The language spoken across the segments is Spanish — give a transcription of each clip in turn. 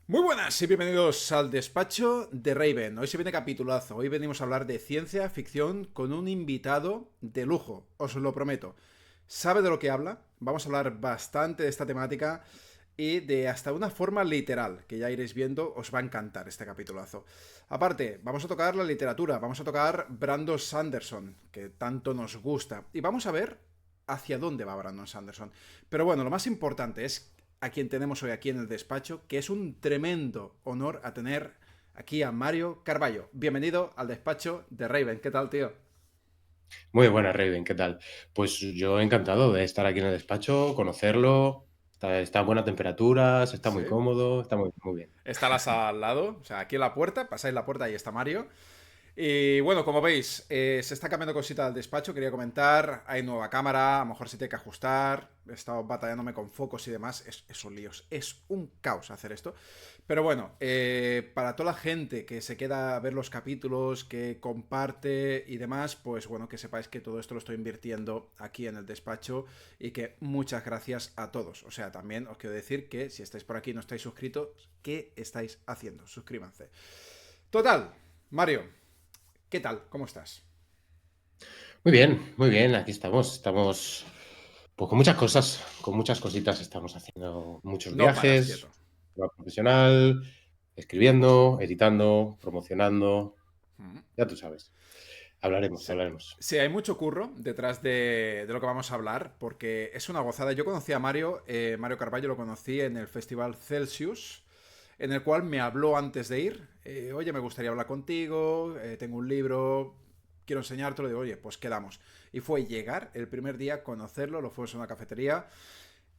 Muy buenas y bienvenidos al despacho de Raven. Hoy se viene capitulazo. Hoy venimos a hablar de ciencia ficción con un invitado de lujo, os lo prometo. Sabe de lo que habla, vamos a hablar bastante de esta temática y de hasta una forma literal, que ya iréis viendo, os va a encantar este capitulazo. Aparte, vamos a tocar la literatura, vamos a tocar Brandon Sanderson, que tanto nos gusta, y vamos a ver hacia dónde va Brandon Sanderson. Pero bueno, lo más importante es a quien tenemos hoy aquí en el despacho, que es un tremendo honor a tener aquí a Mario Carballo. Bienvenido al despacho de Raven. ¿Qué tal, tío? Muy buenas, Raven, ¿qué tal? Pues yo encantado de estar aquí en el despacho, conocerlo. Está a buena temperatura, se está muy Sí. cómodo, está muy bien. Está la sala al lado, o sea, aquí en la puerta, pasáis la puerta y está Mario. Y bueno, como veis, se está cambiando cosita del despacho, quería comentar, hay nueva cámara, a lo mejor se tiene que ajustar, he estado batallándome con focos y demás, es un lío, es un caos hacer esto. Pero bueno, para toda la gente que se queda a ver los capítulos, que comparte y demás, pues bueno, que sepáis que todo esto lo estoy invirtiendo aquí en el despacho y que muchas gracias a todos. O sea, también os quiero decir que si estáis por aquí y no estáis suscritos, ¿qué estáis haciendo? Suscríbanse. Total, Mario, ¿qué tal? ¿Cómo estás? Muy bien, aquí estamos. Estamos pues con muchas cosas, con muchas cositas. Estamos haciendo muchos No paras viajes, quieto. tema profesional, escribiendo, editando, promocionando. Mm. Ya tú sabes. Hablaremos, Sí. hablaremos. Sí, hay mucho curro detrás de lo que vamos a hablar, porque es una gozada. Yo conocí a Mario, Mario Carballo lo conocí en el Festival Celsius, en el cual me habló antes de ir. Oye, me gustaría hablar contigo, tengo un libro, quiero enseñártelo. Digo, oye, pues quedamos. Y fue llegar el primer día, conocerlo, lo fuimos a una cafetería.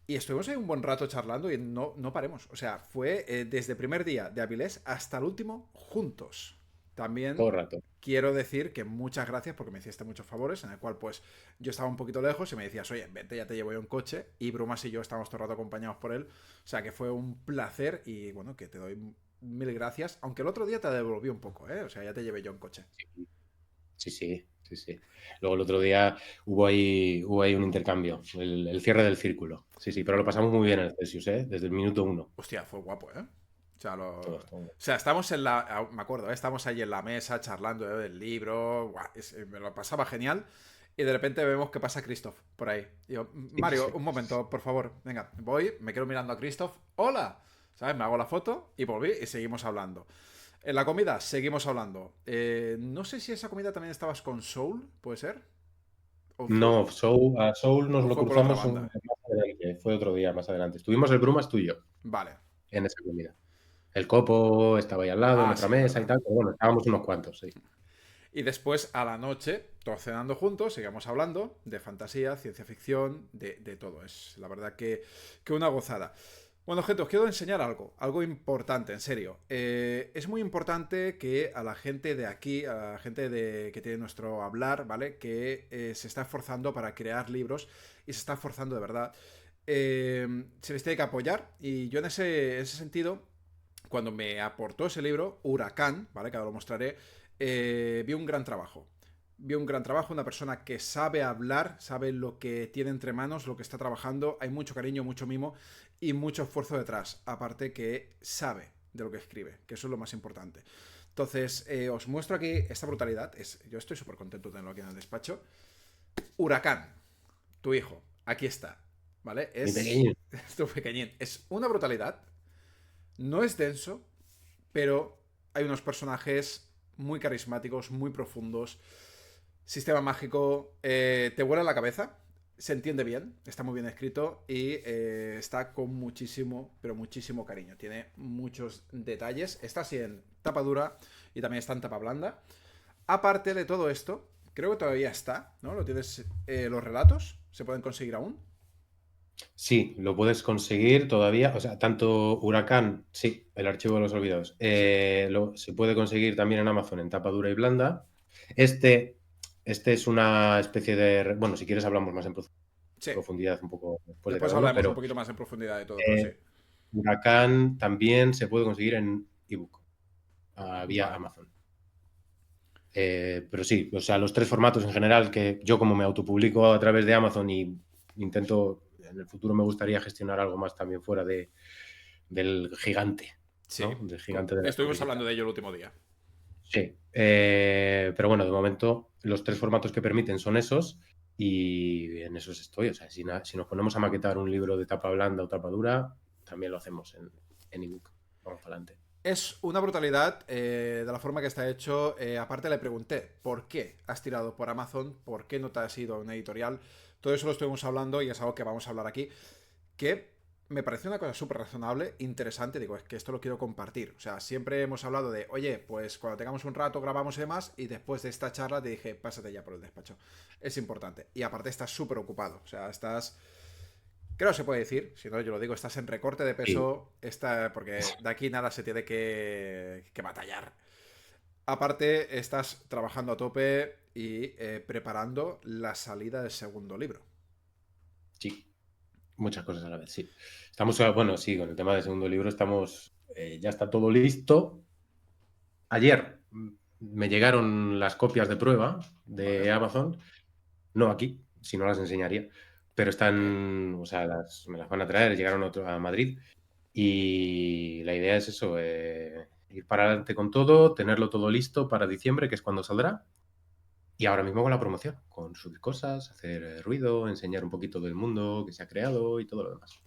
Y estuvimos ahí un buen rato charlando y no paremos. O sea, fue desde el primer día de Avilés hasta el último juntos. Todo También el rato. quiero decir que muchas gracias porque me hiciste muchos favores, en el cual pues yo estaba un poquito lejos y me decías, oye, vente, ya te llevo yo en coche. Y Brumas y yo estábamos todo el rato acompañados por él. O sea, que fue un placer y bueno, que te doy mil gracias. Aunque el otro día te devolví un poco, ¿eh? O sea, ya te llevé yo en coche. Sí, sí, sí, sí. Luego el otro día hubo ahí un intercambio, el cierre del círculo. Sí, sí, pero lo pasamos muy bien en el Celsius, ¿eh? Desde el minuto uno. Hostia, fue guapo, ¿eh? O sea, Todos, todos. estamos en la. Me acuerdo, ¿eh? Estamos ahí en la mesa charlando del libro. Buah, me lo pasaba genial. Y de repente vemos que pasa Christoph por ahí. Y yo, Mario, un momento, por favor. Venga, voy, me quedo mirando a Christoph. ¡Hola! ¿Sabes? Me hago la foto y volví y seguimos hablando. En la comida, seguimos hablando. No sé si esa comida también estabas con Soul, ¿puede ser? No, a Soul nos O lo fue por otra cruzamos banda? más adelante, fue otro día más adelante. Estuvimos el Brumas tú y yo Vale. en esa comida. El Copo estaba ahí al lado, en Ah, otra sí, es mesa y verdad. tal, pero bueno, estábamos unos cuantos, sí. Y después, a la noche, todos cenando juntos, seguimos hablando de fantasía, ciencia ficción, de todo. Es la verdad que una gozada. Bueno, gente, os quiero enseñar algo importante, en serio. Es muy importante que a la gente de aquí, a la gente que tiene nuestro hablar, ¿vale? Que se está esforzando para crear libros y se está esforzando de verdad. Se les tiene que apoyar y yo en ese sentido cuando me aportó ese libro, Huracán, ¿vale? Que ahora lo mostraré, vi un gran trabajo. Vi un gran trabajo, una persona que sabe hablar, sabe lo que tiene entre manos, lo que está trabajando, hay mucho cariño, mucho mimo y mucho esfuerzo detrás, aparte que sabe de lo que escribe, que eso es lo más importante. Entonces, os muestro aquí esta brutalidad, yo estoy súper contento de tenerlo aquí en el despacho. Huracán, tu hijo, aquí está, ¿vale? Mi Es, pequeño. tu pequeñín, es una brutalidad, no es denso, pero hay unos personajes muy carismáticos, muy profundos. Sistema mágico, te vuela la cabeza, se entiende bien, está muy bien escrito y está con muchísimo, pero muchísimo cariño. Tiene muchos detalles. Está así en tapa dura y también está en tapa blanda. Aparte de todo esto, creo que todavía está, ¿no? Lo tienes, los relatos se pueden conseguir aún. Sí, lo puedes conseguir todavía, o sea, tanto Huracán, sí, el archivo de los olvidados, Sí. se puede conseguir también en Amazon en tapa dura y blanda. Este, este es una especie de, bueno, si quieres hablamos más en Sí. profundidad un poco después de Después cada uno, hablaremos un pero poquito más en profundidad de todo, pero sí. eh, Huracán también se puede conseguir en ebook, vía Vale. Amazon. Pero sí, o sea, los tres formatos en general que yo como me autopublico a través de Amazon y intento, en el futuro me gustaría gestionar algo más también fuera del gigante. Sí, ¿no? De gigante de la estuvimos sonrisita. hablando de ello el último día. Sí, pero bueno, de momento los 3 formatos que permiten son esos y en esos estoy. O sea, si nos ponemos a maquetar un libro de tapa blanda o tapa dura, también lo hacemos en ebook. Vamos para adelante. Es una brutalidad de la forma que está hecho. Aparte le pregunté, ¿por qué has tirado por Amazon? ¿Por qué no te has ido a una editorial? Todo eso lo estuvimos hablando y es algo que vamos a hablar aquí. Que me pareció una cosa súper razonable, interesante. Digo, es que esto lo quiero compartir. O sea, siempre hemos hablado de, oye, pues cuando tengamos un rato grabamos y demás. Y después de esta charla te dije, pásate ya por el despacho. Es importante. Y aparte estás súper ocupado. O sea, estás... Creo que se puede decir, si no yo lo digo, estás en recorte de Sí, peso, porque de aquí nada se tiene que batallar. Aparte, estás trabajando a tope y preparando la salida del segundo libro. sí, muchas cosas a la vez, sí. Estamos, bueno, sí, con el tema del segundo libro estamos, ya está todo listo. Ayer me llegaron las copias de prueba de Vale, Amazon, no aquí, si no las enseñaría, pero ok. están, o sea, me las van a traer, llegaron a Madrid y la idea es eso, ir para adelante con todo, tenerlo todo listo para diciembre, que es cuando saldrá. Y ahora mismo con la promoción, con subir cosas, hacer ruido, enseñar un poquito del mundo que se ha creado y todo lo demás.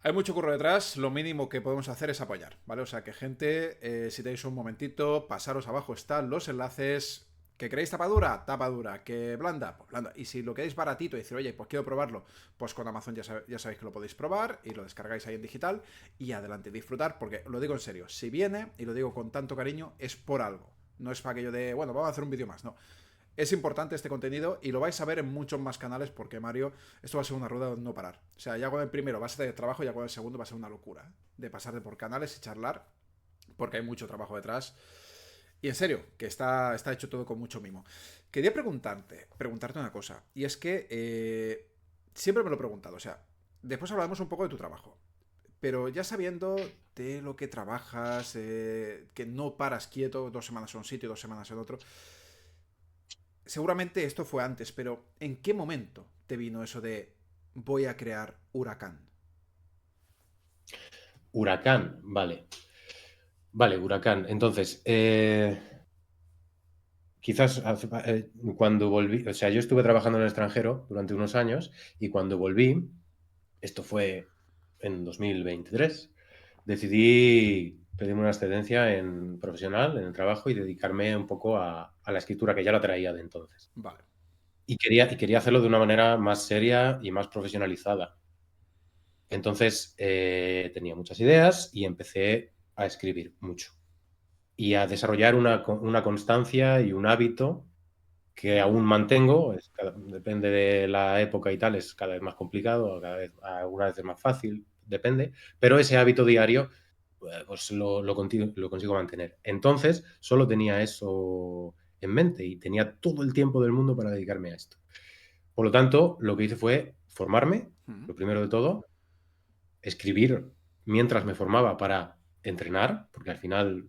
Hay mucho curro detrás, lo mínimo que podemos hacer es apoyar, ¿vale? O sea que gente, si tenéis un momentito, pasaros abajo están los enlaces. ¿Que queréis tapadura? Tapadura. ¿Que blanda? Pues blanda. Y si lo queréis baratito y decir, oye, pues quiero probarlo, pues con Amazon ya sabéis que lo podéis probar y lo descargáis ahí en digital y adelante, disfrutar, porque lo digo en serio, si viene, y lo digo con tanto cariño, es por algo. No es para aquello de, bueno, vamos a hacer un vídeo más, no. Es importante este contenido y lo vais a ver en muchos más canales porque Mario, esto va a ser una rueda de no parar. O sea, ya con el primero va a ser de trabajo, ya con el segundo va a ser una locura. De pasarte por canales y charlar, porque hay mucho trabajo detrás. Y en serio, que está hecho todo con mucho mimo. Quería preguntarte una cosa. Y es que siempre me lo he preguntado. O sea, después hablaremos un poco de tu trabajo. Pero ya sabiendo de lo que trabajas, que no paras quieto, 2 semanas en un sitio, 2 semanas en otro, seguramente esto fue antes, pero ¿en qué momento te vino eso de voy a crear Huracán? Huracán, vale. Vale, Huracán. Entonces, quizás cuando volví, o sea, yo estuve trabajando en el extranjero durante unos años y cuando volví, esto fue en 2023, decidí pedirme una excedencia en profesional, en el trabajo y dedicarme un poco a la escritura que ya la traía de entonces. Vale. Y quería hacerlo de una manera más seria y más profesionalizada. Entonces, tenía muchas ideas y empecé a escribir mucho y a desarrollar una constancia y un hábito que aún mantengo. Depende de la época y tal, es cada vez más complicado, algunas veces más fácil, depende, pero ese hábito diario pues lo consigo mantener. Entonces, solo tenía eso en mente y tenía todo el tiempo del mundo para dedicarme a esto. Por lo tanto, lo que hice fue formarme, Mm, lo primero de todo, escribir mientras me formaba para entrenar, porque al final,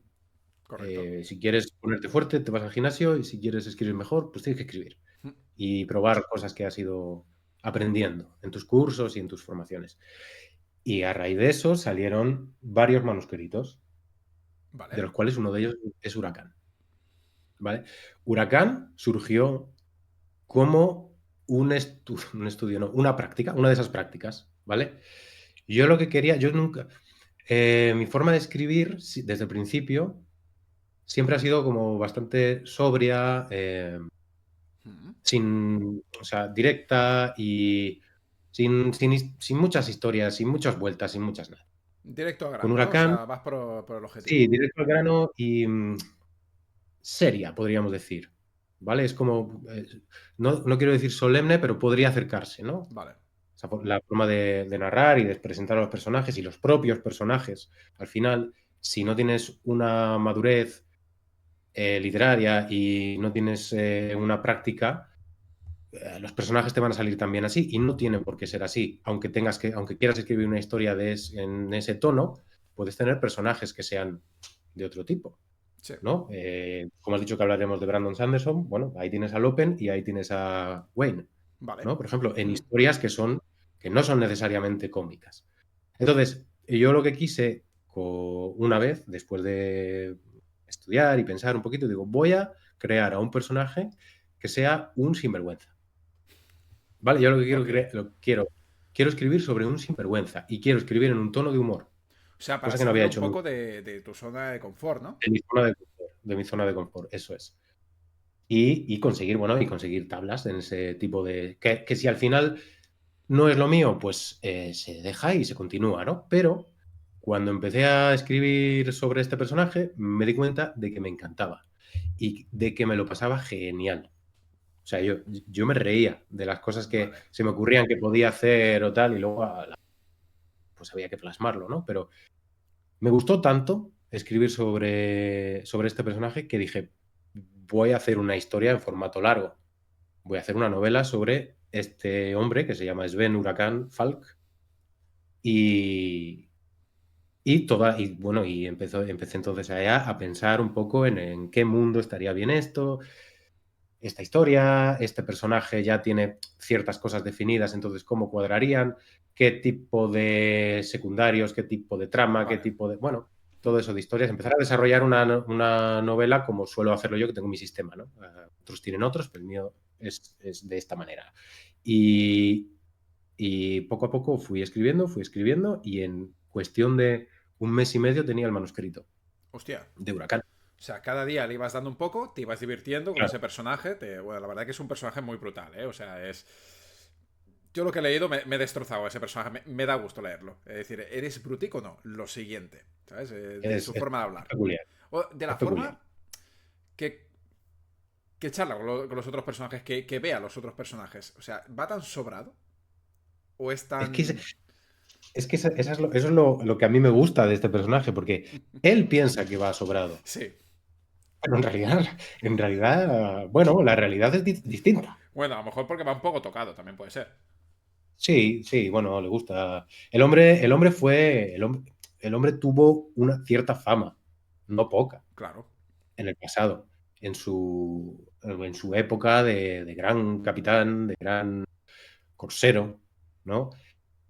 correcto. si quieres ponerte fuerte, te vas al gimnasio y si quieres escribir mejor, pues tienes que escribir Mm, y probar cosas que has ido aprendiendo en tus cursos y en tus formaciones. Y a raíz de eso salieron varios manuscritos, de vale. los cuales uno de ellos es Huracán, ¿vale? Huracán surgió como un estudio, no, una práctica, una de esas prácticas, ¿vale? Yo lo que quería, yo nunca, mi forma de escribir, desde el principio, siempre ha sido como bastante sobria, Mm. o sea, directa y sin muchas historias, sin muchas vueltas, sin muchas nada. Directo a Con grano, ¿no? O Huracán, sea, vas por el sí, objetivo. directo al grano y seria, podríamos decir, ¿vale? Es como, no quiero decir solemne, pero podría acercarse, ¿no? Vale. La forma de narrar y de presentar a los personajes y los propios personajes, al final, si no tienes una madurez literaria y no tienes una práctica, los personajes te van a salir también así y no tienen por qué ser así. Aunque quieras escribir una historia en ese tono, puedes tener personajes que sean de otro tipo, Sí. ¿no? Como has dicho que hablaremos de Brandon Sanderson, bueno, ahí tienes a Lopen y ahí tienes a Wayne, Vale. ¿no? Por ejemplo, en Mm, historias que no son necesariamente cómicas. Entonces, yo lo que quise una vez, después de estudiar y pensar un poquito, digo, voy a crear a un personaje que sea un sinvergüenza. ¿Vale? Yo lo que quiero, Ok. quiero escribir sobre un sinvergüenza y quiero escribir en un tono de humor, O sea, para cosa que no había salirte un hecho nunca poco de tu zona de confort, ¿no? en mi zona de confort, eso es. Y conseguir, bueno, y conseguir tablas en ese tipo de... Que si al final no es lo mío, pues se deja y se continúa, ¿no? Pero cuando empecé a escribir sobre este personaje, me di cuenta de que me encantaba y de que me lo pasaba genial. O sea, yo me reía de las cosas que Vale. se me ocurrían que podía hacer o tal, y luego pues había que plasmarlo, ¿no? Pero me gustó tanto escribir sobre este personaje que dije, voy a hacer una historia en formato largo. Voy a hacer una novela sobre este hombre que se llama Sven Huracán Falk y, y bueno, y empecé entonces allá a pensar un poco en qué mundo estaría bien esto, esta historia, este personaje ya tiene ciertas cosas definidas, entonces cómo cuadrarían, qué tipo de secundarios, qué tipo de trama, qué Vale. tipo de, bueno, todo eso de historias, empezar a desarrollar una novela como suelo hacerlo yo, que tengo mi sistema, ¿no? Otros tienen otros, pero el mío es de esta manera. Y, y poco a poco fui escribiendo y en cuestión de un mes y medio tenía el manuscrito Hostia. de Huracán. O sea, cada día le ibas dando un poco, te ibas divirtiendo con Claro, ese personaje. Bueno, la verdad que es un personaje muy brutal, ¿eh? O sea, es... Yo lo que he leído me he destrozado ese personaje. Me da gusto leerlo. Es decir, ¿eres brutico o no? Lo siguiente, ¿sabes? De su es forma de hablar. peculiar, O de la es peculiar. forma que, que charla con los otros personajes, que vea a los otros personajes. O sea, ¿va tan sobrado? ¿O es Es que tan... eso es lo que a mí me gusta de este personaje, porque él piensa que va sobrado, Sí. pero en realidad, bueno, la realidad es distinta. Bueno, a lo mejor porque va un poco tocado, también puede ser. Sí, sí, bueno, le gusta. El hombre tuvo una cierta fama, no poca, Claro. en el pasado, en su época de gran capitán, de gran corsero, ¿no?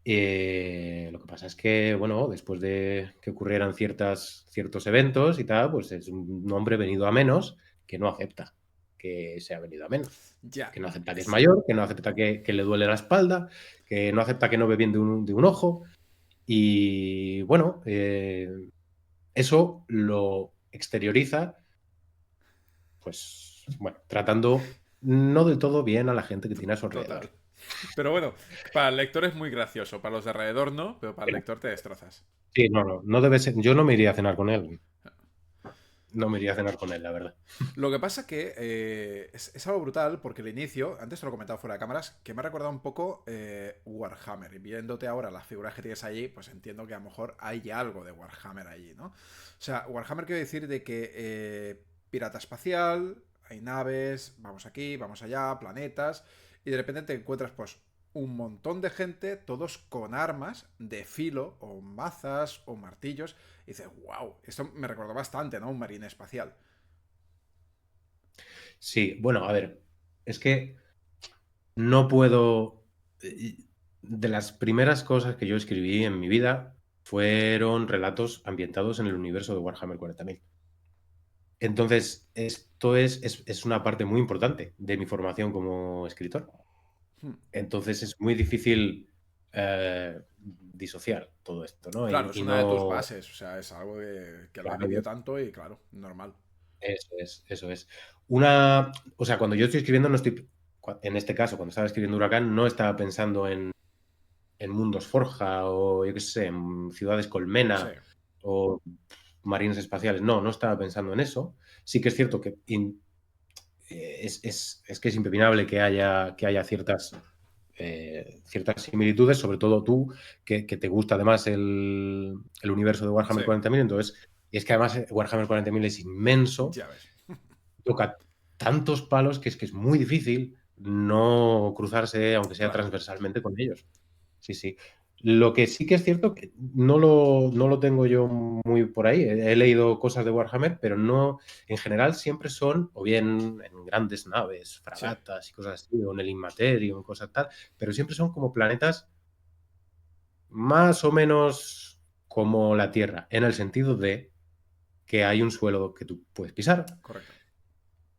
Lo que pasa es que, bueno, después de que ocurrieran ciertos eventos y tal, pues es un hombre venido a menos que no acepta que se ha venido a menos. Ya. Que no acepta que es Es... mayor, que no acepta que le duele la espalda, que no acepta que no ve bien de un ojo. Y bueno, eso lo exterioriza, pues, bueno, tratando no del todo bien a la gente que tiene a su Total. alrededor. Pero bueno, para el lector es muy gracioso. Para los de alrededor no, pero para el lector te destrozas. Sí, no debe ser. Yo no me iría a cenar con él. No me iría a cenar con él, la verdad. Lo que pasa que es algo brutal porque el inicio, antes te lo he comentado fuera de cámaras, que me ha recordado un poco Warhammer. Y viéndote ahora las figuras que tienes allí, pues entiendo que a lo mejor hay algo de Warhammer allí, ¿no? O sea, Warhammer quiere decir de que pirata espacial, hay naves, vamos aquí, vamos allá, planetas, y de repente te encuentras pues un montón de gente, todos con armas de filo, o mazas, o martillos, y dices, wow, esto me recordó bastante, ¿no? Un marine espacial. Sí, bueno, a ver, es que no puedo... De las primeras cosas que yo escribí en mi vida fueron relatos ambientados en el universo de Warhammer 40.000. Entonces, esto es una parte muy importante de mi formación como escritor. Hmm. Entonces, es muy difícil disociar todo esto, ¿no? Claro, es Y una de tus no... bases, o sea, es algo que lo has Claro, vivido tanto y claro, normal. eso es, eso es. O sea, cuando yo estoy escribiendo, no estoy, en este caso, cuando estaba escribiendo Huracán, no estaba pensando en mundos Forja o, yo qué sé, en ciudades Sí, Colmena o marines espaciales. No estaba pensando en eso. Sí que es cierto que es que es impepinable que haya ciertas similitudes, sobre todo tú, que te gusta además el universo de sí, Warhammer 40.000. Entonces, y es que además Warhammer 40.000 es inmenso, ya ves. toca tantos palos que es muy difícil no cruzarse, aunque sea Claro. transversalmente, con ellos. Sí, sí. Lo que sí que es cierto que no lo tengo yo muy por ahí. He leído cosas de Warhammer, pero no, en general siempre son o bien en grandes naves, Sí, fragatas y cosas así, o en el Immaterium, cosas tal, pero siempre son como planetas más o menos como la Tierra, en el sentido de que hay un suelo que tú puedes pisar, Correcto.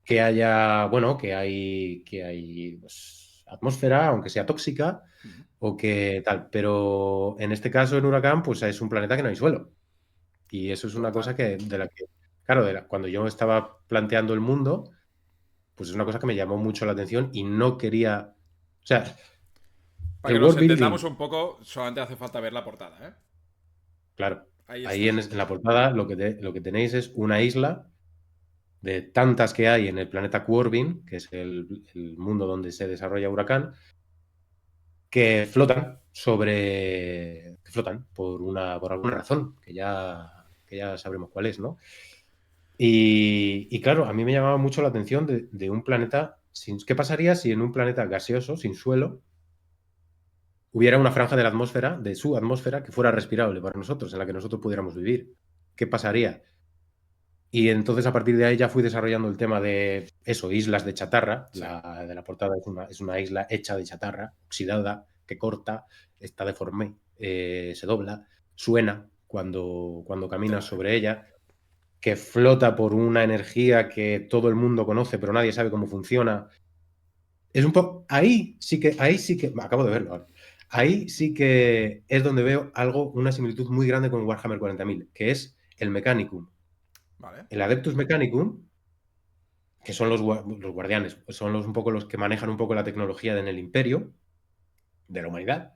que haya, bueno, que hay pues, atmósfera, aunque sea tóxica, Ujú. o que tal. Pero en este caso, en Huracán, pues es un planeta que no hay suelo. Y eso es una cosa Total. que, de la que, claro, cuando yo estaba planteando el mundo, pues es una cosa que me llamó mucho la atención y no quería. O sea, Para el que nos world entendamos building, un poco, solamente hace falta ver la portada, ¿eh? claro, Ahí ahí está. en la portada lo que tenéis es una isla de tantas que hay en el planeta Quorvin, que es el mundo donde se desarrolla Huracán, que flotan por alguna razón, que ya sabremos cuál es, ¿no? Y claro, a mí me llamaba mucho la atención de un planeta sin. ¿Qué pasaría si en un planeta gaseoso, sin suelo, hubiera una franja de la atmósfera, de su atmósfera, que fuera respirable para nosotros, en la que nosotros pudiéramos vivir? ¿Qué pasaría? Y entonces a partir de ahí ya fui desarrollando el tema de eso, islas de chatarra. Sí. La de la portada es una isla hecha de chatarra, oxidada, que corta, está deforme, se dobla, suena cuando caminas Tela, ¿eh? sobre ella, que flota por una energía que todo el mundo conoce, pero nadie sabe cómo funciona. Es un poco. Ahí sí que. Acabo de verlo ahora. Ahí sí que es donde veo algo, una similitud muy grande con Warhammer 40.000, que es el Mechanicum. Vale. El Adeptus Mechanicum, que son los guardianes, pues son un poco los que manejan un poco la tecnología en el imperio de la humanidad.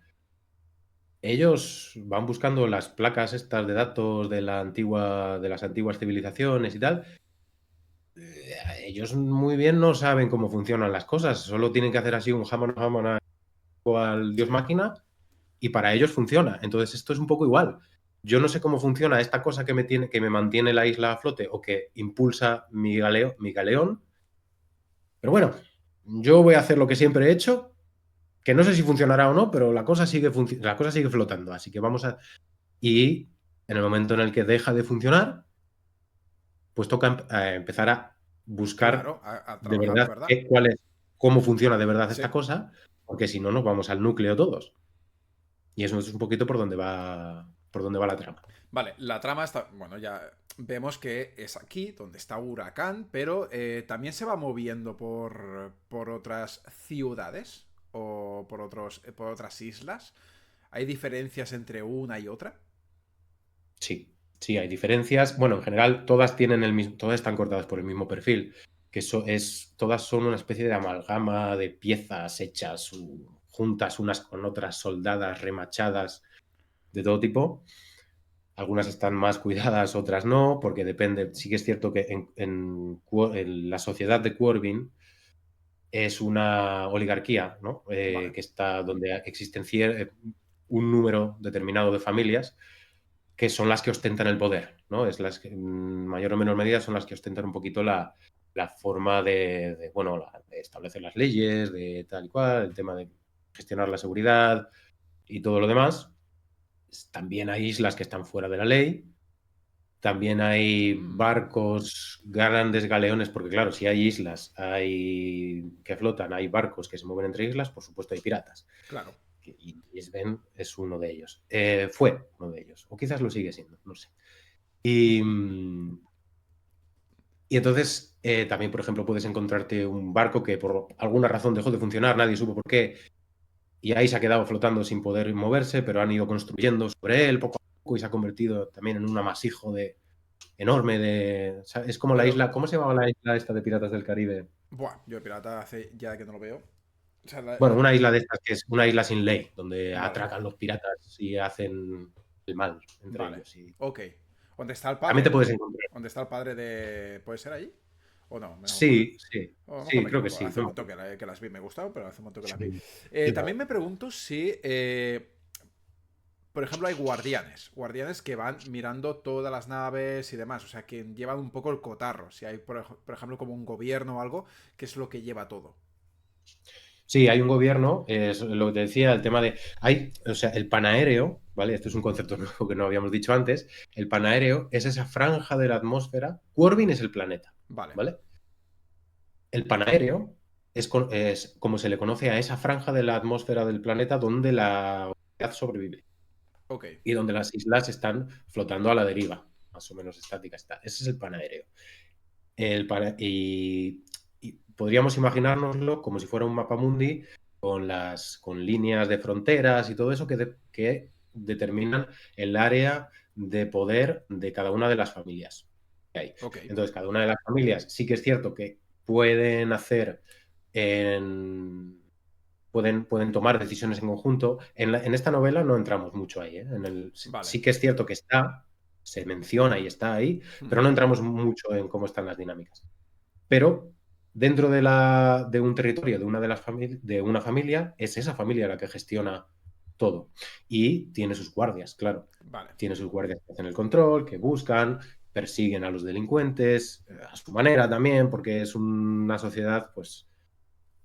Ellos van buscando las placas estas de datos de de las antiguas civilizaciones y tal. Ellos muy bien no saben cómo funcionan las cosas, solo tienen que hacer así un jamón al Sí. dios máquina y para ellos funciona. Entonces esto es un poco igual. Yo no sé cómo funciona esta cosa que me mantiene la isla a flote o que impulsa mi galeón, pero bueno, yo voy a hacer lo que siempre he hecho, que no sé si funcionará o no, pero la cosa sigue flotando. Así que vamos a. Y en el momento en el que deja de funcionar, pues toca empezar a buscar Claro, a de trabajar de verdad verdad. cómo funciona de verdad Sí. esta cosa, porque si no, nos vamos al núcleo todos. Y eso es un poquito por dónde va la trama. Vale, la trama está. Bueno, ya vemos que es aquí donde está Huracán, pero también se va moviendo por otras ciudades o por otras islas. ¿Hay diferencias entre una y otra? Sí, sí, hay diferencias. Bueno, en general, todas tienen todas están cortadas por el mismo perfil, que todas son una especie de amalgama de piezas hechas juntas unas con otras, soldadas, remachadas, de todo tipo. Algunas están más cuidadas, otras no, porque depende. Sí que es cierto que en la sociedad de Quorvin es una oligarquía, ¿no? Vale. Que está donde existen un número determinado de familias que son las que ostentan el poder, ¿no? Es las que, en mayor o menor medida, son las que ostentan un poquito la forma bueno, de establecer las leyes, de tal y cual, el tema de gestionar la seguridad y todo lo demás. También hay islas que están fuera de la ley, también hay Mm, barcos, grandes galeones, porque claro, si hay islas que flotan, hay barcos que se mueven entre islas, por supuesto hay piratas. claro. Y Sven es uno de ellos. Fue uno de ellos, o quizás lo sigue siendo, no sé. Y, y entonces también, por ejemplo, puedes encontrarte un barco que por alguna razón dejó de funcionar, nadie supo por qué, y ahí se ha quedado flotando sin poder moverse, pero han ido construyendo sobre él poco a poco y se ha convertido también en un amasijo enorme o sea, es como la Pero, isla, ¿cómo se llamaba la isla esta de Piratas del Caribe? buah, yo de pirata hace ya que no lo veo. O sea, Bueno, una isla de estas que es una isla sin ley, donde vale, atracan los piratas y hacen el mal entre vale. ellos. Y Ok. ¿Dónde está el también te padre? puedes encontrar. ¿Dónde está el padre de. ¿Puede ser allí? ¿O no? Sí, sí, A lo mejor sí, me creo que equivoco. sí. Hace No un me montón acuerdo. que las vi. Me gustaron, pero hace un montón que las vi. Sí, yo También también. me pregunto si. Por ejemplo, hay guardianes. Guardianes que van mirando todas las naves y demás. O sea, que llevan un poco el cotarro. Si hay, por ejemplo, como un gobierno o algo, que es lo que lleva todo. Sí, hay un gobierno, es lo que te decía, el tema de. O sea, el panaéreo, ¿vale? Esto es un concepto nuevo que no habíamos dicho antes. El panaéreo es esa franja de la atmósfera. Quorvin es el planeta, Vale. ¿vale? El panaéreo es como se le conoce a esa franja de la atmósfera del planeta donde la humanidad sobrevive. Ok, y donde las islas están flotando a la deriva, más o menos estática está. Ese es el panadero. Y podríamos imaginárnoslo como si fuera un mapamundi con líneas de fronteras y todo eso que determinan el área de poder de cada una de las familias que hay. ok. Entonces, cada una de las familias sí que es cierto que pueden hacer en, pueden tomar decisiones en conjunto. En esta novela no entramos mucho ahí, ¿eh? Vale. Sí que es cierto que se menciona y está ahí, pero no Ujú. entramos mucho en cómo están las dinámicas. Pero dentro de un territorio, de una familia, es esa familia la que gestiona todo. Y tiene sus guardias, claro. Vale. Tiene sus guardias que hacen el control, que buscan, persiguen a los delincuentes, a su manera también, porque es una sociedad, pues,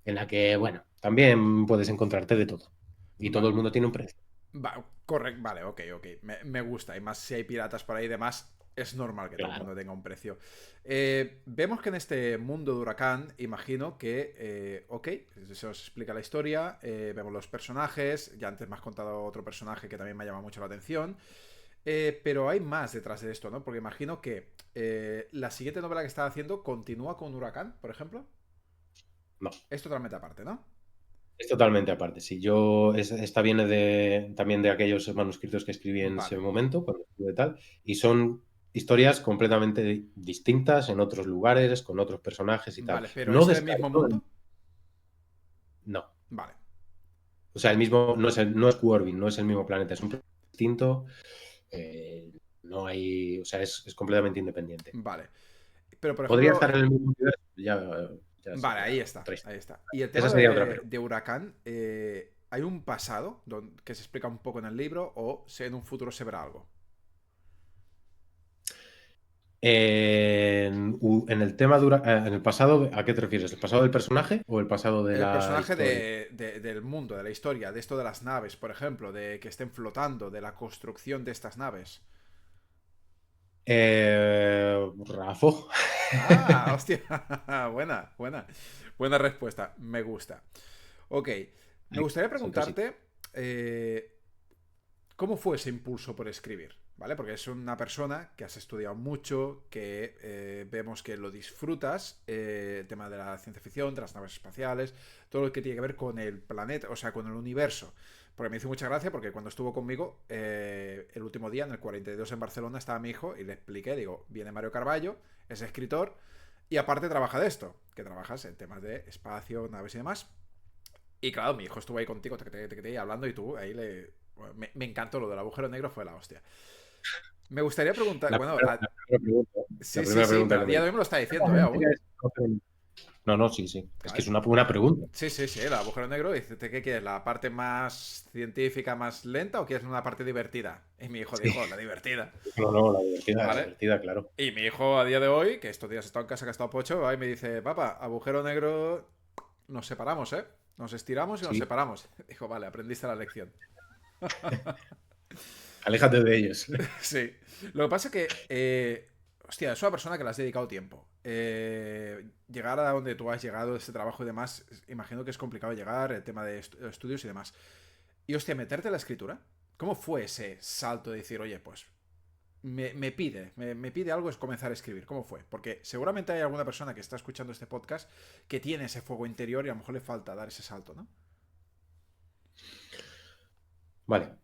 en la que, bueno, también puedes encontrarte de todo. Y todo el Vale. mundo tiene un precio. Correcto, vale, ok, ok. Me gusta. Y más si hay piratas por ahí y demás, es normal que todo el Claro. mundo tenga un precio. Vemos que en este mundo de Huracán, imagino que, ok, se os explica la historia, vemos los personajes, ya antes me has contado otro personaje que también me llama mucho la atención, pero hay más detrás de esto, ¿no? Porque imagino que la siguiente novela que estaba haciendo continúa con Huracán, por ejemplo. No. Es totalmente aparte, ¿no? Es totalmente aparte. Sí, esta viene también de aquellos manuscritos que escribí en ese Vale, momento, cuando estuve tal, y son historias completamente distintas en otros lugares, con otros personajes y tal. vale, pero No es del mismo descarto, mundo. no. Vale, O sea, el mismo, no es Corbin, no es el mismo planeta, es un planeta distinto. eh, no hay, o sea, es completamente independiente. vale. Pero, por Podría ejemplo, estar en el mismo universo, ya vale, ahí sería está, otra ahí historia. está. Y el Esa tema sería otra pregunta. de Huracán, ¿hay un pasado que se explica un poco en el libro o en un futuro se verá algo? En el tema en el pasado, ¿a qué te refieres? ¿El pasado del personaje o el pasado de El la personaje historia? del mundo, de la historia, de esto de las naves, por ejemplo, de que estén flotando, de la construcción de estas naves. Rafo. Ah, hostia, buena, buena. Buena respuesta, me gusta. Ok, me gustaría Hay cositas. preguntarte, ¿cómo fue ese impulso por escribir? ¿Vale? Porque es una persona que has estudiado mucho, que vemos que lo disfrutas, el tema de la ciencia ficción, de las naves espaciales, todo lo que tiene que ver con el planeta, o sea, con el universo. Porque me hizo mucha gracia porque cuando estuvo conmigo, el último día, en el 42 en Barcelona, estaba mi hijo y le expliqué, digo, viene Mario Carballo, es escritor y aparte trabaja de esto, que trabajas en temas de espacio, naves y demás. Y claro, mi hijo estuvo ahí contigo hablando y tú ahí le... Me encantó lo del agujero negro, fue la hostia. Me gustaría preguntar, bueno, La primera pregunta, la sí, sí, primera sí, pregunta pero a que me día de dices. hoy me lo está diciendo, aún. No, no, sí, sí. Es que Claro. es una buena pregunta. Sí, sí, sí, el agujero negro, dice, ¿qué quieres? ¿La parte más científica, más lenta o quieres una parte divertida? Y mi hijo Sí. dijo, la divertida, No, no, la ¿vale? divertida, claro. Y mi hijo a día de hoy, que estos días he estado en casa, que ha estado pocho, va y me dice, papá, agujero negro, nos separamos, ¿eh? Nos estiramos y nos Sí, separamos. Dijo, vale, aprendiste la lección. aléjate de ellos. Sí. Lo que pasa es que, hostia, es una persona que le has dedicado tiempo. Llegar a donde tú has llegado, este trabajo y demás, imagino que es complicado llegar, el tema de estudios y demás. Y, hostia, meterte en la escritura. ¿Cómo fue ese salto de decir, oye, pues me pide algo es comenzar a escribir? ¿Cómo fue? Porque seguramente hay alguna persona que está escuchando este podcast que tiene ese fuego interior y a lo mejor le falta dar ese salto, ¿no? Vale,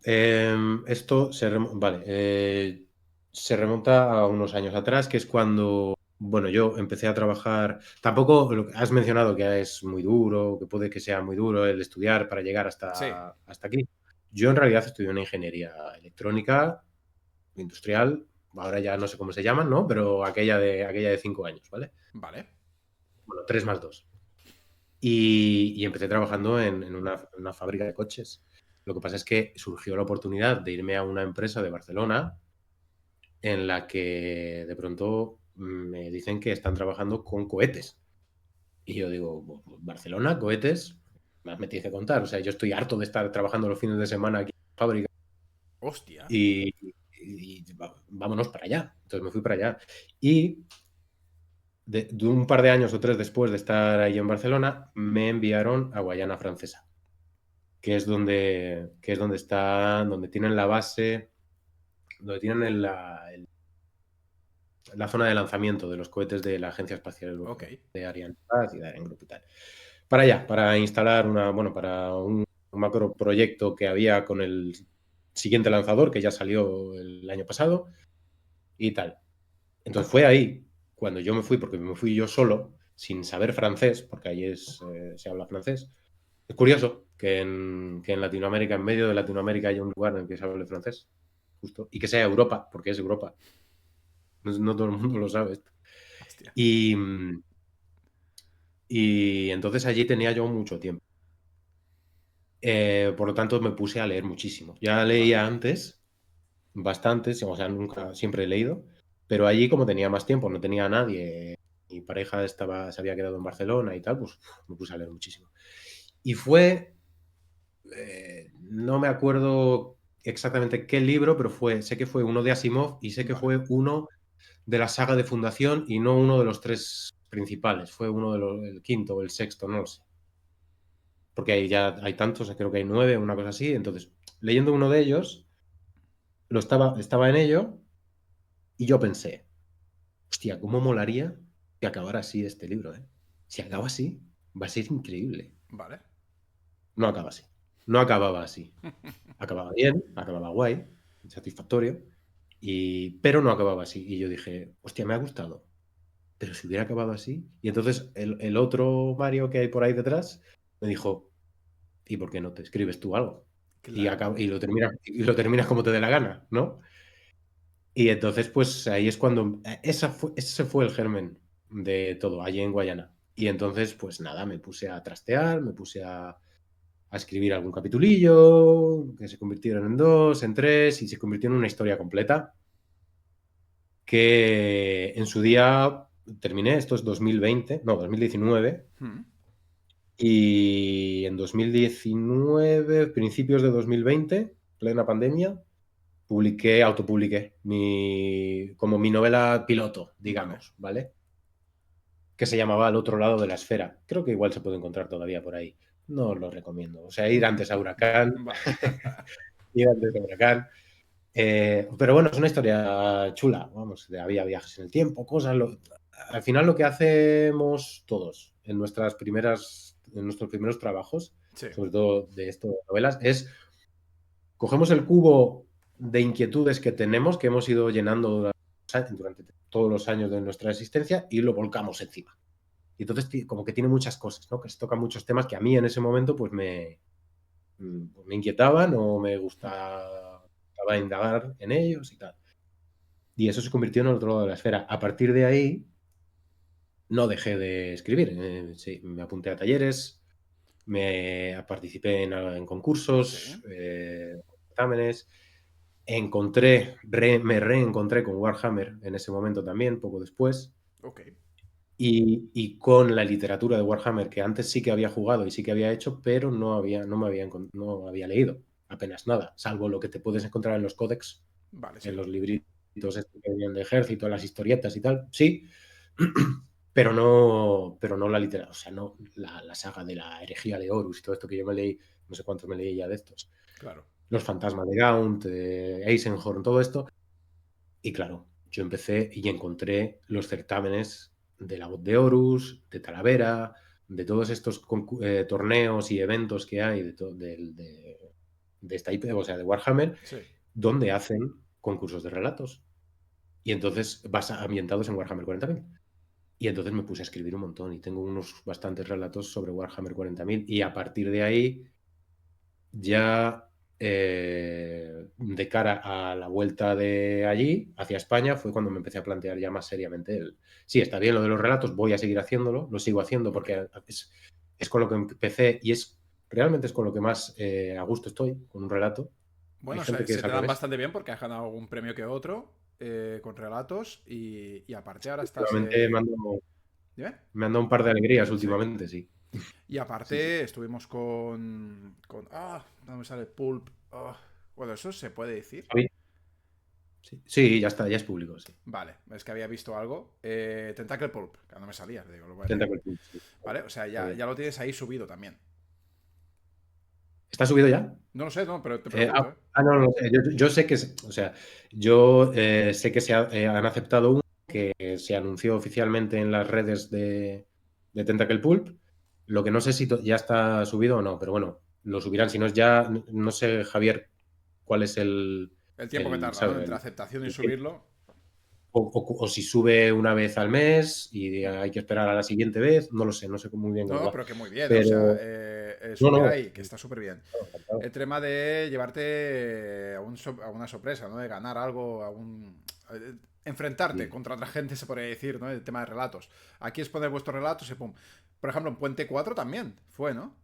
vale, se remonta a unos años atrás, que es cuando, bueno, yo empecé a trabajar. Tampoco lo que has mencionado que es muy duro, que puede que sea muy duro el estudiar para llegar Sí, hasta aquí. Yo en realidad estudié una ingeniería electrónica industrial, ahora ya no sé cómo se llaman, ¿no? Pero aquella de 5 años, ¿vale? vale. Bueno, 3 más 2. Y empecé trabajando en una fábrica de coches. Lo que pasa es que surgió la oportunidad de irme a una empresa de Barcelona en la que de pronto me dicen que están trabajando con cohetes. Y yo digo, Barcelona, cohetes, más me tienes que contar. O sea, yo estoy harto de estar trabajando los fines de semana aquí en la fábrica Hostia. vámonos para allá. Entonces me fui para allá. Y de un par de años o 3 después de estar ahí en Barcelona, me enviaron a Guayana Francesa. que es donde está, donde tienen la base, donde tienen la zona de lanzamiento de los cohetes de la Agencia Espacial Ok. Europea, de Arianespace y de Ariane y tal. Para allá, para instalar para un macro proyecto que había con el siguiente lanzador, que ya salió el año pasado, y tal. Entonces fue ahí cuando yo me fui, porque me fui yo solo, sin saber francés, porque allí se habla francés. Es curioso que en Latinoamérica, en medio de Latinoamérica, haya un lugar en el que se hable francés, justo, y que sea Europa, porque es Europa. No todo el mundo lo sabe esto. Hostia. Y, y entonces allí tenía yo mucho tiempo. Por lo tanto, me puse a leer muchísimo. Ya Vale. leía antes, bastante, o sea, nunca, siempre he leído, pero allí como tenía más tiempo, no tenía a nadie, mi pareja se había quedado en Barcelona y tal, pues me puse a leer muchísimo. Y no me acuerdo exactamente qué libro, pero sé que fue uno de Asimov y sé que Vale. fue uno de la saga de Fundación y no uno de los tres principales, fue uno el quinto o el sexto, no lo sé. Porque ahí ya hay tantos, creo que hay 9, una cosa así. Entonces, leyendo uno de ellos, estaba en ello y yo pensé, hostia, ¿cómo molaría que acabara así este libro, eh? Si acaba así, va a ser increíble. Vale. No acaba así. No acababa así. Acababa bien, acababa guay, satisfactorio, pero no acababa así. Y yo dije, hostia, me ha gustado. Pero si hubiera acabado así. Y entonces el otro Mario que hay por ahí detrás me dijo, ¿y por qué no te escribes tú algo? Y, Claro. y lo terminas como te dé la gana, ¿no? Y entonces, pues ahí es cuando. Ese fue el germen de todo, allí en Guayana. Y entonces, pues nada, me puse a trastear, me puse a escribir algún capitulillo, que se convirtieron en 2, en 3, y se convirtió en una historia completa. Que en su día terminé, esto es 2020, no, 2019. Hmm. Y en 2019, principios de 2020, plena pandemia, autopubliqué como mi novela piloto, Vale. digamos, ¿vale? Que se llamaba Al otro lado de la esfera. Creo que igual se puede encontrar todavía por ahí. No lo recomiendo. O sea, ir antes a Huracán, Vale. ir antes a Huracán. Pero bueno, es una historia chula, vamos, había viajes en el tiempo, cosas. Al final lo que hacemos todos en nuestros primeros trabajos, Sí. sobre todo de esto de novelas, es cogemos el cubo de inquietudes que tenemos, que hemos ido llenando durante todos los años de nuestra existencia y lo volcamos encima. Y entonces como que tiene muchas cosas, ¿no? Que se tocan muchos temas que a mí en ese momento pues me inquietaban o me gustaba indagar en ellos y tal. Y eso se convirtió en el otro lado de la esfera. A partir de ahí, no dejé de escribir. Sí, me apunté a talleres, participé en Sí. concursos, exámenes. Me reencontré con Warhammer en ese momento también, poco después. Ok. Y con la literatura de Warhammer, que antes sí que había jugado y sí que había hecho, pero no había leído apenas nada, salvo lo que te puedes encontrar en los códex, Vale, en sí. los libritos estos que venían de ejército, las historietas y tal, sí, pero no la literatura, o sea, no la saga de la herejía de Horus y todo esto que yo me leí, no sé cuántos me leí ya de estos, Claro. los fantasmas de Gaunt, Eisenhorn, todo esto. Y claro, yo empecé y encontré los certámenes de la Voz de Horus, de Talavera, de todos estos torneos y eventos que hay de esta IP, o sea, de Warhammer, Sí. donde hacen concursos de relatos. Y entonces ambientados en Warhammer 40.000. Y entonces me puse a escribir un montón y tengo unos bastantes relatos sobre Warhammer 40.000 y a partir de ahí ya de cara a la vuelta de allí, hacia España, fue cuando me empecé a plantear ya más seriamente sí, está bien lo de los relatos, voy a seguir haciéndolo, lo sigo haciendo Ok. porque es con lo que empecé y realmente es con lo que más a gusto estoy, con un relato. Hay Bueno, gente que se es te al dan revés. bastante bien porque has ganado algún premio que otro con relatos y aparte ahora estás... Últimamente ¿Dime? me han dado un par de alegrías Sí. últimamente, sí. Y Sí, sí. aparte estuvimos no me sale Pulp. Bueno, eso se puede decir. ¿Javi? Sí, sí, ya está, ya es público, sí. Vale, es que había visto algo. Tentacle Pulp, que no me salía, digo, lo voy a decir. Tentacle Pulp, sí. Vale, o sea, Está ya bien. lo tienes ahí subido también. ¿Está subido ya? No lo sé, no, pero te pregunto, ¿eh? No, no, yo sé que, o sea, yo sé que han aceptado uno que se anunció oficialmente en las redes de Tentacle Pulp. Lo que no sé si ya está subido o no, pero bueno, lo subirán. Si no es ya, no sé, Javier, cuál es El tiempo que tarda, ¿no? ¿sabes? Entre aceptación y El tiempo. subirlo. O si sube una vez al mes y hay que esperar a la siguiente vez, no lo sé, no sé muy bien cómo No, va. pero que muy bien, o sea, Pero no, subir no, ahí, que está súper bien. encantado. El tema de llevarte a una sorpresa, ¿no? De ganar algo, enfrentarte Sí, contra otra gente, se podría decir, ¿no? El tema de relatos. Aquí es poner vuestros relatos y pum. Por ejemplo, en Puente 4 también fue, ¿no?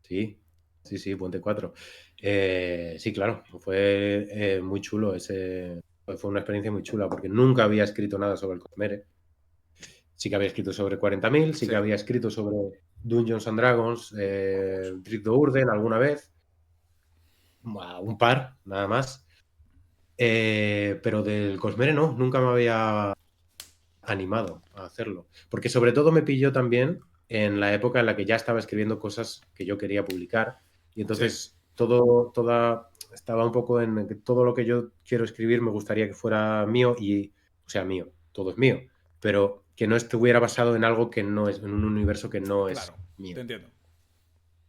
sí, sí, sí, Puente 4. Sí, claro, fue muy chulo fue una experiencia muy chula porque nunca había escrito nada sobre el Cosmere. Sí que había escrito sobre 40.000, sí Sí. que había escrito sobre Dungeons and Dragons, Trick the Urden alguna vez, un par, nada más. Pero del Cosmere no, nunca me había animado a hacerlo. Porque sobre todo me pilló también en la época en la que ya estaba escribiendo cosas que yo quería publicar. Y Sí, entonces estaba un poco en que todo lo que yo quiero escribir me gustaría que fuera mío o sea, mío, todo es mío, pero que no estuviera basado en algo que no es, en un universo que no claro, es mío. te entiendo.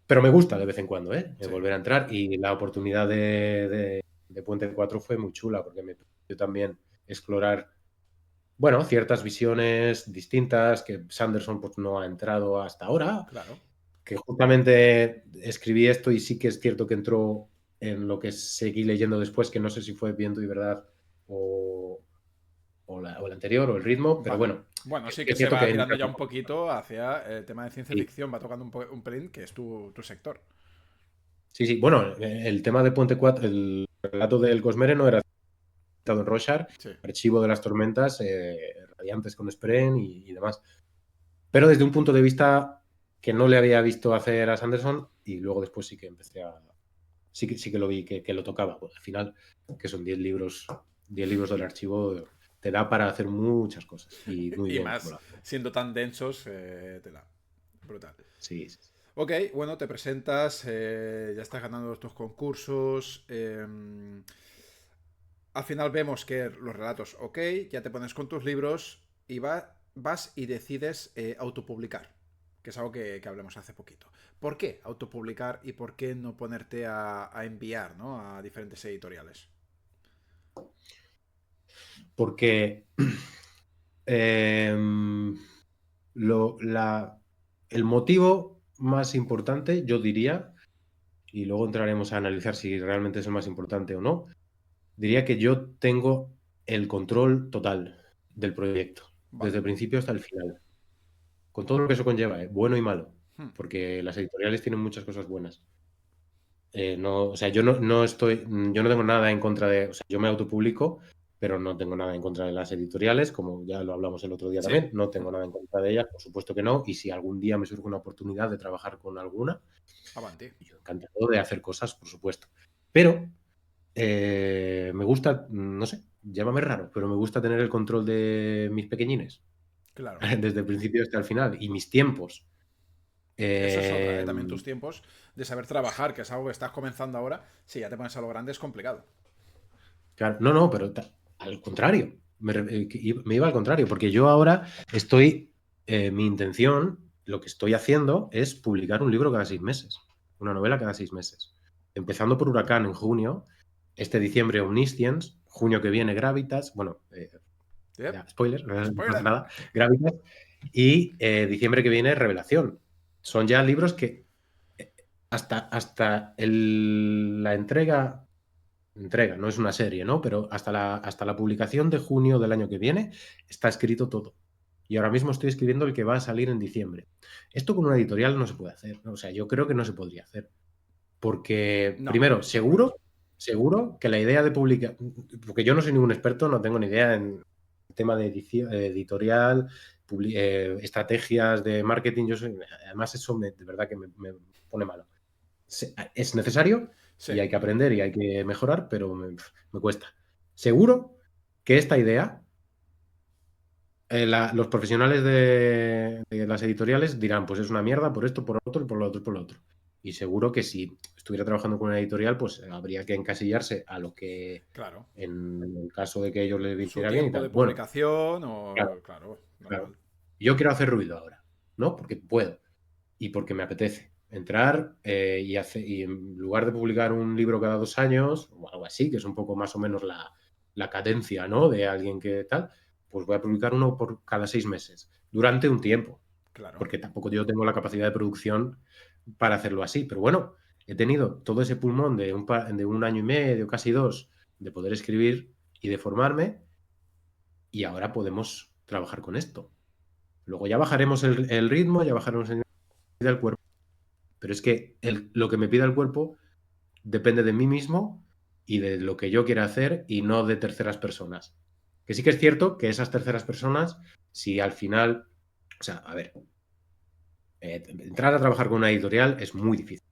Pero me gusta de vez en cuando, ¿eh? Sí. Volver a entrar y la oportunidad de Puente 4 fue muy chula porque me permitió también explorar bueno, ciertas visiones distintas que Sanderson pues, no ha entrado hasta ahora, Claro. que justamente escribí esto y sí que es cierto que entró en lo que seguí leyendo después, que no sé si fue Viento y Verdad o, o el anterior o el ritmo, pero Vale. bueno, Bueno, sí que que es se cierto va que tirando entra. ya un poquito hacia el tema de ciencia Sí, ficción, va tocando un pelín, que es tu sector. sí, sí. Bueno, el tema de Puente 4, el relato del Cosmere no era citado en Rorschach, Sí. Archivo de las Tormentas, Radiantes con Spren y demás. Pero desde un punto de vista que no le había visto hacer a Sanderson y luego después sí que empecé a... Sí que lo vi, que lo tocaba. Pues, al final, que son 10 libros del archivo, te da para hacer muchas cosas y muy Y bien como más, lo hace. siendo tan densos, tela. Brutal. Sí, sí, sí. Ok, bueno, te presentas, ya estás ganando tus concursos. Al final vemos que los relatos, ok, ya te pones con tus libros y vas y decides autopublicar, que es algo que hablamos hace poquito. ¿Por qué autopublicar y por qué no ponerte a enviar, ¿no? A diferentes editoriales? Porque em, lo, la, el motivo más importante, yo diría, y luego entraremos a analizar si realmente es el más importante o no, diría que yo tengo el control total del proyecto, desde Vale. el principio hasta el final, con todo lo que eso conlleva, bueno y malo, Hmm. porque las editoriales tienen muchas cosas buenas. No, o sea, yo no estoy, yo no tengo nada en contra de, o sea, yo me autopublico, pero no tengo nada en contra de las editoriales, como ya lo hablamos el otro día Sí. también, no tengo nada en contra de ellas, por supuesto que no, y si algún día me surge una oportunidad de trabajar con alguna, Avanti. yo encantado de hacer cosas, por supuesto. Pero me gusta, no sé, llámame raro, pero me gusta tener el control de mis pequeñines, Claro. desde el principio hasta el final, y mis tiempos. Eso es otra, ¿eh? Eh, También tus tiempos de saber trabajar, que es algo que estás comenzando ahora. Si ya te pones a lo grande es complicado. claro, no, no, pero al contrario, me iba al contrario, porque yo ahora estoy, mi intención, lo que estoy haciendo es publicar un libro cada 6 meses, una novela cada 6 meses. Empezando por Huracán en junio, este diciembre Omniscience, junio que viene Gravitas, bueno, Yep. ya, spoiler, no pasa Spoiler. nada, Gravitas, y diciembre que viene Revelación. Son ya libros que eh, hasta la entrega, no es una serie, ¿no? Pero hasta la publicación de junio del año que viene está escrito todo. Y ahora mismo estoy escribiendo el que va a salir en diciembre. Esto con una editorial no se puede hacer, ¿no? O sea, yo creo que no se podría hacer. Porque, No, primero, por lo menos. seguro que la idea de publicar, porque yo no soy ningún experto, no tengo ni idea en el tema de editorial, estrategias de marketing, además eso de verdad que me pone malo. Es necesario Sí. y hay que aprender y hay que mejorar, pero me cuesta. Seguro que esta idea, los profesionales de las editoriales dirán, pues es una mierda por esto, por lo otro y por lo otro y por lo otro. Y seguro que si estuviera trabajando con una editorial, pues habría que encasillarse a lo que, Claro. en el caso de que ellos les Su viniera bien y tiempo tal. de Bueno, publicación claro, o... Claro, claro. normal. Yo quiero hacer ruido ahora, ¿no? Porque puedo y porque me apetece entrar y en lugar de publicar un libro cada 2 años o algo así, que es un poco más o menos la cadencia, ¿no? De alguien que tal, pues voy a publicar uno por cada 6 meses durante un tiempo, Claro. porque tampoco yo tengo la capacidad de producción para hacerlo así. Pero bueno, he tenido todo ese pulmón de un año y medio, casi dos, de poder escribir y de formarme, y ahora podemos trabajar con esto. Luego ya bajaremos el ritmo, ya bajaremos el cuerpo, pero es que lo que me pida el cuerpo depende de mí mismo y de lo que yo quiera hacer y no de terceras personas. Que sí que es cierto que esas terceras personas, si al final, o sea, a ver, entrar a trabajar con una editorial es muy difícil,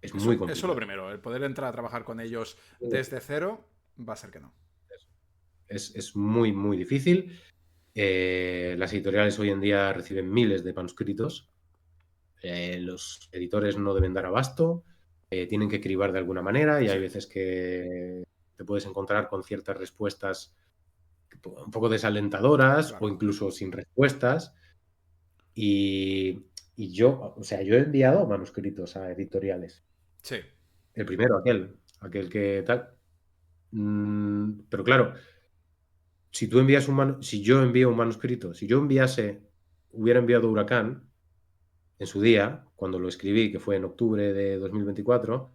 es muy Eso lo complicado. primero. El poder entrar a trabajar con ellos desde cero va a ser que no. Es muy, muy difícil. Las editoriales hoy en día reciben miles de manuscritos. Los editores no deben dar abasto, tienen que cribar de alguna manera y hay Sí. veces que te puedes encontrar con ciertas respuestas un poco desalentadoras o Claro. incluso sin respuestas. Y yo, o sea, yo he enviado manuscritos a editoriales. Sí. El primero, aquel que tal. Pero claro, si yo envío un manuscrito, si yo hubiera enviado Huracán en su día, cuando lo escribí, que fue en octubre de 2024,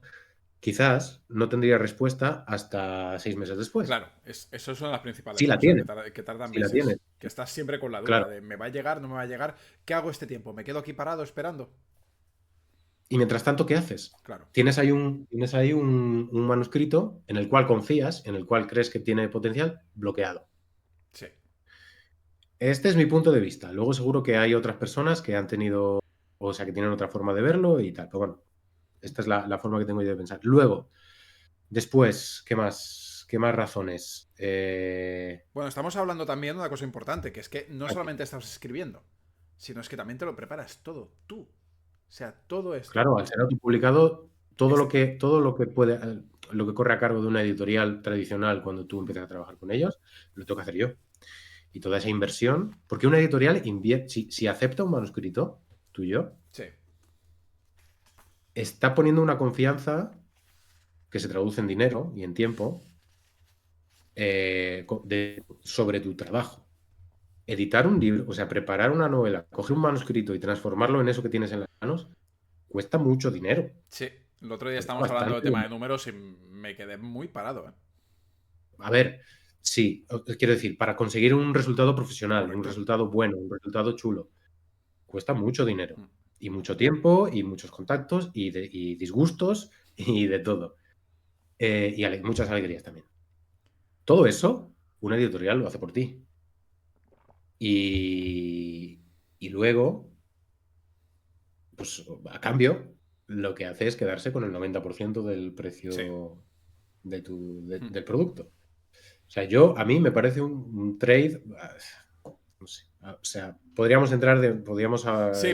quizás no tendría respuesta hasta 6 meses después. Claro, eso son las principales Sí la cosas, tiene, que tardan sí la tiene, meses. Que estás siempre con la claro. duda de ¿me va a llegar? ¿No me va a llegar? ¿Qué hago este tiempo? ¿Me quedo aquí parado esperando? Y mientras tanto, ¿qué haces? Claro. Tienes ahí un manuscrito en el cual confías, en el cual crees que tiene potencial, bloqueado. Sí. Este es mi punto de vista. Luego seguro que hay otras personas que han tenido, o sea, que tienen otra forma de verlo y tal. Pero bueno, esta es la forma que tengo yo de pensar. Luego, después, ¿qué más? ¿Qué más razones? Bueno, estamos hablando también de una cosa importante, que es que no Aquí. solamente estás escribiendo, sino es que también te lo preparas todo, tú. O sea, todo esto. Claro, al ser autopublicado, todo Es, lo que, todo lo que corre a cargo de una editorial tradicional cuando tú empiezas a trabajar con ellos, lo tengo que hacer yo. Y toda esa inversión, porque una editorial invierte, si acepta un manuscrito tuyo, sí, está poniendo una confianza que se traduce en dinero y en tiempo sobre tu trabajo. Editar un libro, o sea, preparar una novela, coger un manuscrito y transformarlo en eso que tienes en las manos, cuesta mucho dinero. sí. El otro día Cuesta estábamos hablando de bastante tema de dinero. números y me quedé muy parado, ¿eh? A ver, sí, quiero decir, para conseguir un resultado profesional, un Correcto. resultado bueno, un resultado chulo, cuesta mucho dinero Mm. y mucho tiempo y muchos contactos y disgustos y de todo. Y muchas alegrías también. Todo eso, una editorial lo hace por ti. Y, y luego, pues a cambio, lo que hace es quedarse con el 90% del Sí. precio Mm. del producto. O sea, a mí me parece un trade, no sé, o sea, podríamos Sí,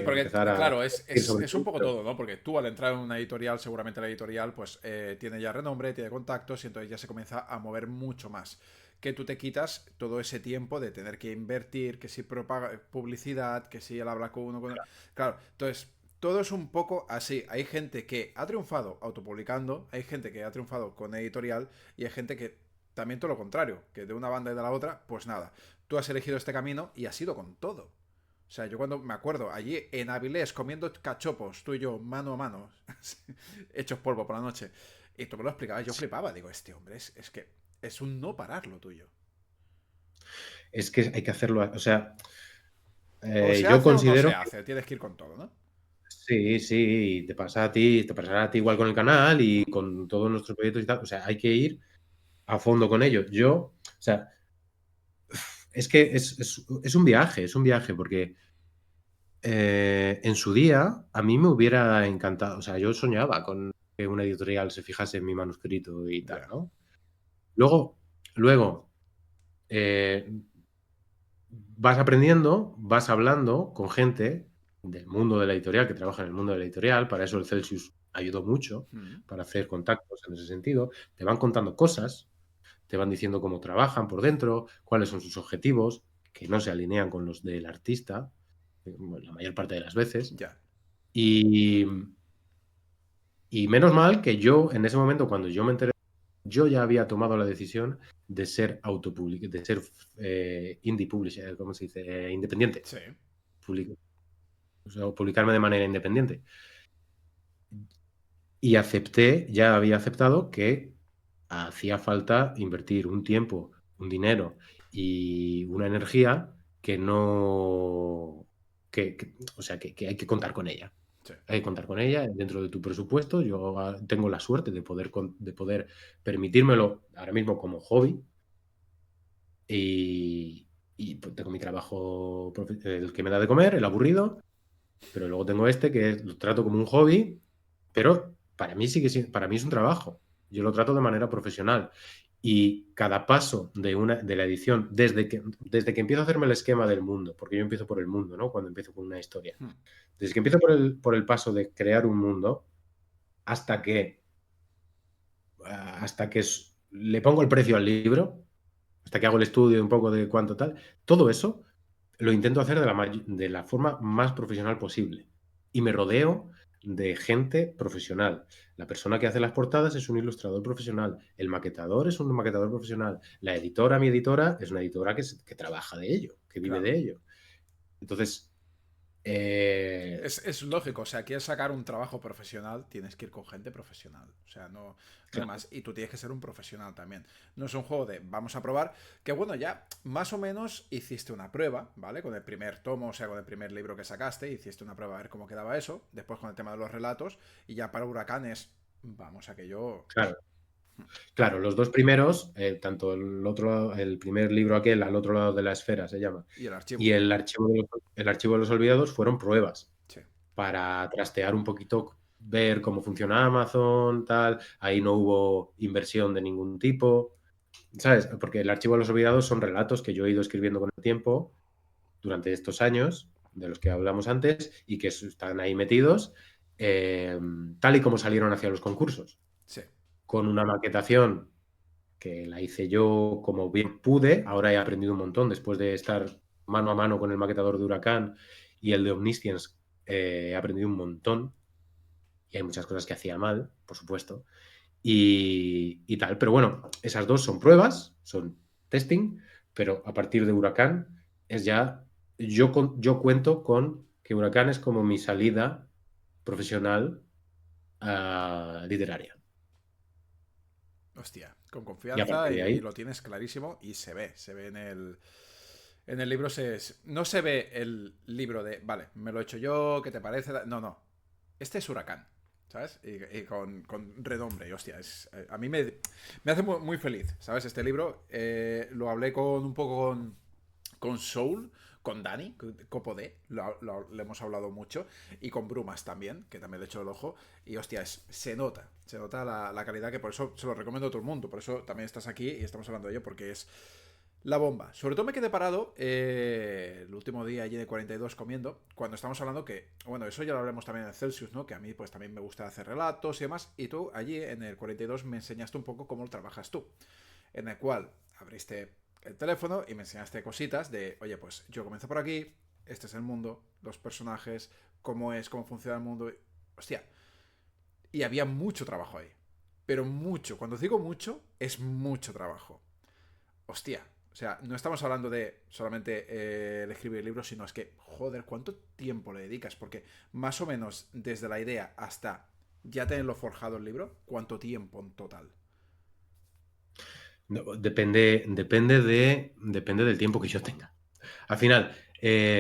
porque, empezar a claro, decir sobre es un esto, poco pero todo, ¿no? Porque tú al entrar en una editorial, seguramente la editorial, pues tiene ya renombre, tiene contactos y entonces ya se comienza a mover mucho más. Que tú te quitas todo ese tiempo de tener que invertir, que si publicidad, que si él habla con uno, con... Claro, entonces todo es un poco así. Hay gente que ha triunfado autopublicando, hay gente que ha triunfado con editorial y hay gente que también todo lo contrario, que de una banda y de la otra, pues nada. Tú has elegido este camino y has ido con todo. O sea, yo cuando me acuerdo, allí en Avilés comiendo cachopos, tú y yo, mano a mano, hechos polvo por la noche, y tú me lo explicabas, yo flipaba, digo, este hombre es que es un no parar lo tuyo. es que hay que hacerlo. O sea, O se yo hace o no se considero que hace, tienes que ir con todo, ¿no? sí, sí, te pasa a ti, te pasará a ti igual con el canal y con todos nuestros proyectos y tal. O sea, hay que ir a fondo con ello. O sea, es que es un viaje, porque en su día a mí me hubiera encantado, o sea, yo soñaba con que una editorial se fijase en mi manuscrito y tal, Ya. ¿no? Luego, eh, vas aprendiendo, vas hablando con gente del mundo de la editorial, que trabaja en el mundo de la editorial, para eso el Celsius ayudó mucho Mm. para hacer contactos en ese sentido. Te van contando cosas, te van diciendo cómo trabajan por dentro, cuáles son sus objetivos, que no se alinean con los del artista, la mayor parte de las veces. Ya. Y, y menos mal que yo, en ese momento, cuando yo me enteré, yo ya había tomado la decisión de ser de ser indie publisher, ¿cómo se dice? Independiente. Sí. O sea, publicarme de manera independiente. Y acepté, ya había aceptado que hacía falta invertir un tiempo, un dinero y una energía que no, o sea, que hay que contar con ella. Sí. Hay que contar con ella dentro de tu presupuesto. Yo tengo la suerte de poder permitírmelo ahora mismo como hobby y pues, tengo mi trabajo, el que me da de comer, el aburrido, pero luego tengo este que lo trato como un hobby, pero para mí para mí es un trabajo. Yo lo trato de manera profesional. Y cada paso de la edición, desde que empiezo a hacerme el esquema del mundo, porque yo empiezo por el mundo, ¿no? Cuando empiezo con una historia. Mm. Desde que empiezo por el paso de crear un mundo hasta que, le pongo el precio al libro, hasta que hago el estudio un poco de cuánto tal, todo eso lo intento hacer de la forma más profesional posible. Y me rodeo de gente profesional. La persona que hace las portadas es un ilustrador profesional. El maquetador es un maquetador profesional. La editora, mi editora, es una editora que trabaja de ello, que vive Claro. de ello. Entonces, eh, Es lógico, o sea, quieres sacar un trabajo profesional, tienes que ir con gente profesional. O sea, no hay claro, más. Y tú tienes que ser un profesional también. No es un juego de vamos a probar, que bueno, ya más o menos hiciste una prueba, ¿vale? Con el primer tomo, o sea, con el primer libro que sacaste, hiciste una prueba a ver cómo quedaba eso. Después con el tema de los relatos. Y ya para Huracanes, vamos a que yo. claro. Claro, los dos primeros, tanto el primer libro aquel, al otro lado de la esfera se llama, Y el y archivo. el archivo de los olvidados fueron pruebas Sí. para trastear un poquito, ver cómo funciona Amazon, tal. Ahí no hubo inversión de ningún tipo, ¿sabes? Porque el archivo de los olvidados son relatos que yo he ido escribiendo con el tiempo durante estos años, de los que hablamos antes, y que están ahí metidos, eh, tal y como salieron hacia los concursos, Sí. con una maquetación que la hice yo como bien pude. Ahora he aprendido un montón después de estar mano a mano con el maquetador de Huracán y el de Omniscience. He aprendido un montón y hay muchas cosas que hacía mal, por supuesto, y tal. Pero bueno, esas dos son pruebas, son testing, pero a partir de Huracán es ya, yo cuento con que Huracán es como mi salida profesional literaria. Hostia, con Y a confianza partir de y ahí, lo tienes clarísimo y se ve en el libro no se ve el libro de, vale, me lo he hecho yo, ¿qué te parece? No, no. Este es Huracán, ¿sabes? Y con renombre, y hostia, a mí me hace muy, muy feliz, ¿sabes? Este libro lo hablé un poco con Soul, con Dani, Copo D, le hemos hablado mucho, y con Brumas también, que también le he hecho el ojo, y hostia, se nota la calidad, que por eso se lo recomiendo a todo el mundo, por eso también estás aquí y estamos hablando de ello, porque es la bomba. Sobre todo me quedé parado el último día allí de 42 comiendo, cuando estamos hablando que, bueno, eso ya lo hablamos también en Celsius, ¿no? Que a mí pues también me gusta hacer relatos y demás, y tú allí en el 42 me enseñaste un poco cómo lo trabajas tú, en el cual abriste el teléfono y me enseñaste cositas de, oye, pues yo comienzo por aquí, este es el mundo, los personajes, cómo funciona el mundo. Hostia, y había mucho trabajo ahí. Pero mucho, cuando digo mucho, es mucho trabajo. Hostia, o sea, no estamos hablando de solamente el escribir libros, sino es que, joder, ¿cuánto tiempo le dedicas? Porque más o menos desde la idea hasta ya tenerlo forjado el libro, ¿cuánto tiempo en total? no, depende del tiempo que yo tenga. Al final,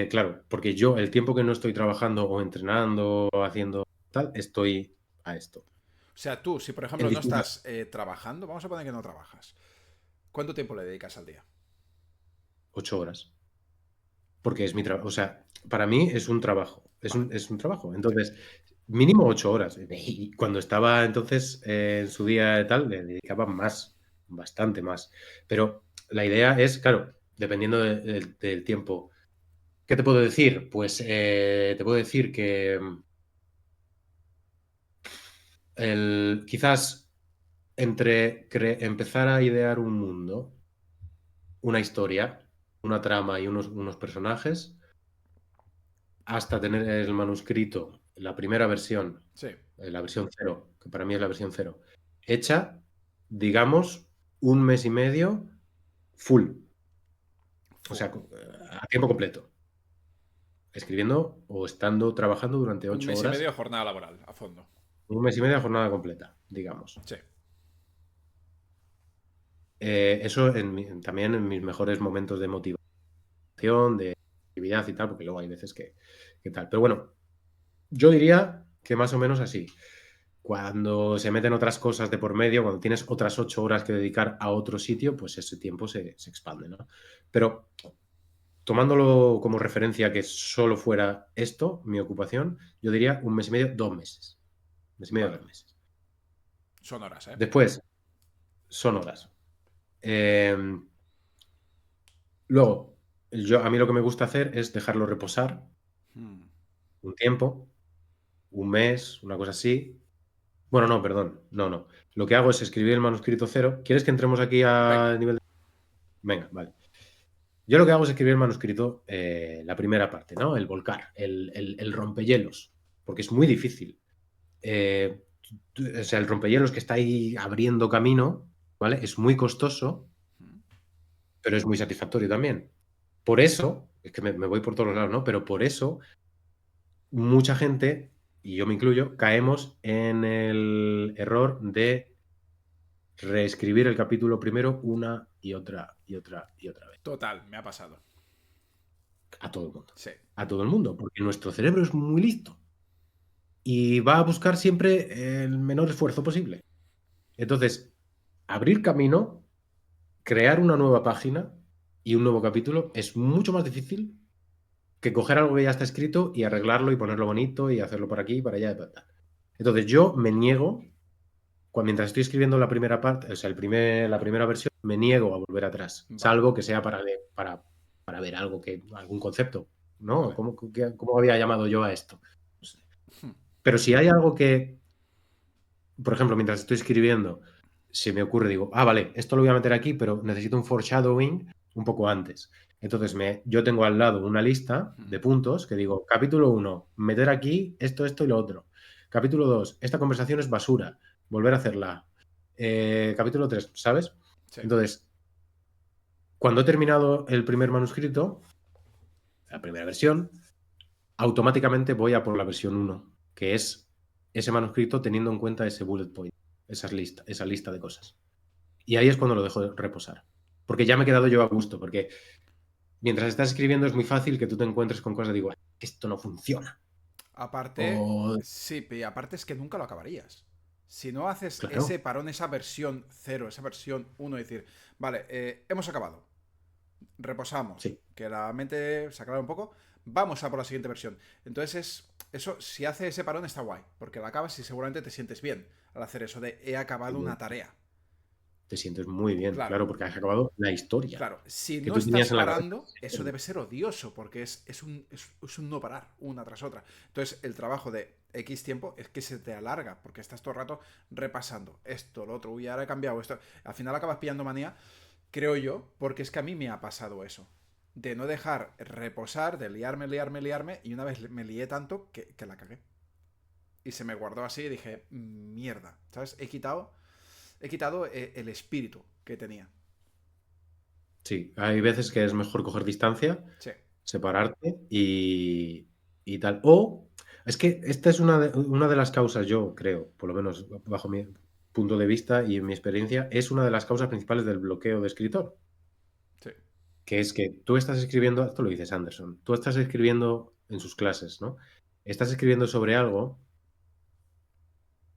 claro, porque yo el tiempo que no estoy trabajando o entrenando o haciendo tal, estoy a esto. O sea, tú, si por En ejemplo no distintas estás trabajando, vamos a poner que no trabajas, ¿cuánto tiempo le dedicas al día? 8 horas. Porque es mi trabajo. O sea, para mí es un trabajo. Vale, Es un trabajo. sí. Entonces, mínimo 8 horas. Y cuando estaba entonces en su día y tal, le dedicaba más, bastante más. Pero la idea es, claro, dependiendo del tiempo. ¿Qué te puedo decir? Pues te puedo decir que quizás entre empezar a idear un mundo, una historia, una trama y unos personajes, hasta tener el manuscrito, la primera versión, Sí. la versión cero, que para mí es la versión cero, hecha, digamos, un mes y medio full, o sea, a tiempo completo, escribiendo o estando trabajando durante Un 8 mes y horas, medio de jornada laboral, a fondo. un mes y medio, jornada completa, digamos. Sí. Eso también en mis mejores momentos de motivación, de actividad y tal, porque luego hay veces que tal. Pero bueno, yo diría que más o menos así. Cuando se meten otras cosas de por medio, cuando tienes otras 8 horas que dedicar a otro sitio, pues ese tiempo se expande, ¿no? Pero tomándolo como referencia que solo fuera esto, mi ocupación, yo diría un mes y medio, 2 meses. Un mes y medio, Vale. 2 meses. Son horas, ¿eh? Después, son horas. Eh, Luego, a mí lo que me gusta hacer es dejarlo reposar Hmm. un tiempo, un mes, una cosa así. Bueno, no, perdón, no. Lo que hago es escribir el manuscrito cero. ¿Quieres que entremos aquí a Venga. nivel de... Venga, vale. Yo lo que hago es escribir el manuscrito, la primera parte, ¿no? El volcar, el rompehielos, porque es muy difícil. Eh, o sea, el rompehielos que está ahí abriendo camino, ¿vale? Es muy costoso, Hmm. pero es muy satisfactorio también. Por eso, es que me voy por todos los lados, ¿no? Pero por eso mucha gente, y yo me incluyo, caemos en el error de reescribir el capítulo primero una y otra y otra y otra vez. Total, me ha pasado. A todo el mundo. Sí. A todo el mundo, porque nuestro cerebro es muy listo y va a buscar siempre el menor esfuerzo posible. Entonces, abrir camino, crear una nueva página y un nuevo capítulo es mucho más difícil que coger algo que ya está escrito y arreglarlo y ponerlo bonito y hacerlo por aquí y para allá. Entonces, yo me niego mientras estoy escribiendo la primera parte, o sea, la primera versión, me niego a volver atrás, Vale. salvo que sea para ver algún concepto, ¿no? Vale. ¿Cómo había llamado yo a esto? No sé. Hmm. Pero si hay algo que, por ejemplo, mientras estoy escribiendo, se me ocurre, digo, vale, esto lo voy a meter aquí, pero necesito un foreshadowing un poco antes. Entonces, yo tengo al lado una lista Hmm. de puntos que digo, capítulo 1, meter aquí esto y lo otro. Capítulo 2, esta conversación es basura, volver a hacerla. Capítulo 3, ¿sabes? Sí. Entonces, cuando he terminado el primer manuscrito, la primera versión, automáticamente voy a por la versión 1, que es ese manuscrito teniendo en cuenta ese bullet point, esa lista de cosas. Y ahí es cuando lo dejo de reposar. Porque ya me he quedado yo a gusto, porque mientras estás escribiendo es muy fácil que tú te encuentres con cosas, digo, esto no funciona. Aparte, O, sí, y aparte es que nunca lo acabarías. Si no haces claro, ese parón, esa versión cero, esa versión uno, decir, vale, hemos acabado, reposamos, sí. que la mente se aclara un poco, vamos a por la siguiente versión. Entonces, eso, si hace ese parón, está guay, porque la acabas y seguramente te sientes bien al hacer eso de he acabado una tarea. Te sientes muy bien, Claro, claro, porque has acabado la historia claro, si que no tú estás tenías en la cabeza. parando, eso debe ser odioso, porque es un no parar, una tras otra. Entonces, el trabajo de X tiempo es que se te alarga, porque estás todo el rato repasando esto, lo otro, uy, ahora he cambiado esto. Al final acabas pillando manía, creo yo, porque es que a mí me ha pasado eso. De no dejar reposar, de liarme, y una vez me lié tanto que la cagué. Y se me guardó así y dije, mierda, ¿sabes? He quitado el espíritu que tenía. Sí, hay veces que es mejor coger distancia, Sí. separarte y tal. O es que esta es una de las causas, yo creo, por lo menos bajo mi punto de vista y en mi experiencia, es una de las causas principales del bloqueo de escritor, Sí. que es que tú estás escribiendo, esto lo dice Sanderson, tú estás escribiendo en sus clases, ¿no? Estás escribiendo sobre algo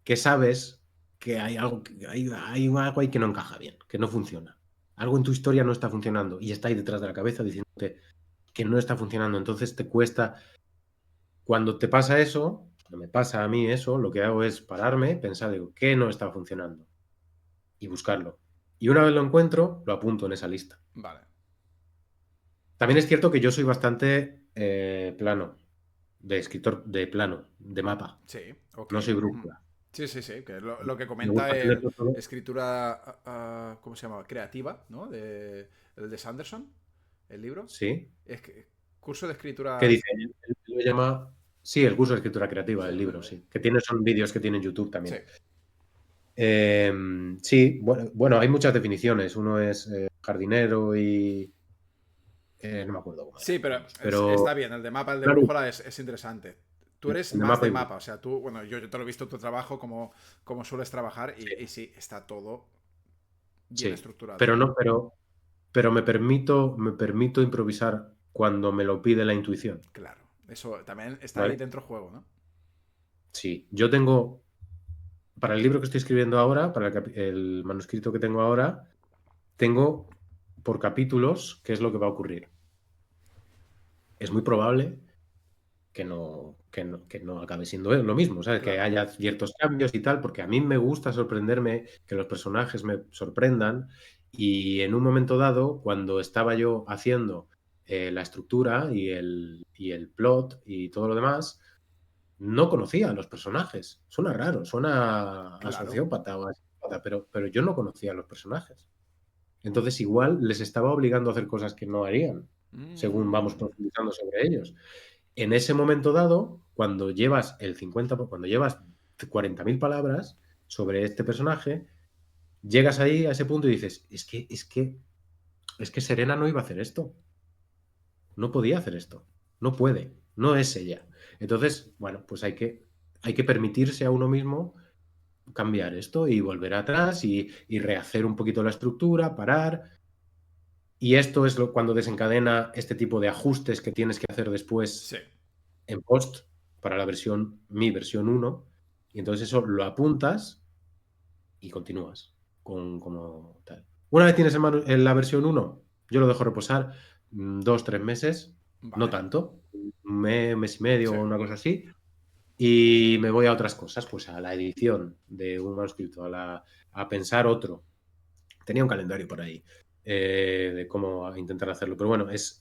que sabes que hay algo, hay algo ahí que no encaja bien, que no funciona. Algo en tu historia no está funcionando y está ahí detrás de la cabeza diciéndote que no está funcionando. Entonces te cuesta. Cuando te pasa eso, cuando me pasa a mí eso, lo que hago es pararme, pensar, digo, ¿qué no está funcionando? Y buscarlo. Y una vez lo encuentro, lo apunto en esa lista. Vale. También es cierto que yo soy bastante plano, de escritor de plano, de mapa. Sí, ok. No soy brújula. Sí, sí, sí, que es lo que Me comenta gusta el tenerlo todo. escritura, ¿cómo se llama? Creativa, ¿no? El de Sanderson, el libro. Sí. Es que curso de ¿Qué escritura. dice? Él lo llama. Sí, el curso de escritura creativa, Sí, el libro, sí. Que tiene, son vídeos que tiene en YouTube sí. también. Sí, bueno, hay muchas definiciones. Uno es jardinero y. No me acuerdo cómo era. Sí, pero Vamos. está Pero. bien, el de mapa, el de Claro, brújula es interesante. Tú eres el de más mapa de y mapa, brújula. o sea, tú, bueno, yo te lo he visto en tu trabajo, como sueles trabajar, Sí, y sí, está todo bien sí. estructurado. Pero no, pero me permito improvisar cuando me lo pide la intuición. Claro, eso también está ahí ¿Vale? dentro juego, ¿no? Sí. Yo tengo. Para el libro que estoy escribiendo ahora, para el manuscrito que tengo ahora, tengo por capítulos qué es lo que va a ocurrir. Es muy probable que no acabe siendo lo mismo, ¿sabes? Que Claro. haya ciertos cambios y tal, porque a mí me gusta sorprenderme, que los personajes me sorprendan, y en un momento dado, cuando estaba yo haciendo la estructura y el plot y todo lo demás, no conocía a los personajes. Suena raro, suena a Claro. sociópata o a psicópata, pero yo no conocía a los personajes. Entonces igual les estaba obligando a hacer cosas que no harían, según vamos Mm, profundizando sobre ellos. En ese momento dado, cuando llevas 40.000 palabras sobre este personaje, llegas ahí a ese punto y dices, es que Serena no iba a hacer esto, no podía hacer esto, no puede, no es ella. Entonces, bueno, pues hay que permitirse a uno mismo cambiar esto y volver atrás y rehacer un poquito la estructura, parar. Y esto es cuando desencadena este tipo de ajustes que tienes que hacer después sí. en post para mi versión uno. Y entonces eso lo apuntas y continúas como tal. Una vez tienes en la versión uno, yo lo dejo reposar 2, 3 meses, no Vale. tanto, un mes y medio Sí. o una cosa así, y me voy a otras cosas, pues a la edición de un manuscrito, a pensar otro. Tenía un calendario por ahí de cómo intentar hacerlo, pero bueno, pues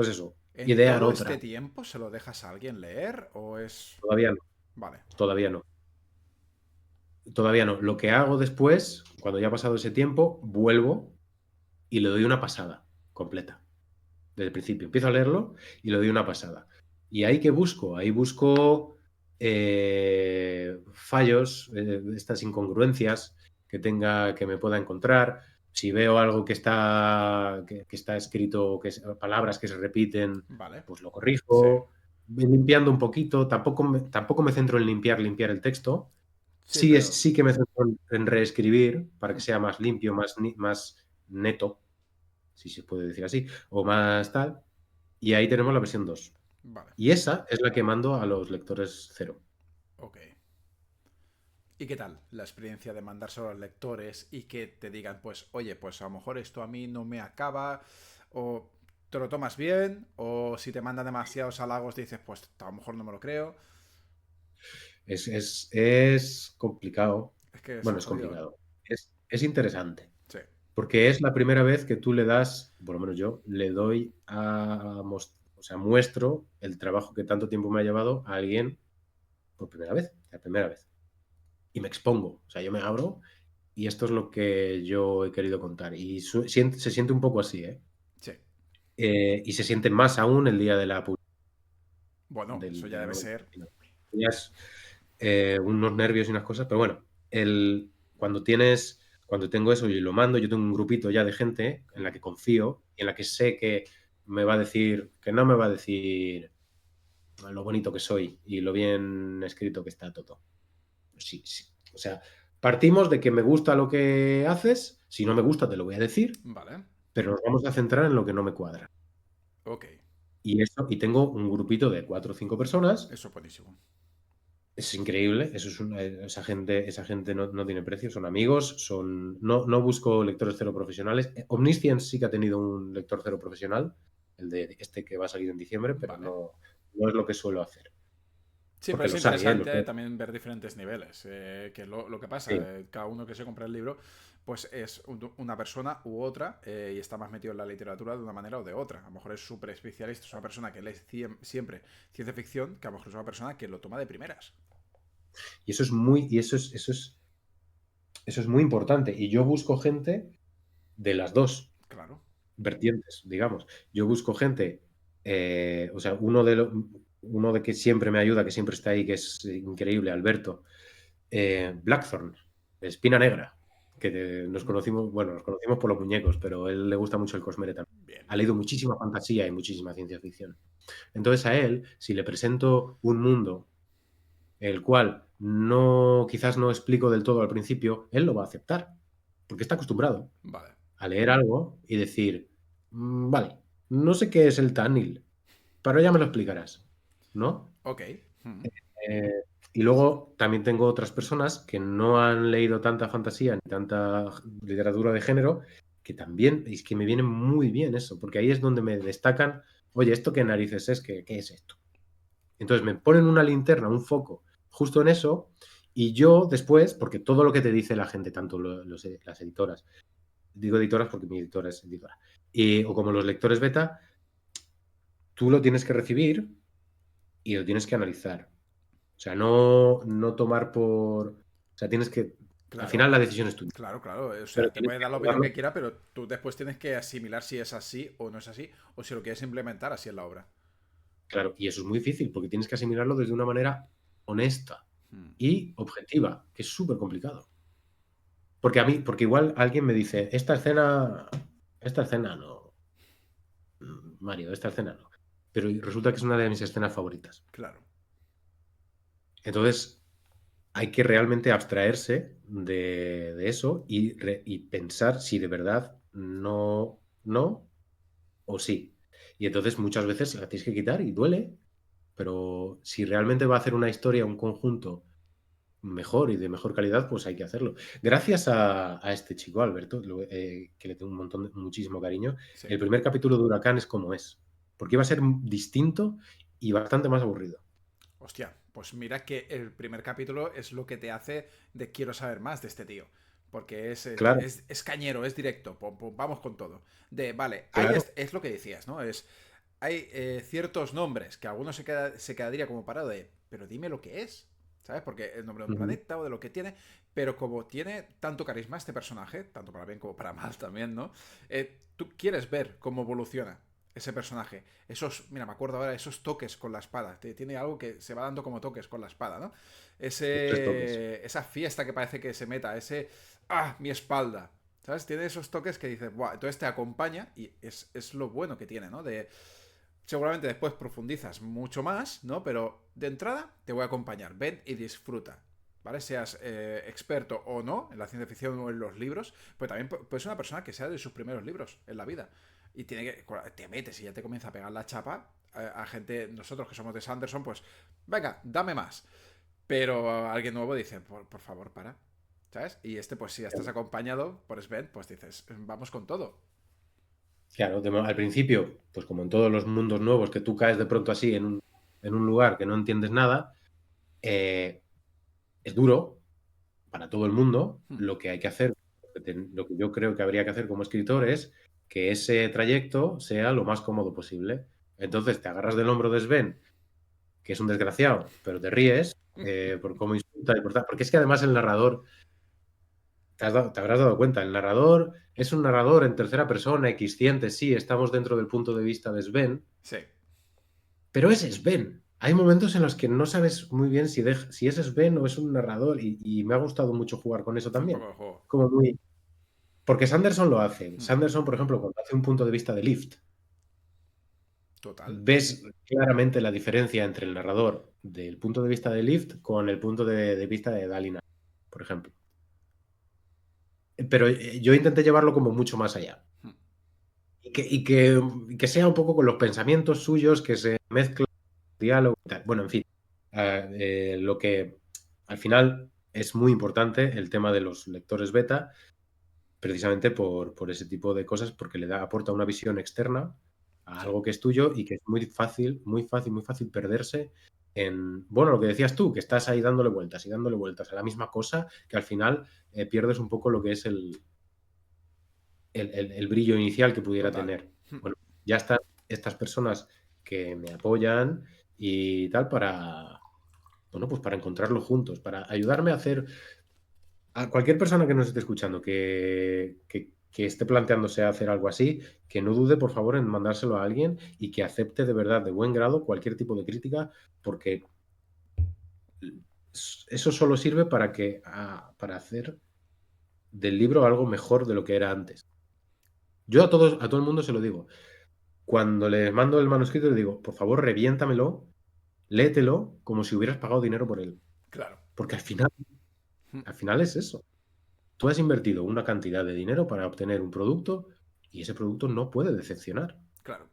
eso, ¿En idear todo este otra. tiempo se lo dejas a alguien leer o es...? Todavía no, Vale. todavía no. Todavía no. Lo que hago después, cuando ya ha pasado ese tiempo, vuelvo y le doy una pasada completa. Desde el principio. Empiezo a leerlo y le doy una pasada. ¿Y ahí qué busco? Ahí busco fallos, estas incongruencias que me pueda encontrar. Si veo algo que está escrito, palabras que se repiten, Vale. pues lo Sí. corrijo. Voy limpiando un poquito. Tampoco me centro en limpiar el texto. Sí, Sí, pero... sí que me centro en reescribir para que Hmm, sea más limpio, más neto, si se puede decir así, o más tal. Y ahí tenemos la versión 2. vale. Y esa es la que mando a los lectores cero. Ok. ¿Y qué tal la experiencia de mandárselo a los lectores y que te digan, pues, oye, pues a lo mejor esto a mí no me acaba, o te lo tomas bien, o si te mandan demasiados halagos dices, pues a lo mejor no me lo creo? Es complicado. Es que es Bueno, es jodido, ¿eh? complicado. Es interesante. Sí. Porque es la primera vez que tú le das, por lo menos yo, le doy o sea, muestro el trabajo que tanto tiempo me ha llevado a alguien por primera vez, la primera vez. Y me expongo, o sea, yo me abro y esto es lo que yo he querido contar. Y se siente un poco así, ¿eh? Sí. Y se siente más aún el día de la Bueno, eso ya del debe momento ser. final. Ya es unos nervios y unas cosas, pero bueno, cuando tengo eso y lo mando, yo tengo un grupito ya de gente en la que confío y en la que sé que que no me va a decir lo bonito que soy y lo bien escrito que está todo. Sí, sí. O sea, partimos de que me gusta lo que haces, si no me gusta te lo voy a decir, Vale. pero nos vamos a centrar en lo que no me cuadra. Ok. Y tengo un grupito de 4 o 5 personas. Eso es buenísimo. Es increíble, esa gente no tiene precio, son amigos, no busco lectores cero profesionales. Omniscience sí que ha tenido un lector cero profesional, el de este que va a salir en diciembre, pero Vale. no es lo que suelo hacer. Sí, pero Porque es los hay, ¿eh? interesante también ver diferentes niveles. Que lo que Sí, pasa, cada uno que se compra el libro, pues es una persona u otra y está más metido en la literatura de una manera o de otra. A lo mejor es súper especialista, es una persona que lee siempre ciencia ficción, que a lo mejor es una persona que lo toma de primeras. Y eso es muy importante. Y yo busco gente de las dos Claro. vertientes, digamos. Yo busco gente, o sea, uno de que siempre me ayuda, que siempre está ahí, que es increíble, Alberto, Blackthorn, Espina Negra, que nos Mm, conocimos, bueno, nos conocimos por los muñecos, pero a él le gusta mucho el Cosmere también. bien. Ha leído muchísima fantasía y muchísima ciencia ficción. Entonces a él, si le presento un mundo el cual quizás no explico del todo al principio, él lo va a aceptar, porque está acostumbrado Vale. a leer algo y decir, vale, no sé qué es el Tanil, pero ya me lo explicarás, ¿no? Ok. Mm, Eh, y luego también tengo otras personas que no han leído tanta fantasía ni tanta literatura de género, que también, es que me viene muy bien eso, porque ahí es donde me destacan, oye, ¿esto qué narices es? ¿Qué es esto? Entonces me ponen una linterna, un foco, justo en eso, y yo después, porque todo lo que te dice la gente, tanto las editoras, digo editoras porque mi editora es editora, o como los lectores beta, tú lo tienes que recibir y lo tienes que analizar. O sea, no tomar por... O sea, tienes que... Al Claro. final la decisión es tuya, Claro, claro. O pero sea, te tienes puede que dar la opinión jugarlo. que quiera, pero tú después tienes que asimilar si es así o no es así, o si lo quieres implementar así en la obra. Claro, y eso es muy difícil porque tienes que asimilarlo desde una manera honesta Mm, y objetiva, que es súper complicado. Porque igual alguien me dice, esta escena no, Mario, esta escena no. Pero resulta que es una de mis escenas favoritas. claro. Entonces, hay que realmente abstraerse de eso y pensar si de verdad no o sí. Y entonces muchas veces la tienes que quitar y duele, pero si realmente va a hacer una historia, un conjunto mejor y de mejor calidad, pues hay que hacerlo. Gracias a este chico, Alberto, que le tengo muchísimo cariño, Sí. el primer capítulo de Huracán es como es, porque iba a ser distinto y bastante más aburrido. Hostia, pues mira que el primer capítulo es lo que te hace de quiero saber más de este tío. Porque Claro, es cañero, es directo. Pum, pum, vamos con todo. Vale, ahí claro. es lo que decías, ¿no? Hay ciertos nombres que alguno se quedaría como parado de, pero dime lo que es. ¿Sabes? Porque el nombre de un Ujú. planeta o de lo que tiene. Pero como tiene tanto carisma este personaje, tanto para bien como para mal también, ¿no? Tú quieres ver cómo evoluciona ese personaje. Mira, me acuerdo ahora, esos toques con la espada. Tiene algo que se va dando como toques con la espada, ¿no? Los tres toques. Esa fiesta que parece que se meta, mi espalda. ¿Sabes? Tiene esos toques que dices, Buah, entonces te acompaña y es lo bueno que tiene, ¿no? Seguramente después profundizas mucho más, ¿no? Pero de entrada te voy a acompañar. Ven y disfruta. ¿Vale? Seas experto o no en la ciencia ficción o en los libros, pero también puedes ser una persona que sea de sus primeros libros en la vida. Y te metes y ya te comienza a pegar la chapa a gente, nosotros que somos de Sanderson, pues, venga, dame más. Pero a alguien nuevo dice, por favor, para. ¿Sabes? Y pues si ya estás acompañado por Sven, pues dices, vamos con todo. Claro, al principio, pues como en todos los mundos nuevos, que tú caes de pronto así en un lugar que no entiendes nada, eh, es duro para todo el mundo. Hmm. Lo que hay que hacer, lo que yo creo que habría que hacer como escritor es que ese trayecto sea lo más cómodo posible. Entonces te agarras del hombro de Sven, que es un desgraciado, pero te ríes por cómo insulta y por tal. Porque es que además el narrador, te habrás dado cuenta, el narrador es un narrador en tercera persona, equisciente, sí, estamos dentro del punto de vista de Sven, Sí. pero es Sven. Hay momentos en los que no sabes muy bien si es Sven o es un narrador y me ha gustado mucho jugar con eso Hace un también. poco de juego. Como muy... Porque Sanderson lo hace. Hmm. Sanderson, por ejemplo, cuando hace un punto de vista de Lift, Total. ves claramente la diferencia entre el narrador del punto de vista de Lift con el punto de vista de Dalina, por ejemplo. Pero yo intenté llevarlo como mucho más allá. Hmm. Y que sea un poco con los pensamientos suyos que se mezclan, diálogo y tal. Bueno, en fin, lo que al final es muy importante el tema de los lectores beta, precisamente por ese tipo de cosas, porque aporta una visión externa a Sí. algo que es tuyo y que es muy fácil, muy fácil, muy fácil perderse en, bueno, lo que decías tú, que estás ahí dándole vueltas y dándole vueltas a la misma cosa, que al final pierdes un poco lo que es el brillo inicial que pudiera Total. tener. Hmm. Bueno, ya están estas personas que me apoyan y tal Bueno, pues para encontrarlo juntos, para ayudarme a hacer... A cualquier persona que nos esté escuchando que esté planteándose hacer algo así, que no dude, por favor, en mandárselo a alguien y que acepte de verdad, de buen grado, cualquier tipo de crítica, porque eso solo sirve para hacer del libro algo mejor de lo que era antes. Yo a todo el mundo se lo digo. Cuando les mando el manuscrito, les digo, por favor, reviéntamelo, léetelo como si hubieras pagado dinero por él. Claro. Porque al final es eso. Tú has invertido una cantidad de dinero para obtener un producto y ese producto no puede decepcionar. Claro.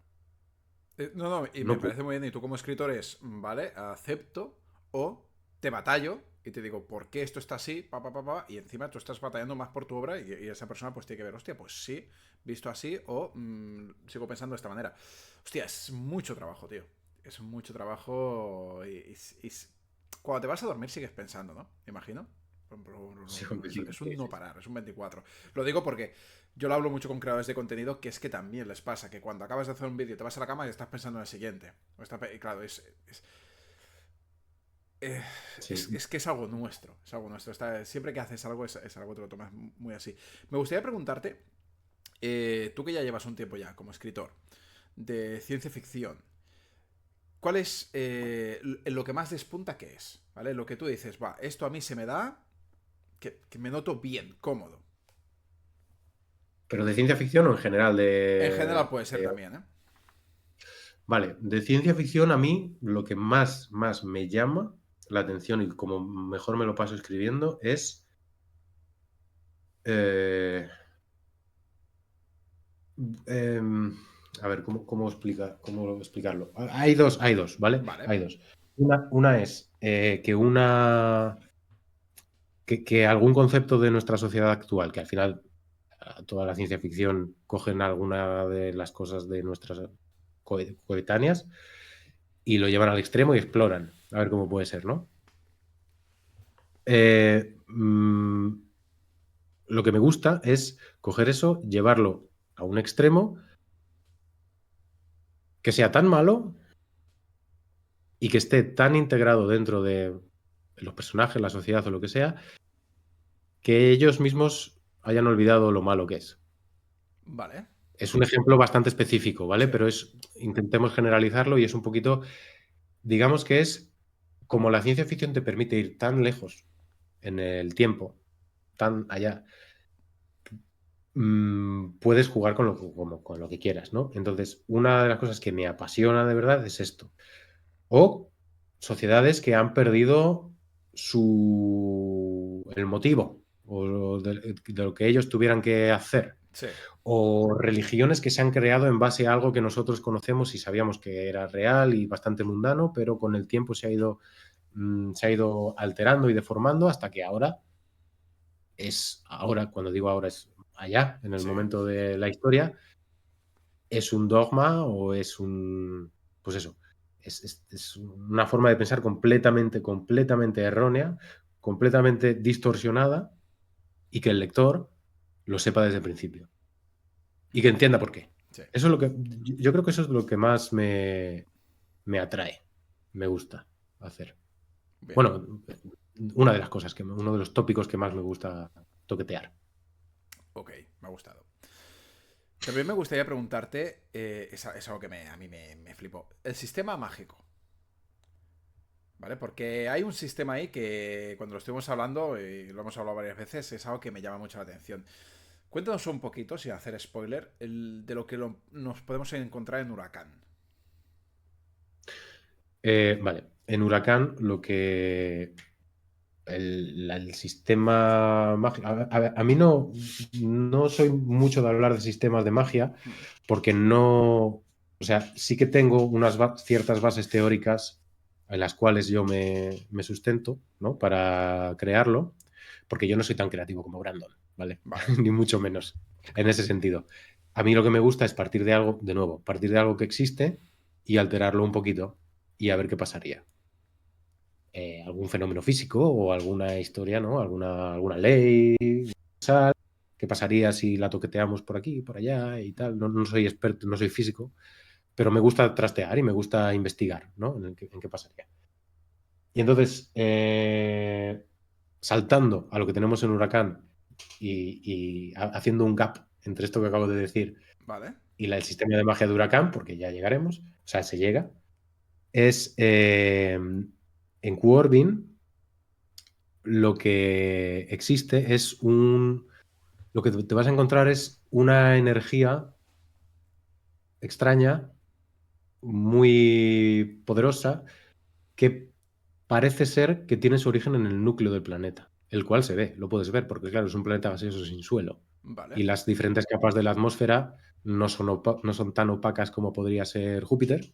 No, y me No puede. parece muy bien. Y tú como escritor es, vale, acepto o te batallo y te digo, ¿por qué esto está así? Y encima tú estás batallando más por tu obra y esa persona pues tiene que ver, hostia, pues sí, visto así o sigo pensando de esta manera. Hostia, es mucho trabajo, tío. Es mucho trabajo y cuando te vas a dormir sigues pensando, ¿no? Imagino. Sí, hombre, sí, Es sí, un no sí. parar, es un 24. Lo digo porque yo lo hablo mucho con creadores de contenido que es que también les pasa que cuando acabas de hacer un vídeo te vas a la cama y estás pensando en el siguiente. Claro, eh, Sí. es que es algo nuestro. Es algo nuestro. Siempre que haces algo es algo que te lo tomas muy así. Me gustaría preguntarte, tú que ya llevas un tiempo ya como escritor de ciencia ficción, ¿cuál es lo que más despunta que es? ¿Vale? Lo que tú dices, va, esto a mí se me da que me noto bien, cómodo. Pero de ciencia ficción o en general En general puede ser también, ¿eh? Vale, de ciencia ficción a mí lo que más me llama la atención y como mejor me lo paso escribiendo es... eh, em, a ver, cómo explicarlo? Hay dos, ¿vale? Vale. Hay dos. Una es que algún concepto de nuestra sociedad actual, que al final toda la ciencia ficción cogen alguna de las cosas de nuestras coetáneas y lo llevan al extremo y exploran, a ver cómo puede ser, ¿no? Eh, mm, lo que me gusta es coger eso, llevarlo a un extremo que sea tan malo y que esté tan integrado dentro de los personajes, la sociedad o lo que sea, que ellos mismos hayan olvidado lo malo que es. Vale. Es un ejemplo bastante específico, ¿vale? Sí. Pero intentemos generalizarlo y es un poquito, digamos que es como la ciencia ficción te permite ir tan lejos en el tiempo, tan allá, puedes jugar con lo que quieras, ¿no? Entonces, una de las cosas que me apasiona de verdad es esto. O sociedades que han perdido el motivo o de lo que ellos tuvieran que hacer. Sí. O religiones que se han creado en base a algo que nosotros conocemos y sabíamos que era real y bastante mundano, pero con el tiempo se ha ido alterando y deformando hasta que ahora, cuando digo ahora es allá, en el Sí. momento de la historia, es un dogma o pues eso, es una forma de pensar completamente errónea, completamente distorsionada y que el lector lo sepa desde el principio y que entienda por qué. Sí. Eso es lo que, yo creo que eso es lo que más me atrae, me gusta hacer. Bien. Bueno, una de las cosas, uno de los tópicos que más me gusta toquetear. Ok, me ha gustado. También me gustaría preguntarte, es algo que a mí me flipó. El sistema mágico. ¿Vale? Porque hay un sistema ahí que cuando lo estuvimos hablando, y lo hemos hablado varias veces, es algo que me llama mucho la atención. Cuéntanos un poquito, sin hacer spoiler, de lo que nos podemos encontrar en Huracán. Vale, en Huracán lo que el sistema mágico. A mí no soy mucho de hablar de sistemas de magia Hmm. porque no. O sea, sí que tengo ciertas bases teóricas en las cuales yo me sustento, ¿no? Para crearlo, porque yo no soy tan creativo como Brandon, ¿vale? Vale. Ni mucho menos Ok. en ese sentido. A mí lo que me gusta es partir de algo, de nuevo, partir de algo que existe y alterarlo un poquito y a ver qué pasaría. Algún fenómeno físico o alguna historia, ¿no? Alguna ley, qué pasaría si la toqueteamos por aquí, por allá y tal. No soy experto, no soy físico, pero me gusta trastear y me gusta investigar, ¿no? En qué pasaría. Y entonces, saltando a lo que tenemos en Huracán y haciendo un gap entre esto que acabo de decir Vale. y el sistema de magia de Huracán, porque ya llegaremos, o sea, se llega, es en Quorbin lo que existe es lo que te vas a encontrar es una energía extraña, muy poderosa, que parece ser que tiene su origen en el núcleo del planeta, el cual se ve, lo puedes ver, porque claro, es un planeta gaseoso sin suelo. Vale. Y las diferentes capas de la atmósfera no son tan opacas como podría ser Júpiter.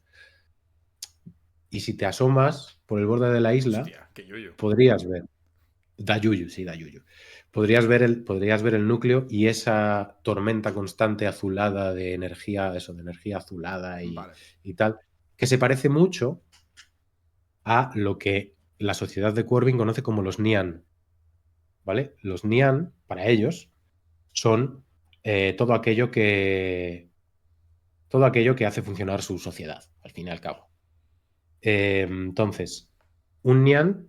Y si te asomas por el borde de la isla, Hostia, qué yuyu. podrías ver. Da yuyu, sí, da yuyu. Podrías ver el núcleo y esa tormenta constante azulada de energía, eso, de energía azulada Vale. y tal, que se parece mucho a lo que la sociedad de Corbin conoce como los Nian, ¿vale? Los Nian, para ellos, son todo aquello que hace funcionar su sociedad, al fin y al cabo. Entonces, un Nian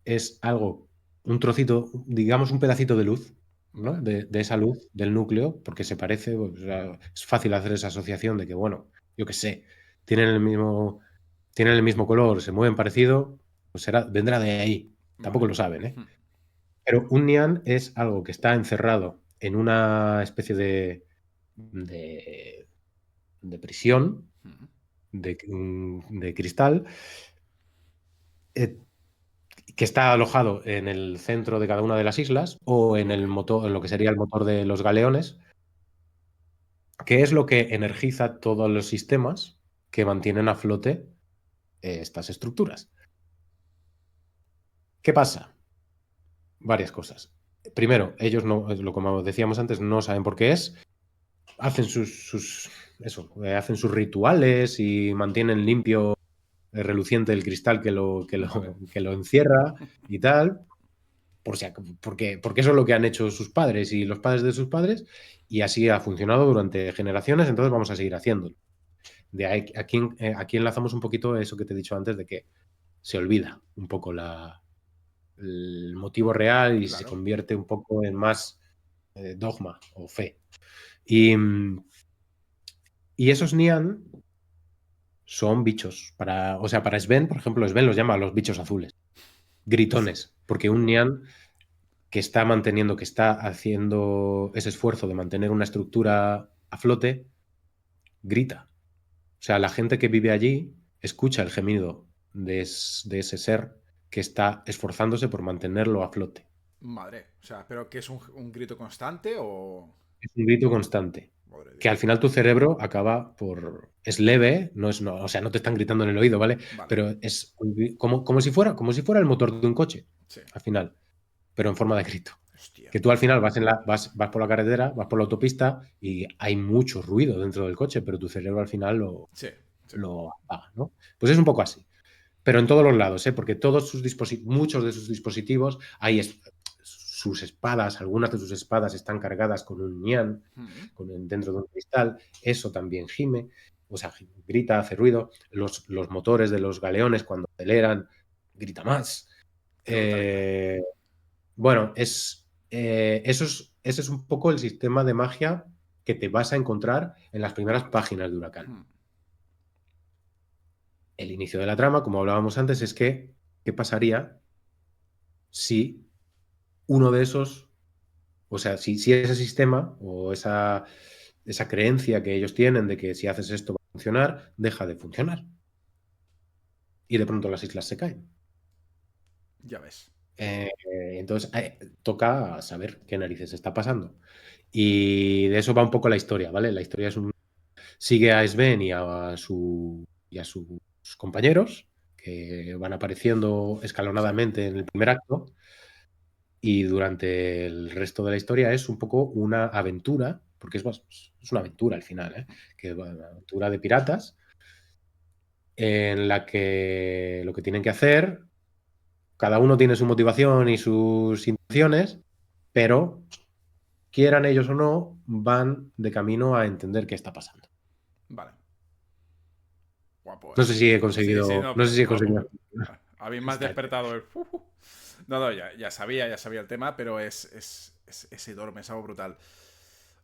es algo, un trocito, digamos un pedacito de luz, ¿no? Vale. De esa luz del núcleo, porque se parece, pues, o sea, es fácil hacer esa asociación de que, bueno, yo qué sé, tienen el mismo, tienen el mismo color, se mueven parecido, pues vendrá de ahí. Tampoco Vale. lo saben, ¿eh? Pero un Nian es algo que está encerrado en una especie de, de prisión de cristal, eh, que está alojado en el centro de cada una de las islas o en Ok. el motor, en lo que sería el motor de los galeones, que es lo que energiza todos los sistemas que mantienen a flote estas estructuras. ¿Qué pasa? Varias cosas. Primero, ellos no, como decíamos antes, no saben por qué es. Hacen hacen sus rituales y mantienen limpio, reluciente el cristal Vale. que lo encierra y tal. Porque eso es lo que han hecho sus padres y los padres de sus padres, y así ha funcionado durante generaciones, entonces vamos a seguir haciéndolo. De ahí, aquí enlazamos un poquito eso que te he dicho antes, de que se olvida un poco el motivo real y se Claro. convierte un poco en más dogma o fe. Y esos Nian son bichos. O sea, para Sven, por ejemplo, Sven los llama los bichos azules, gritones, porque un Nian que está manteniendo, que está haciendo ese esfuerzo de mantener una estructura a flote, grita. O sea, la gente que vive allí escucha el gemido de ese ser que está esforzándose por mantenerlo a flote. Madre. O sea, ¿pero que es un grito constante o...? Es un grito constante. Madre Que al Dios. final tu cerebro acaba por. Es leve, o sea, no te están gritando en el oído, ¿vale? Vale. Pero es como si fuera el motor de un coche, Sí. al final, pero en forma de grito. Hostia. Que tú al final vas por la carretera, vas por la autopista y hay mucho ruido dentro del coche, pero tu cerebro al final Sí. Sí. lo apaga, ¿no? Pues es un poco así. Pero en todos los lados, ¿eh? Porque muchos de sus dispositivos, sus espadas, algunas de sus espadas están cargadas con un ñan, dentro de un cristal, eso también gime, o sea, grita, hace ruido. Los motores de los galeones cuando aceleran, grita más. Qué brutalidad. Bueno, ese es un poco el sistema de magia que te vas a encontrar en las primeras páginas de Huracán. El inicio de la trama, como hablábamos antes, es que, ¿qué pasaría si uno de esos, o sea, si ese sistema o esa creencia que ellos tienen de que si haces esto va a funcionar, deja de funcionar? Y de pronto las islas se caen. Ya ves. Eh, entonces, toca saber qué narices está pasando. Y de eso va un poco la historia, ¿vale? La historia sigue a Sven y a sus compañeros, que van apareciendo Sí. escalonadamente en el primer acto, y durante el resto de la historia es un poco una aventura, porque es una aventura al final, ¿eh? Que es una aventura de piratas en la que lo que tienen que hacer, cada uno tiene su motivación y sus intenciones, pero quieran ellos o no, van de camino a entender qué está pasando. Vale. Guapo, No ¿eh? sé si he Sí, sí, conseguido, no, no sé si he guapo. conseguido. A mí me has Exacto. despertado el... No, no, ya sabía el tema, pero es enorme, es algo brutal.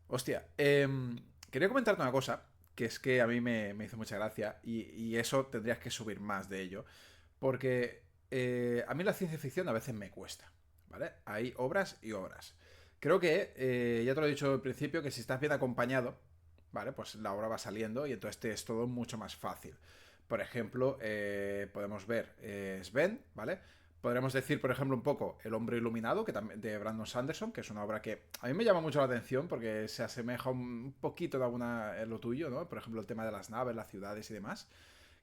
Hostia, quería comentarte una cosa, que es que a mí me hizo mucha gracia, y eso tendrías que subir más de ello, porque a mí la ciencia ficción a veces me cuesta, ¿vale? Hay obras y obras. Creo que, ya te lo he dicho al principio, que si estás bien acompañado, ¿vale? Pues la obra va saliendo y entonces te es todo mucho más fácil. Por ejemplo, podemos ver Sven, ¿vale? Podríamos decir, por ejemplo, un poco El hombre iluminado, que de Brandon Sanderson, que es una obra que a mí me llama mucho la atención porque se asemeja un poquito de alguna en lo tuyo, ¿no? Por ejemplo, el tema de las naves, las ciudades y demás,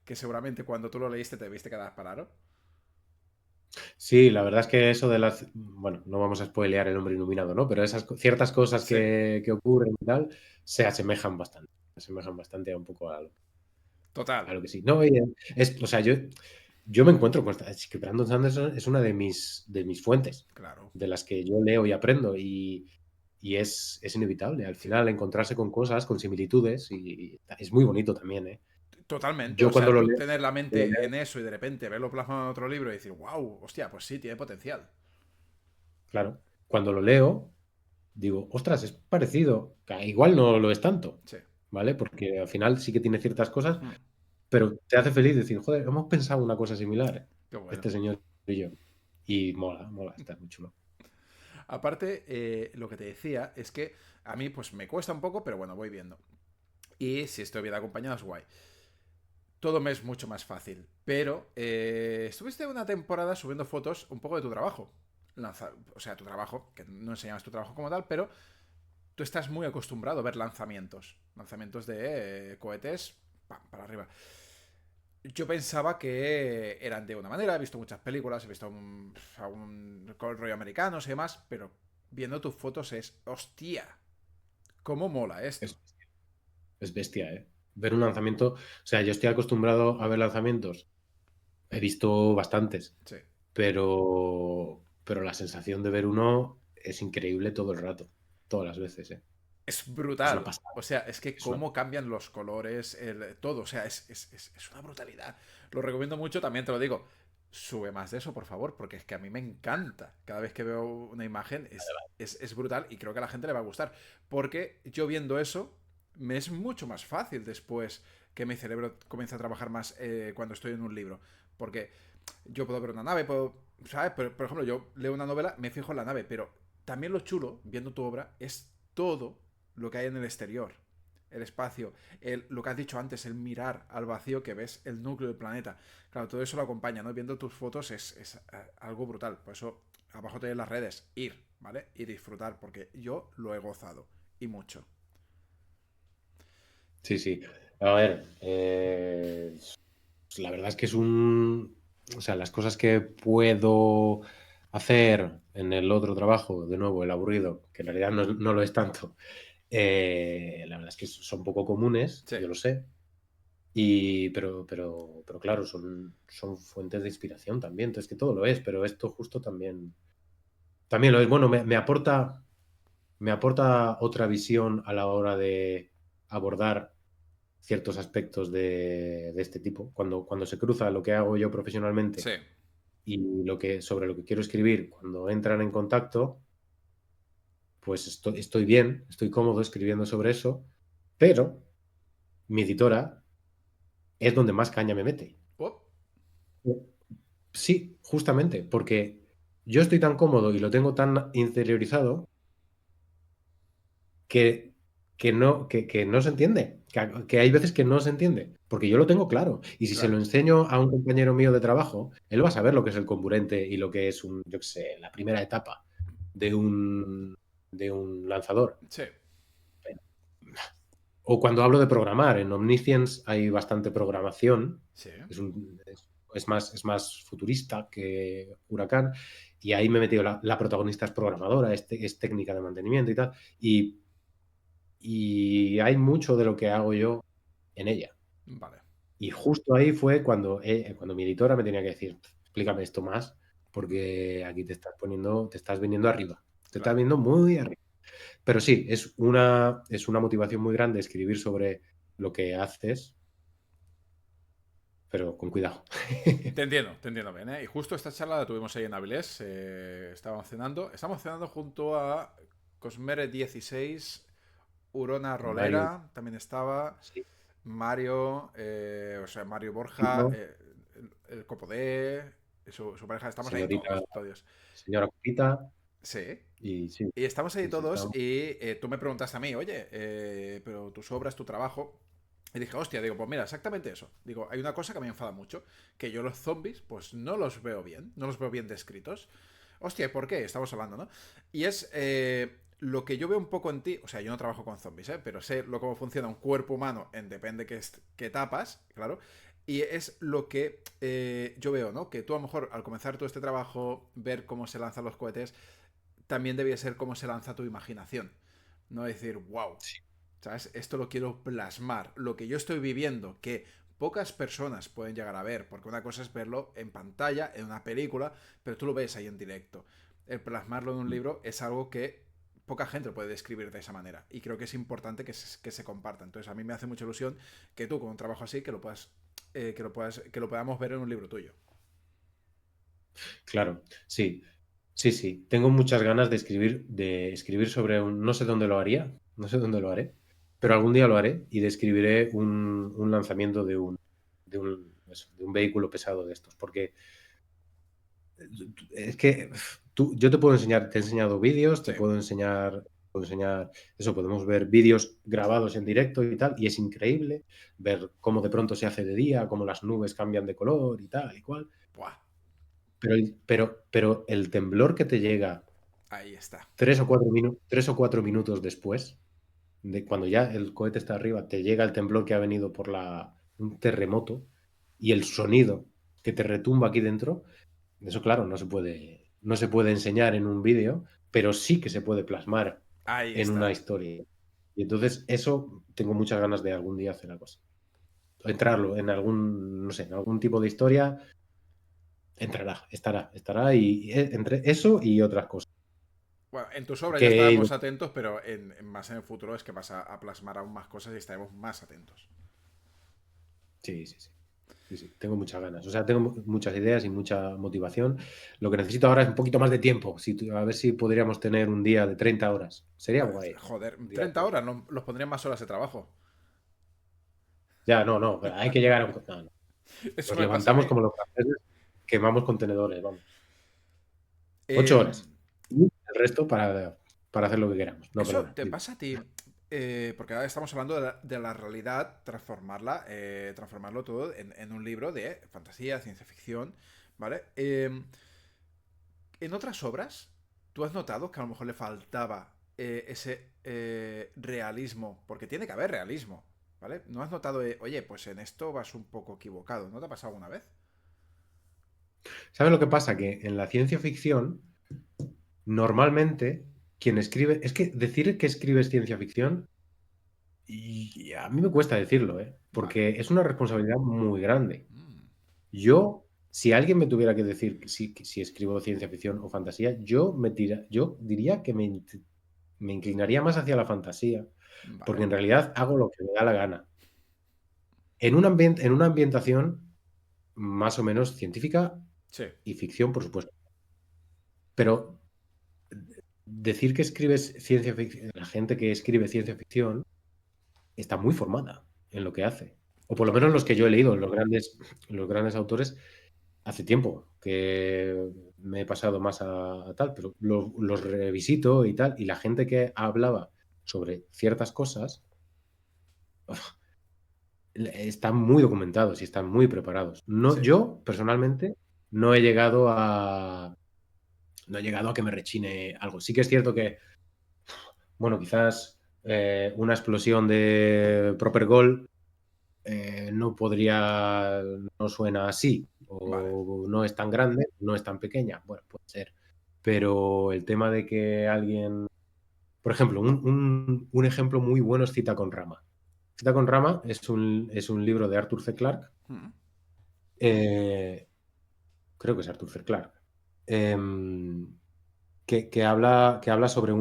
que seguramente cuando tú lo leíste te viste quedar parado. Sí, la verdad es que eso de las... Bueno, no vamos a spoilear el hombre iluminado, ¿no? Pero esas ciertas cosas Sí, que ocurren y tal se asemejan bastante. Se asemejan bastante a un poco total, a lo que sí. No, oye, o sea, yo me encuentro con... Es que Brandon Sanderson es una de mis fuentes, claro. de las que yo leo y aprendo y es inevitable al Sí, final encontrarse con cosas, con similitudes y es muy bonito también, ¿eh? totalmente. O Yo cuando sea, lo tú leo, tener la mente en eso y de repente verlo plasmado en otro libro y decir, wow, hostia, pues sí, tiene potencial. claro, cuando lo leo, digo, ostras, es parecido, que igual no lo es tanto, Sí. ¿vale? Porque al final sí que tiene ciertas cosas, Hmm, pero te hace feliz decir, joder, hemos pensado una cosa similar, qué bueno. este señor y yo. Y mola, está muy chulo. Aparte, lo que te decía es que a mí pues me cuesta un poco, pero bueno, voy viendo. Y si estoy bien acompañado es guay. Todo me es mucho más fácil. Pero estuviste una temporada subiendo fotos un poco de tu trabajo. O sea, tu trabajo, que no enseñabas tu trabajo como tal, pero tú estás muy acostumbrado a ver lanzamientos. Lanzamientos de cohetes pam, para arriba. Yo pensaba que eran de una manera, he visto muchas películas, he visto algún rollo americanos y demás, pero viendo tus fotos es, hostia, cómo mola esto. Es, es bestia, ¿eh? Ver un lanzamiento, o sea, yo estoy acostumbrado a ver lanzamientos, he visto bastantes, Sí. pero la sensación de ver uno es increíble todo el rato, todas las veces, ¿eh? Es Es una brutal. pasada, O sea, es que es una cómo cambian los colores, todo. O sea, es una brutalidad. Lo recomiendo mucho, también te lo digo. Sube más de eso, por favor, porque es que a mí me encanta. Cada vez que veo una imagen es brutal y creo que a la gente le va a gustar. Porque yo viendo eso, me es mucho más fácil después que mi cerebro comience a trabajar más cuando estoy en un libro. Porque yo puedo ver una nave, ¿sabes? Por ejemplo, yo leo una novela, me fijo en la nave, pero también lo chulo, viendo tu obra, es todo lo que hay en el exterior. El espacio, lo que has dicho antes, el mirar al vacío que ves el núcleo del planeta. Claro, todo eso lo acompaña, ¿no? Viendo tus fotos es algo brutal. Por eso, abajo te las redes, ir, ¿vale? Y disfrutar, porque yo lo he gozado. Y mucho. Sí, sí. A ver, la verdad es que es un... O sea, las cosas que puedo hacer en el otro trabajo, de nuevo, el aburrido, que en realidad no lo es tanto, la verdad es que son poco comunes, Sí. yo lo sé, pero claro, son fuentes de inspiración también, entonces que todo lo es, pero esto justo también lo es. Bueno, me aporta otra visión a la hora de abordar ciertos aspectos de este tipo. Cuando se cruza lo que hago yo profesionalmente Sí. y sobre lo que quiero escribir, cuando entran en contacto, pues estoy bien, estoy cómodo escribiendo sobre eso, pero mi editora es donde más caña me mete. Oh, Sí, justamente, porque yo estoy tan cómodo y lo tengo tan interiorizado que, que no se entiende, que hay veces que no se entiende, porque yo lo tengo claro. Y si se lo claro. enseño a un compañero mío de trabajo, él va a saber lo que es el comburente y lo que es yo qué sé, la primera etapa de de un lanzador. Sí. O cuando hablo de programar, en Omniscience hay bastante programación, Sí. es más futurista que Huracán, y ahí me he metido, la protagonista es programadora, es técnica de mantenimiento y tal, y hay mucho de lo que hago yo en ella. Vale. Y justo ahí fue cuando mi editora me tenía que decir, explícame esto más, porque aquí te estás viniendo arriba, te estás Claro. viendo muy arriba. Pero sí, es una motivación muy grande escribir sobre lo que haces pero con cuidado. Te entiendo bien, ¿eh? Y justo esta charla la tuvimos ahí en Avilés. Estábamos cenando junto a Cosmere 16, Urona Mario, Rolera, también estaba, sí, Mario, o sea, Mario Borja, Tito, el Copodé, su pareja, estamos ahí señorita, todos, todos. señora Copita, Sí. y sí, Y estamos ahí sí, sí, todos estamos. y tú me preguntaste a mí, oye, pero tus obras, tu trabajo. Y dije, hostia, digo, pues mira, exactamente eso. Digo, hay una cosa que me enfada mucho, que yo los zombies, pues no los veo bien, no los veo bien descritos. Hostia, ¿y por qué? Estamos hablando, ¿no? Y es lo que yo veo un poco en ti, o sea, yo no trabajo con zombies, ¿eh? Pero sé cómo funciona un cuerpo humano en depende qué etapas, claro. Y es lo que yo veo, ¿no? Que tú a lo mejor al comenzar todo este trabajo, ver cómo se lanzan los cohetes, también debía ser cómo se lanza tu imaginación. No decir, wow, ¿sabes? Esto lo quiero plasmar. Lo que yo estoy viviendo, que pocas personas pueden llegar a ver, porque una cosa es verlo en pantalla, en una película, pero tú lo ves ahí en directo. El plasmarlo en un libro es algo que poca gente lo puede describir de esa manera. Y creo que es importante que se comparta. Entonces a mí me hace mucha ilusión que tú con un trabajo así, que lo podamos ver en un libro tuyo. Claro, sí, sí, sí. Tengo muchas ganas de escribir sobre un, no sé dónde lo haría, no sé dónde lo haré, pero algún día lo haré y describiré un lanzamiento de un vehículo pesado de estos, porque es que yo te puedo enseñar, te he enseñado vídeos, Sí. puedo enseñar eso, podemos ver vídeos grabados en directo y tal, y es increíble ver cómo de pronto se hace de día, cómo las nubes cambian de color y tal y cual. Buah, Pero el temblor que te llega ahí está. 3 o 4 minutos después, de cuando ya el cohete está arriba, te llega el temblor que ha venido por un terremoto y el sonido que te retumba aquí dentro, eso claro, no se puede enseñar en un vídeo, pero sí que se puede plasmar Ahí en una está. historia. Y entonces eso tengo muchas ganas de algún día hacer algo así. Entrarlo en algún, no sé, en algún tipo de historia, estará y entre eso y otras cosas. Bueno, en tus obras ya Que estábamos atentos, pero más en el futuro es que vas a plasmar aún más cosas y estaremos más atentos. sí, sí, sí. Sí, sí, tengo muchas ganas. O sea, tengo muchas ideas y mucha motivación. Lo que necesito ahora es un poquito más de tiempo. A ver si podríamos tener un día de 30 horas. Sería guay, ¿no? Joder, Un día de 30 30. horas, no, los pondrían más horas de trabajo. Ya, no, no, pero hay que llegar a un... no, no. Eso Nos me pasa a levantamos mí. como los franceses, quemamos contenedores, vamos. Eh, 8 horas. Y el resto para hacer lo que queramos. No, Eso perdona. te pasa a ti, porque ahora estamos hablando de la realidad, transformarlo todo en un libro de fantasía, ciencia ficción, ¿vale? En otras obras, ¿tú has notado que a lo mejor le faltaba ese realismo? Porque tiene que haber realismo, ¿vale? ¿No has notado, oye, pues en esto vas un poco equivocado? ¿No te ha pasado alguna vez? ¿Sabes lo que pasa? Que en la ciencia ficción, normalmente, quien escribe... Es que decir que escribes ciencia ficción, y a mí me cuesta decirlo, ¿eh? Vale. Porque es una responsabilidad muy grande. Mm, Si alguien me tuviera que decir que si escribo ciencia ficción o fantasía, yo diría que me inclinaría más hacia la fantasía, porque vale. en realidad hago lo que me da la gana. En una ambientación más o menos científica Sí. y ficción, por supuesto. Pero decir que escribes ciencia ficción, la gente que escribe ciencia ficción está muy formada en lo que hace. O por lo menos los Totalmente. que yo he leído, los grandes autores, hace tiempo que me he pasado más a tal, pero los revisito y tal, y la gente que hablaba sobre ciertas cosas están muy documentados y están muy preparados. No, Sí. yo, personalmente, no he llegado a, no he llegado a que me rechine algo. Sí que es cierto que, bueno, quizás una explosión de Proper Gold no suena así, Vale. o no es tan grande, no es tan pequeña, bueno, puede ser. Pero el tema de que alguien, por ejemplo, un ejemplo muy bueno es Cita con Rama. Cita con Rama es un libro de Arthur C. Clarke, Mm, eh, creo que es Arthur C. Clarke, em, que habla sobre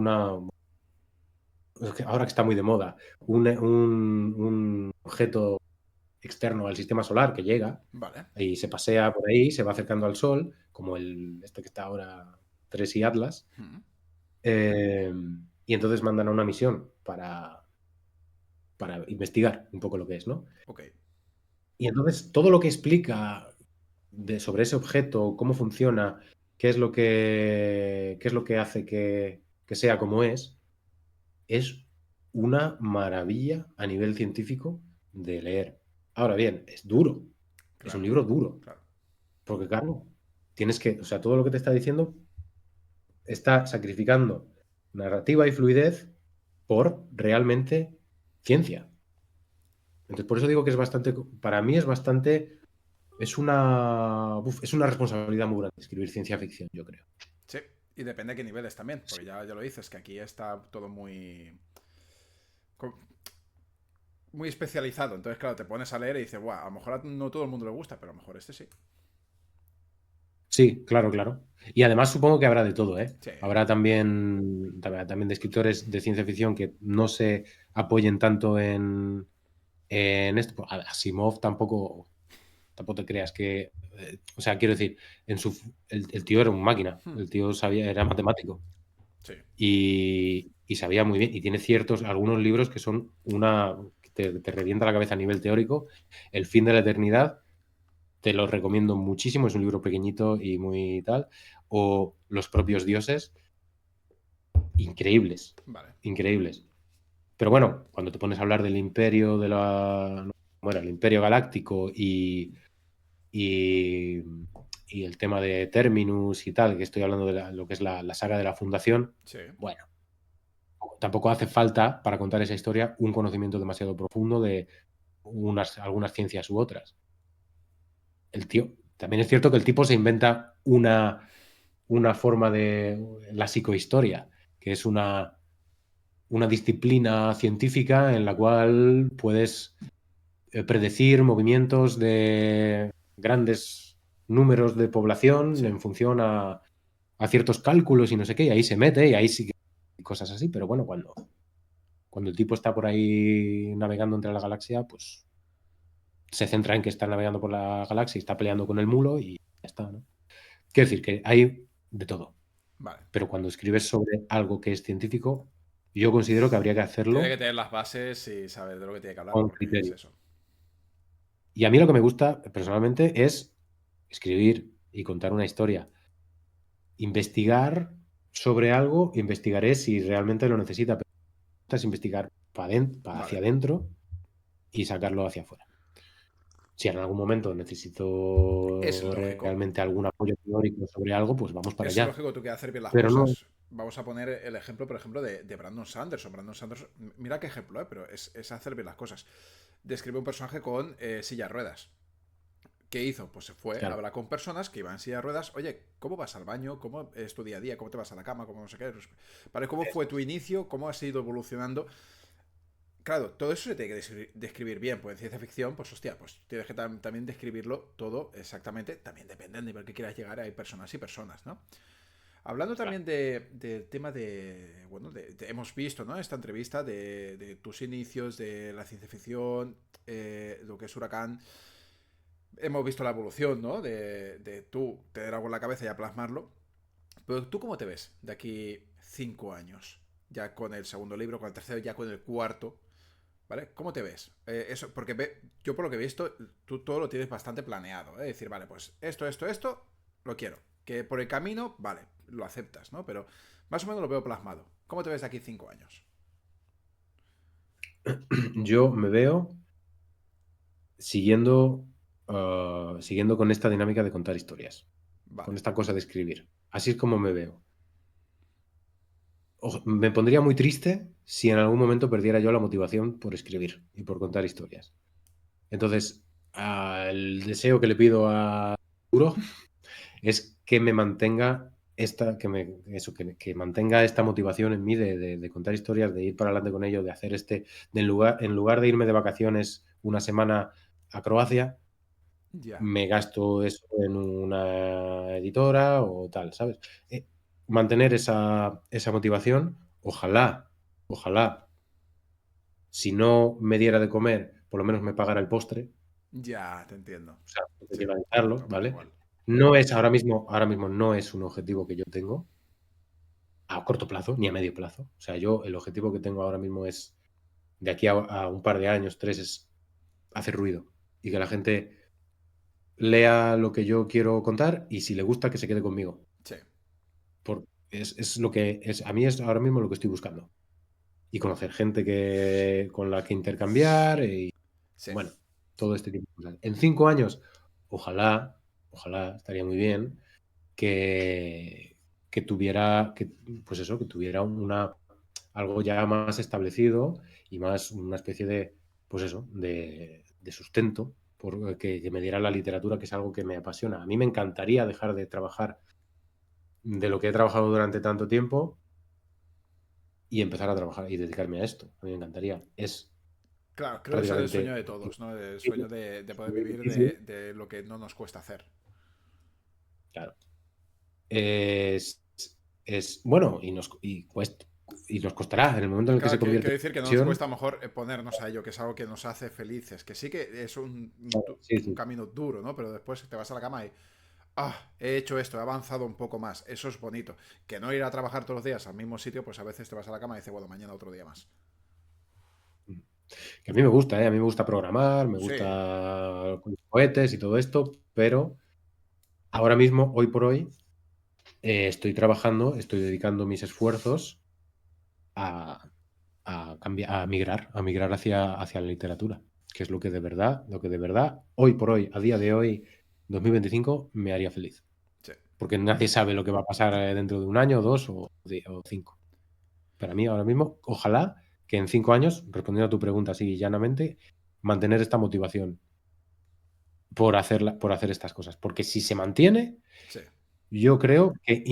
es que ahora que está muy de moda, un objeto externo al sistema solar que llega Vale. y se pasea por ahí, se va acercando al Sol, como este que está ahora, Tracy Atlas. Mm, Y entonces mandan a una misión para investigar un poco lo que es, ¿no? ok. Y entonces todo lo que explica sobre ese objeto, cómo funciona, qué es lo que hace que sea como es una maravilla a nivel científico de leer. Ahora bien, es duro, es un Claro, libro duro, claro. porque claro, tienes que, o sea, todo lo que te está diciendo está sacrificando narrativa y fluidez por realmente ciencia. Entonces, por eso digo que es bastante, para mí es bastante, es una responsabilidad muy grande escribir ciencia ficción, yo creo. Sí, y depende de qué niveles también, Sí, porque ya lo dices, que aquí está todo muy muy especializado. Entonces, claro, te pones a leer y dices, guau, a lo mejor no todo el mundo le gusta, pero a lo mejor este sí. sí, claro, claro. Y además supongo que habrá de todo, ¿eh? Sí. Habrá también de escritores de ciencia ficción que no se apoyen tanto en esto. Asimov tampoco te creas que, o sea, quiero decir, el tío era un máquina, Hmm, el tío sabía, era matemático sí. y sabía muy bien, y tiene algunos libros que son que te revienta la cabeza a nivel teórico. El fin de la eternidad, te lo recomiendo muchísimo, es un libro pequeñito y muy tal, o Los propios dioses, increíbles, Vale. increíbles. Pero bueno, cuando te pones a hablar del imperio, bueno, el imperio galáctico y, y el tema de Terminus y tal, que estoy hablando de lo que es la saga de la Fundación, Sí. bueno, tampoco hace falta para contar esa historia un conocimiento demasiado profundo de algunas ciencias u otras. El tío, también es cierto que el tipo se inventa una forma de la psicohistoria, que es una disciplina científica en la cual puedes predecir movimientos de grandes números de población Sí. en función a ciertos cálculos y no sé qué, y ahí se mete y ahí sí que hay cosas así, pero bueno, cuando el tipo está por ahí navegando entre la galaxia, pues se centra en que está navegando por la galaxia y está peleando con el mulo y ya está, ¿no? Quiero decir que hay de todo, Vale. pero cuando escribes sobre algo que es científico, yo considero que habría que Tiene que hacerlo tener las bases y saber de lo que tiene que hablar, con porque es criterio. eso. Y a mí lo que me gusta personalmente es escribir y contar una historia. Investigar sobre algo, investigaré si realmente lo necesita, pero es investigar hacia Vale. adentro y sacarlo hacia afuera. Si en algún momento Es necesito lógico. realmente algún apoyo teórico sobre algo, pues vamos para Es allá. lógico, tú quieres hacer bien las Pero no, cosas. Vamos a poner el ejemplo, por ejemplo, de Brandon Sanderson. Brandon Sanderson, mira qué ejemplo, ¿eh? Pero es hacer bien las cosas. Describe un personaje con silla de ruedas. ¿Qué hizo? Pues se fue a claro, hablar con personas que iban en silla de ruedas. Oye, ¿cómo vas al baño? ¿Cómo es tu día a día? ¿Cómo te vas a la cama? ¿Cómo no sé qué? ¿Vale? ¿Cómo fue tu inicio? ¿Cómo has ido evolucionando? Claro, todo eso se tiene que describir bien, pues en ciencia ficción, pues hostia, pues tienes que también describirlo todo exactamente. También depende del nivel que quieras llegar, hay personas y personas, ¿no? Hablando claro. también del tema de, bueno, hemos visto, ¿no? Esta entrevista de tus inicios, de la ciencia ficción, lo que es Huracán. Hemos visto la evolución, ¿no? De tú tener algo en la cabeza y a plasmarlo. Pero tú, ¿cómo te ves de aquí 5 años? Ya con el segundo libro, con el tercero, ya con el cuarto. ¿Vale? ¿Cómo te ves? Eso, porque yo por lo que he visto, tú todo lo tienes bastante planeado. ¿Eh? Decir, vale, pues esto, lo quiero. Que por el camino, vale, lo aceptas, ¿no? Pero más o menos lo veo plasmado. ¿Cómo te ves de aquí 5 años? Yo me veo siguiendo, siguiendo con esta dinámica de contar historias, con Vale. esta cosa de escribir. Así es como me veo. Me pondría muy triste si en algún momento perdiera yo la motivación por escribir y por contar historias. Entonces, el deseo que le pido a Duro es que me mantenga que mantenga esta motivación en mí de contar historias, de ir para adelante con ello, de hacer en lugar de irme de vacaciones una semana a Croacia, Ya. me gasto eso en una editora o tal, ¿sabes? Mantener esa motivación, ojalá, si no me diera de comer, por lo menos me pagara el postre, Ya, te entiendo. O sea, Sí, profesionalizarlo, opino ¿vale? igual. No es ahora mismo no es un objetivo que yo tengo a corto plazo ni a medio plazo. O sea, yo el objetivo que tengo ahora mismo es, de aquí a un par de años, 3, es hacer ruido y que la gente lea lo que yo quiero contar y si le gusta que se quede conmigo. Sí, Es lo que es, a mí es ahora mismo lo que estoy buscando. Y conocer gente con la que intercambiar y, sí. bueno, todo este tipo de cosas. En 5 años, ojalá, ojalá, estaría muy bien que, que tuviera, pues eso, que tuviera algo ya más establecido y más una especie de, pues eso, de sustento, que me diera la literatura, que es algo que me apasiona. A mí me encantaría dejar de trabajar de lo que he trabajado durante tanto tiempo y empezar a trabajar y dedicarme a esto. A mí me encantaría. Es Claro, creo que es el sueño prácticamente de todos, ¿no? El sueño de poder muy vivir difícil. de lo que no nos cuesta hacer. Claro. Es, bueno, y nos costará en el momento en el que se Claro, convierte quiero en decir que no nos profesión. cuesta a lo mejor ponernos a ello, que es algo que nos hace felices, que sí que es Sí, un sí. camino duro, ¿no? Pero después te vas a la cama y, he hecho esto, he avanzado un poco más, eso es bonito. Que no ir a trabajar todos los días al mismo sitio, pues a veces te vas a la cama y dices, bueno, mañana otro día más. Que a mí me gusta, ¿eh? A mí me gusta programar, me Sí, gusta con los cohetes y todo esto, pero ahora mismo, hoy por hoy, estoy trabajando, estoy dedicando mis esfuerzos a, a migrar hacia la literatura, que es lo que de verdad, hoy por hoy, a día de hoy, 2025, me haría feliz. sí. Porque nadie sabe lo que va a pasar dentro de un año, dos o 5. Para mí, ahora mismo, ojalá que en 5 años, respondiendo a tu pregunta así llanamente, mantener esta motivación por hacer estas cosas. Porque si se mantiene, Sí, yo creo que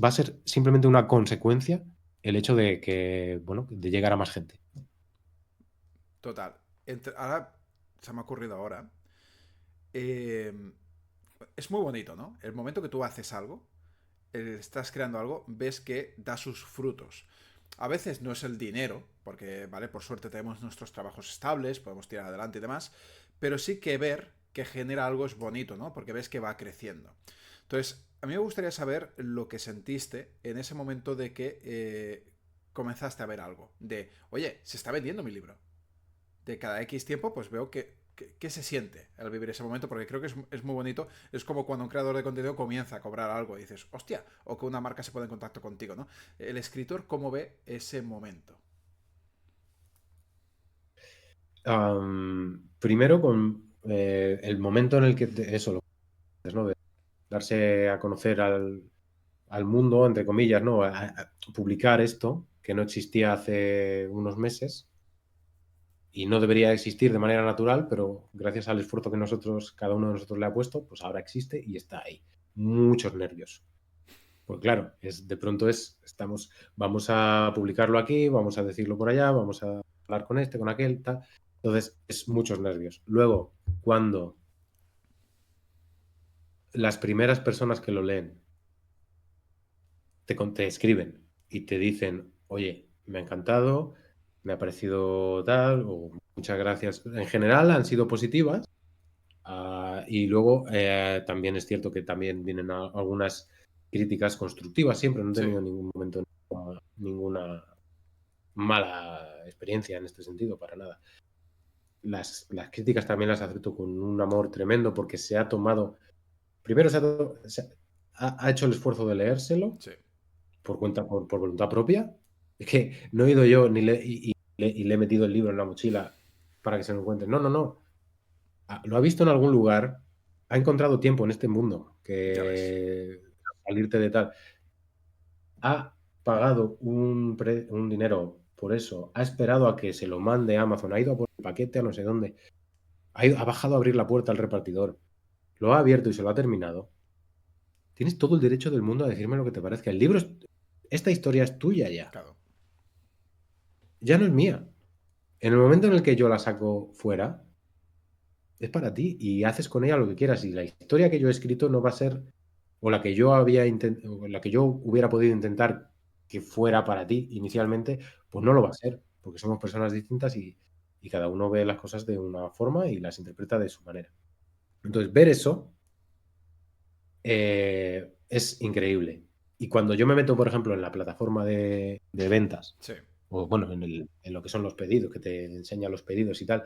va a ser simplemente una consecuencia el hecho de que, bueno, de llegar a más gente. total. Ahora, se me ha ocurrido ahora. eh, es muy bonito, ¿no? El momento que tú haces algo, estás creando algo, ves que da sus frutos. A veces no es el dinero, porque, vale, por suerte tenemos nuestros trabajos estables, podemos tirar adelante y demás, pero sí que ver que genera algo es bonito, ¿no? Porque ves que va creciendo. Entonces, a mí me gustaría saber lo que sentiste en ese momento de que comenzaste a ver algo. De, oye, se está vendiendo mi libro. De cada X tiempo, pues veo que se siente al vivir ese momento, porque creo que es muy bonito. Es como cuando un creador de contenido comienza a cobrar algo y dices, hostia, o que una marca se pone en contacto contigo, ¿no? El escritor, ¿cómo ve ese momento? Primero con el momento en el que eso, lo que dices, ¿no? De darse a conocer al mundo, entre comillas, ¿no? A publicar esto, que no existía hace unos meses y no debería existir de manera natural, pero gracias al esfuerzo que cada uno de nosotros le ha puesto, pues ahora existe y está ahí. Muchos nervios. Pues claro, de pronto vamos a publicarlo aquí, vamos a decirlo por allá, vamos a hablar con este, con aquel, tal. Entonces, es muchos nervios. Luego, cuando las primeras personas que lo leen te escriben y te dicen, oye, me ha encantado, me ha parecido tal, o muchas gracias. En general han sido positivas. Y luego también es cierto que también vienen algunas críticas constructivas siempre. No he Sí, tenido en ningún momento ninguna mala experiencia en este sentido, para nada. Las críticas también las acepto con un amor tremendo porque se ha tomado, primero ha hecho el esfuerzo de leérselo sí. por cuenta, por voluntad propia. Es que no he ido yo y le he metido el libro en la mochila para que se lo encuentre. No, no, no. Lo ha visto en algún lugar, ha encontrado tiempo en este mundo Ya ves. que salirte de tal. Ha pagado un dinero por eso, ha esperado a que se lo mande a Amazon, ha ido a por el paquete a no sé dónde, ha bajado a abrir la puerta al repartidor, lo ha abierto y se lo ha terminado. Tienes todo el derecho del mundo a decirme lo que te parezca. Esta historia es tuya ya, Claro. ya no es mía. En el momento en el que yo la saco fuera, es para ti y haces con ella lo que quieras. Y la historia que yo he escrito no va a ser, o la que yo hubiera podido intentar que fuera para ti inicialmente, pues no lo va a ser, porque somos personas distintas y cada uno ve las cosas de una forma y las interpreta de su manera. Entonces, ver eso es increíble. Y cuando yo me meto, por ejemplo, en la plataforma de ventas, Sí. o bueno, en lo que son los pedidos, que te enseña los pedidos y tal,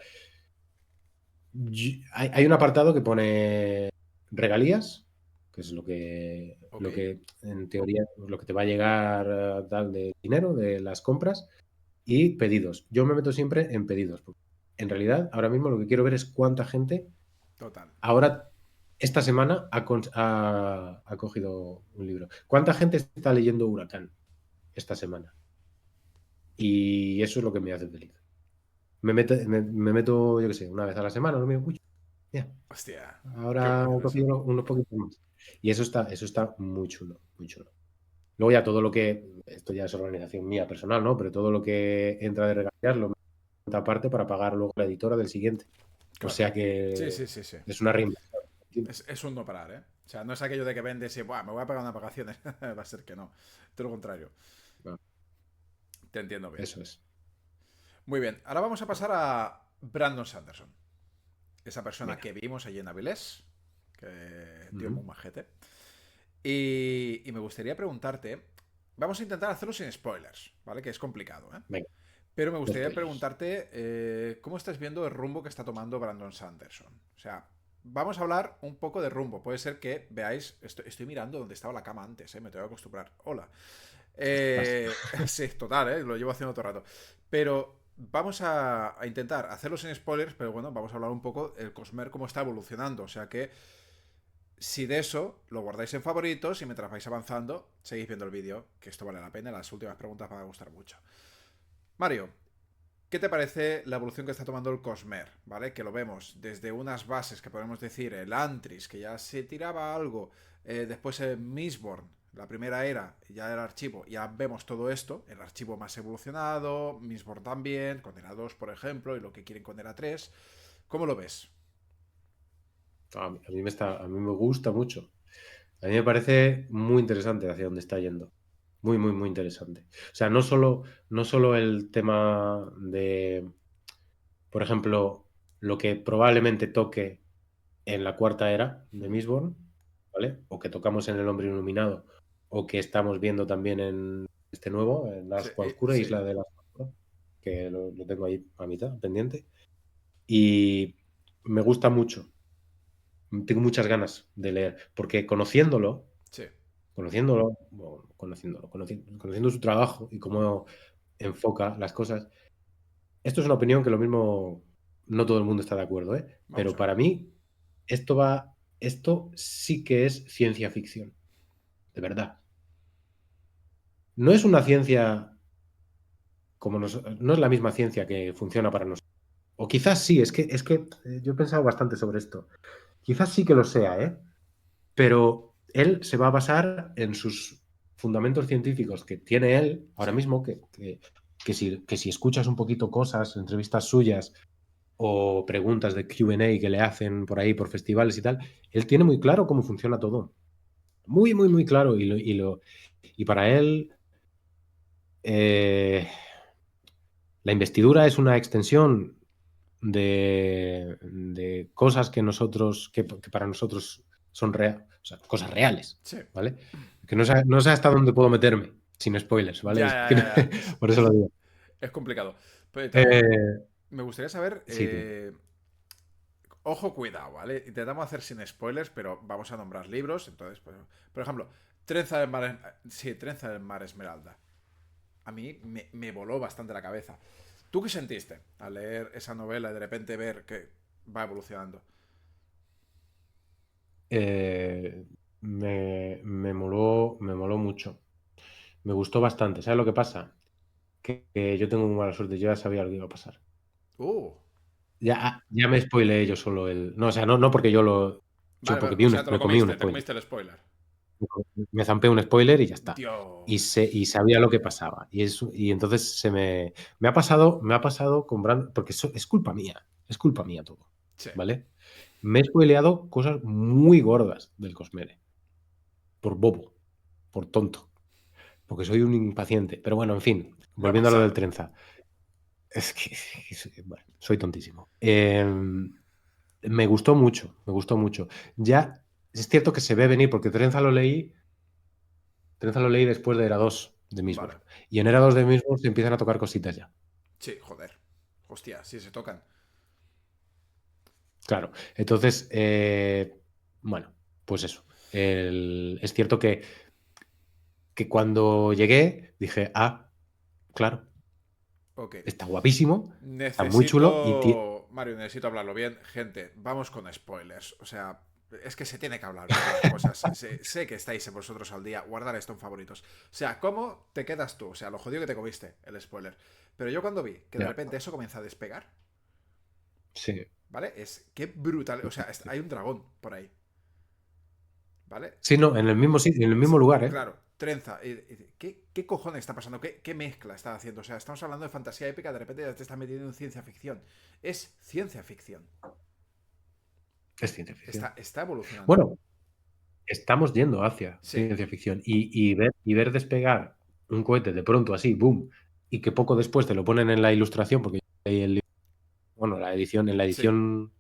hay un apartado que pone regalías, que es Ok. lo que en teoría lo que te va a llegar tal de dinero de las compras, y pedidos. Yo me meto siempre en pedidos, porque en realidad ahora mismo lo que quiero ver es cuánta gente Total. ahora esta semana ha cogido un libro. ¿Cuánta gente está leyendo Huracán esta semana? Y eso es lo que me hace feliz. Me meto, yo qué sé, una vez a la semana, no me digo, uy, ya, Hostia. Qué ahora bonito he eso. cogido unos poquitos más. Y eso está muy chulo, muy chulo. Luego ya todo lo que, esto ya es organización mía personal, ¿no? Pero todo lo que entra de regalías lo meto aparte para pagar luego la editora del siguiente. O Claro. sea Sí, que sí, sí, sí. es una rima. Es un no parar, ¿eh? O sea, no es aquello de que vendes y, buah, me voy a pagar unas vacaciones. Va a ser que no. Todo lo contrario. Te entiendo bien. Eso es. Muy bien. Ahora vamos a pasar a Brandon Sanderson. Esa persona Venga. que vimos allí en Avilés. Que tío Ujú. muy majete. Y me gustaría preguntarte. Vamos a intentar hacerlo sin spoilers, ¿vale? Que es complicado, ¿eh? Venga, Pero me no gustaría spoilers. preguntarte cómo estás viendo el rumbo que está tomando Brandon Sanderson. O sea, vamos a hablar un poco de rumbo. Puede ser que veáis, estoy mirando donde estaba la cama antes, me tengo que acostumbrar. Hola. Ostras. Sí, total, lo llevo haciendo todo el rato. Pero vamos a intentar hacerlo sin spoilers, pero bueno, vamos a hablar un poco el Cosmer cómo está evolucionando. O sea que si de eso lo guardáis en favoritos y mientras vais avanzando, seguís viendo el vídeo, que esto vale la pena. Las últimas preguntas van a gustar mucho. Mario, ¿qué te parece la evolución que está tomando el Cosmer? ¿Vale? Que lo vemos desde unas bases que podemos decir, el Antris, que ya se tiraba algo, después el Mistborn, la primera era, ya el archivo, ya vemos todo esto, el archivo más evolucionado, Mistborn también, con ERA 2, por ejemplo, y lo que quieren con ERA 3. ¿Cómo lo ves? A mí me gusta mucho. A mí me parece muy interesante hacia dónde está yendo. Muy, muy, muy interesante. O sea, no solo el tema de, por ejemplo, lo que probablemente toque en la cuarta era de Mm, Mistborn, ¿vale? O que tocamos en El Hombre Iluminado, o que estamos viendo también en este nuevo, en la sí, Oscura, sí. Isla de la Oscura, que lo tengo ahí a mitad, pendiente. Y me gusta mucho. Tengo muchas ganas de leer, porque Sí. conociendo su trabajo y cómo enfoca las cosas. Esto es una opinión que lo mismo no todo el mundo está de acuerdo, ¿eh? Vamos Pero a ver. para mí esto sí que es ciencia ficción, de verdad. No es una ciencia no es la misma ciencia que funciona para nosotros. O quizás sí, es que yo he pensado bastante sobre esto. Quizás sí que lo sea, ¿eh? Pero él se va a basar en sus fundamentos científicos que tiene él ahora Sí. mismo, que si escuchas un poquito cosas, entrevistas suyas o preguntas de Q&A que le hacen por ahí, por festivales y tal, él tiene muy claro cómo funciona todo. Muy, muy, muy claro. Y para él, eh, la investidura es una extensión de cosas que para nosotros son o sea, cosas reales, Sí. ¿vale? Que no sé hasta dónde puedo meterme, sin spoilers, ¿vale? Ya, ya, ya, ya. Por eso lo digo. Es complicado. Pero también Eh, me gustaría saber. sí, tío. Ojo, cuidado, ¿vale? Intentamos hacer sin spoilers, pero vamos a nombrar libros. Entonces, pues, por ejemplo, Trenza del Mar. Sí, Trenza del Mar Esmeralda. A mí me voló bastante la cabeza. ¿Tú qué sentiste al leer esa novela y de repente ver que va evolucionando? Me moló mucho. Me gustó bastante. ¿Sabes lo que pasa? Que yo tengo muy mala suerte. Yo ya sabía lo que iba a pasar. Uh, Ya me spoileé yo solo el. No, o sea, no porque yo lo. Yo vale, porque vale. O sea, me comí un te spoiler. comiste el spoiler. Me zampé un spoiler y ya está. Dios. Y sabía lo que pasaba. Y entonces me ha pasado con Brandon, porque es culpa mía todo, Sí. ¿vale? Me he spoileado cosas muy gordas del Cosmere, por bobo, por tonto, porque soy un impaciente. Pero bueno, en fin, Ya ha volviendo a lo del pasado. trenza. Es que bueno, soy tontísimo. Me gustó mucho, me gustó mucho. Ya es cierto que se ve venir, porque Trenza lo leí después de Era 2 de Vale. Mistborn. Y en Era 2 de Mistborn se empiezan a tocar cositas ya. Sí, joder. Hostia, sí se tocan. Claro. Entonces, bueno, pues eso. Es cierto que cuando llegué dije, ah, claro, Ok. está guapísimo, está muy chulo y Necesito. Mario, necesito hablarlo bien. Gente, vamos con spoilers. O sea, es que se tiene que hablar bien de las cosas. Sé que estáis vosotros al día. Guardar esto en favoritos. O sea, ¿cómo te quedas tú? O sea, lo jodido que te comiste, el spoiler. Pero yo cuando vi que de ya, repente eso comienza a despegar, sí. ¿vale? Es que brutal. O sea, hay un dragón por ahí. ¿Vale? Sí, no, en el mismo sitio, en el mismo lugar, ¿eh? Claro, trenza. ¿Qué cojones está pasando? ¿Qué mezcla está haciendo? O sea, estamos hablando de fantasía épica, de repente ya te está metiendo en ciencia ficción. Es ciencia ficción. Es ciencia ficción. Está evolucionando. Bueno, estamos yendo hacia Sí, ciencia ficción y ver despegar un cohete de pronto así, boom, y que poco después te lo ponen en la ilustración, porque bueno, en la sí, edición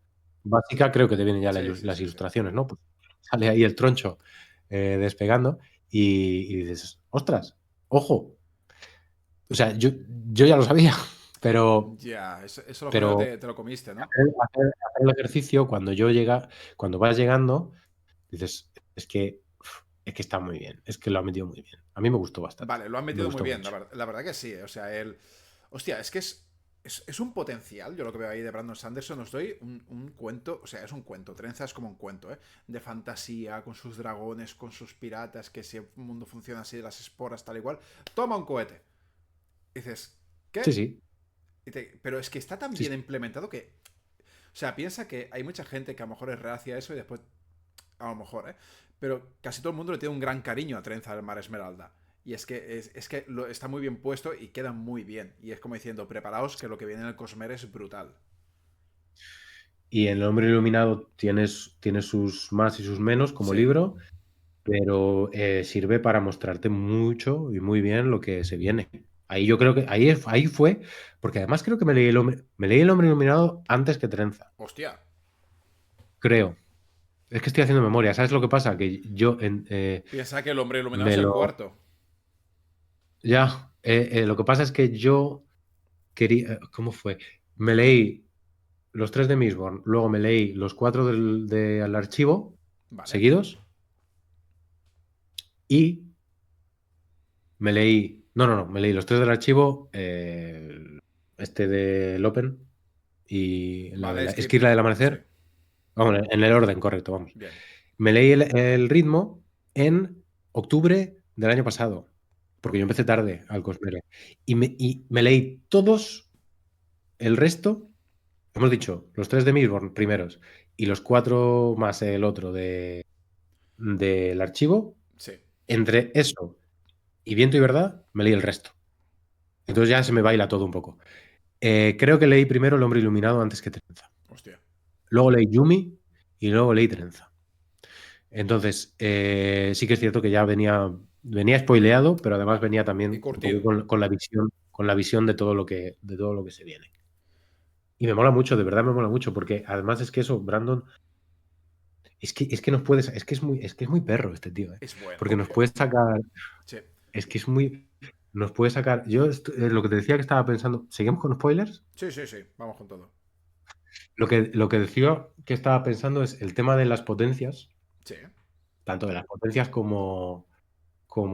básica creo que te vienen ya sí, sí, las sí, sí. ilustraciones, ¿no? Pues sale ahí el troncho despegando y dices, ostras, ojo. O sea, yo ya lo sabía, pero, Ya, eso lo jodido que pero te lo comiste, ¿no? hacer el ejercicio cuando vas llegando, dices, es que está muy bien, es que lo ha metido muy bien. A mí me gustó bastante, Vale, lo han me metido muy gustó bien, mucho. la verdad que sí. O sea, él. Hostia, es que es un potencial, yo lo que veo ahí de Brandon Sanderson, os doy un cuento, o sea, es un cuento, Trenza es como un cuento, ¿eh? De fantasía, con sus dragones, con sus piratas, que si el mundo funciona así, de las esporas, tal igual. Toma un cohete. Y dices, Sí, ¿qué? sí, Pero es que está tan sí, bien sí. implementado que. O sea, piensa que hay mucha gente que a lo mejor es reacia a eso y después. A lo mejor, ¿eh? Pero casi todo el mundo le tiene un gran cariño a Trenza del Mar Esmeralda. Y es que está muy bien puesto y queda muy bien. Y es como diciendo, preparaos que lo que viene en el Cosmere es brutal. Y en El Hombre Iluminado tiene sus más y sus menos como Sí, libro, pero sirve para mostrarte mucho y muy bien lo que se viene. Ahí yo creo que ahí fue, porque además creo que me leí El Hombre Iluminado antes que Trenza, hostia. creo. Es que estoy haciendo memoria. ¿Sabes lo que pasa? Que yo Piensa que el hombre iluminado me es el lo. cuarto. Ya. Lo que pasa es que yo quería. ¿Cómo fue? Me leí los tres de Mistborn, luego me leí los cuatro del archivo Vale. seguidos y me leí. No, no, no. Me leí los tres del archivo, este del Open y la de Vale, la Skip. Esquirla del Sí. Amanecer. Vamos, en el orden correcto, vamos. Bien. Me leí el ritmo en octubre del año pasado, porque yo Ok. empecé tarde al Cosmere. Y me leí todos, el resto, hemos dicho, los tres de Mistborn primeros y los cuatro más el otro del archivo. Sí. Entre eso y Viento y Verdad, me leí el resto. Entonces ya se me baila todo un poco. Creo que leí primero El Hombre Iluminado antes que Trenza. Hostia. Luego leí Yumi y luego leí Trenza. Entonces, sí que es cierto que ya venía spoileado, pero además Vale. venía Y también un poco curtido. con la visión de todo lo que se viene. Y me mola mucho, de verdad me mola mucho, porque además es que eso, Brandon, es que nos puedes, es que es muy perro este tío, ¿eh? Es bueno. Porque nos puede sacar, Sí. es que es muy, nos puede sacar, lo que te decía que estaba pensando, ¿seguimos con spoilers? Sí, sí, sí. Vamos con todo. Lo que decía que estaba pensando es el tema de las potencias, Sí. tanto de las potencias como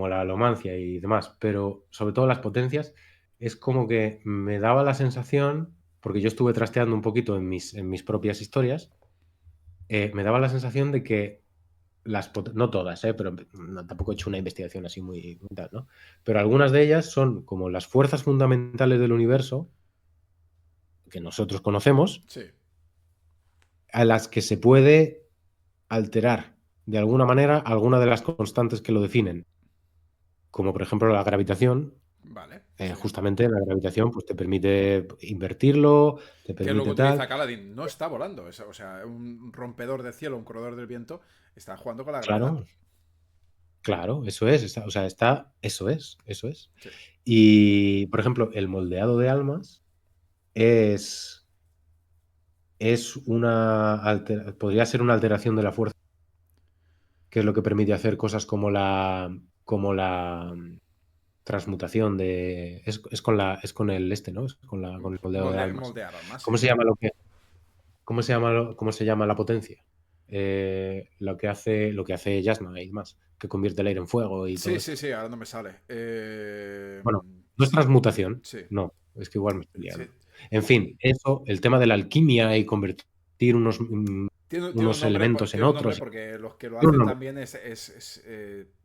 la alomancia y demás, pero sobre todo las potencias, es como que me daba la sensación, porque yo estuve trasteando un poquito en mis propias historias, me daba la sensación de que no todas, pero tampoco he hecho una investigación así muy tal, ¿no? Pero algunas de ellas son como las fuerzas fundamentales del universo que nosotros conocemos, Sí. a las que se puede alterar de alguna manera alguna de las constantes que lo definen, como por ejemplo la gravitación. Vale. Sí. Justamente la gravitación pues te permite invertirlo, te Que es lo que permite tal. utiliza Kaladin. No está volando. O sea, un rompedor de cielo, un corredor del viento, está jugando con la gravedad. Claro, claro, eso es. O sea, eso es, eso es. Sí. Y, por ejemplo, el moldeado de almas, es, podría ser una alteración de la fuerza, que es lo que permite hacer cosas como la transmutación es con el ¿no? Es con el moldeo de almas. Moldear almas, sí. ¿Cómo se llama cómo se llama la potencia? Lo que hace Jasna y demás, que convierte el aire en fuego y todo Sí, esto. sí, sí, ahora no me sale. Bueno, no es Sí, transmutación, sí, no, es que igual me estoy sí. liando. En fin, eso, el tema de la alquimia y convertir Tiene un unos nombre, elementos en tiene un nombre otros. porque los que lo No, hacen no, no, también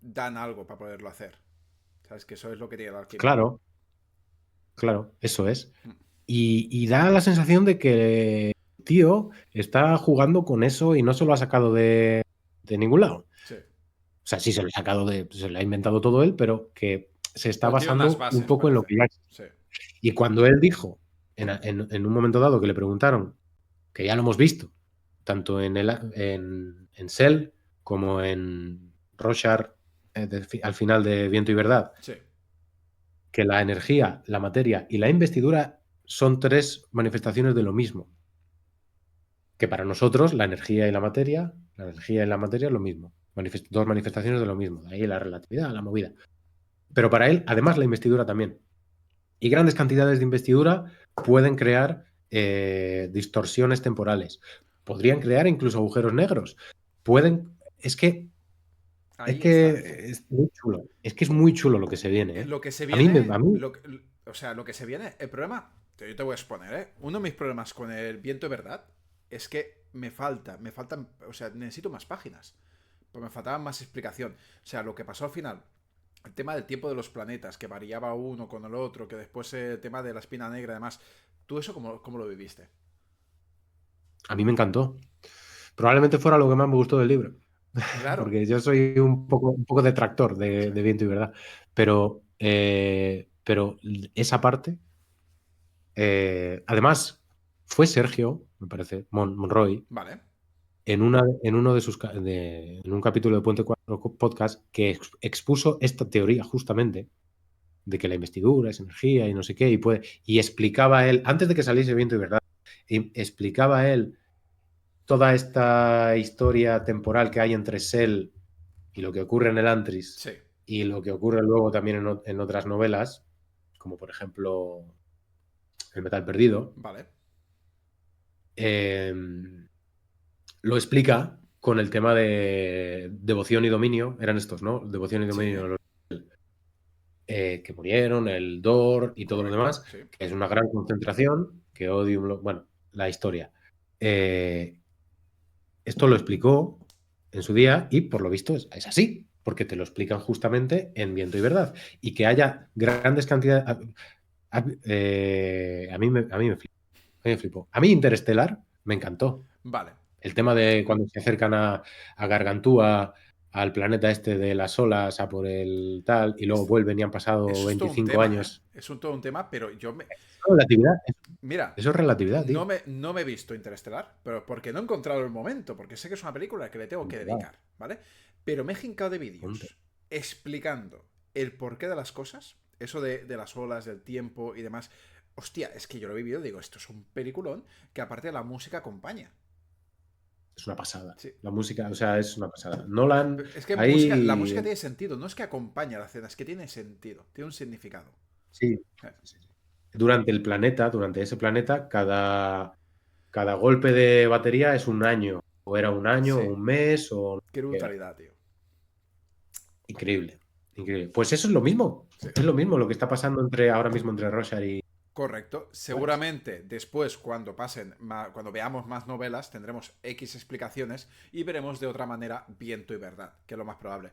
dan algo para poderlo hacer. ¿Sabes? Que eso es lo que tiene la alquimia. claro, claro, eso es. Mm. Y da la sensación de que el tío está jugando con eso y no se lo ha sacado de ningún lado. Sí. O sea, sí se lo ha sacado se lo ha inventado todo él, pero que se está Pero tiene unas basando un bases, poco en lo parece. que ya existe. Sí. Y cuando él dijo, en un momento dado que le preguntaron, que ya lo hemos visto, tanto en Cell como en Rorschach, al final de Viento y Verdad, Sí. que la energía, la materia y la investidura son tres manifestaciones de lo mismo. Que para nosotros la energía y la materia es lo mismo. Dos manifestaciones de lo mismo. De ahí la relatividad, la movida. Pero para él, además, la investidura también. Y grandes cantidades de investidura pueden crear distorsiones temporales. Podrían crear incluso agujeros negros. Pueden. Es Ahí está. que es muy chulo. Es que es muy chulo lo que se viene, ¿eh? Lo que se A mí, viene, a mí, o sea, lo que se viene, el problema, yo te voy a exponer, ¿eh? Uno de mis problemas con el viento de verdad es que me faltan, o sea, necesito más páginas. Pues me faltaba más explicación. O sea, lo que pasó al final, el tema del tiempo de los planetas, que variaba uno con el otro, que después el tema de la espina negra, además, ¿tú eso cómo lo viviste? a mí me encantó. Probablemente fuera lo que más me gustó del libro. Claro, Porque yo soy un poco detractor de Viento y Verdad. Pero esa parte, además, fue Sergio, me parece, Monroy, vale, en un capítulo de Puente 4 Podcast, que expuso esta teoría justamente de que la investidura es energía y no sé qué, y explicaba él, antes de que saliese Viento y Verdad, explicaba él toda esta historia temporal que hay entre Cell y lo que ocurre en el Antris sí, y lo que ocurre luego también en otras novelas, como por ejemplo El Metal Perdido, vale, eh, lo explica con el tema de devoción y dominio, eran estos, ¿no? Devoción y sí, dominio, que murieron, el Dor y todo lo demás, correcto, sí. que es una gran concentración, que Odium, bueno, la historia. Eh, Esto lo explicó en su día y por lo visto es así, porque te lo explican justamente en Viento y Verdad. Y que haya grandes cantidades. A mí me flipó. A mí me flipó. A mí Interestelar me encantó. Vale. El tema de cuando se acercan a Gargantúa, al planeta este de las olas, a por el tal, y luego Es- vuelven y han pasado Eso es todo un 25 tema, ¿eh? años. Es todo un tema, pero Eso es relatividad. Mira, Eso es relatividad, tío. no me he visto Interestelar, pero porque no he encontrado el momento, porque sé que es una película que le tengo que Verdad, dedicar, ¿vale? Pero me he jincado de ponte. vídeos explicando el porqué de las cosas, eso de las olas, del tiempo y demás. Hostia, es que yo lo he vivido, digo, esto es un peliculón que aparte la música acompaña. Es una pasada. Sí. La música, o sea, es una pasada. Nolan, Es que la música ahí. tiene sentido, no es que acompaña la escena, es que tiene sentido, tiene un significado. Sí, sí, sí. Durante ese planeta, cada golpe de batería es un año. O era un año, o Sí, un mes, o no qué sé qué era. brutalidad, tío. Increíble, increíble. Pues eso es lo mismo. Sí. Es lo mismo lo que está pasando ahora mismo entre Rorschach y Correcto. Wallace. Seguramente después, cuando cuando veamos más novelas, tendremos X explicaciones y veremos de otra manera viento y verdad, que es lo más probable.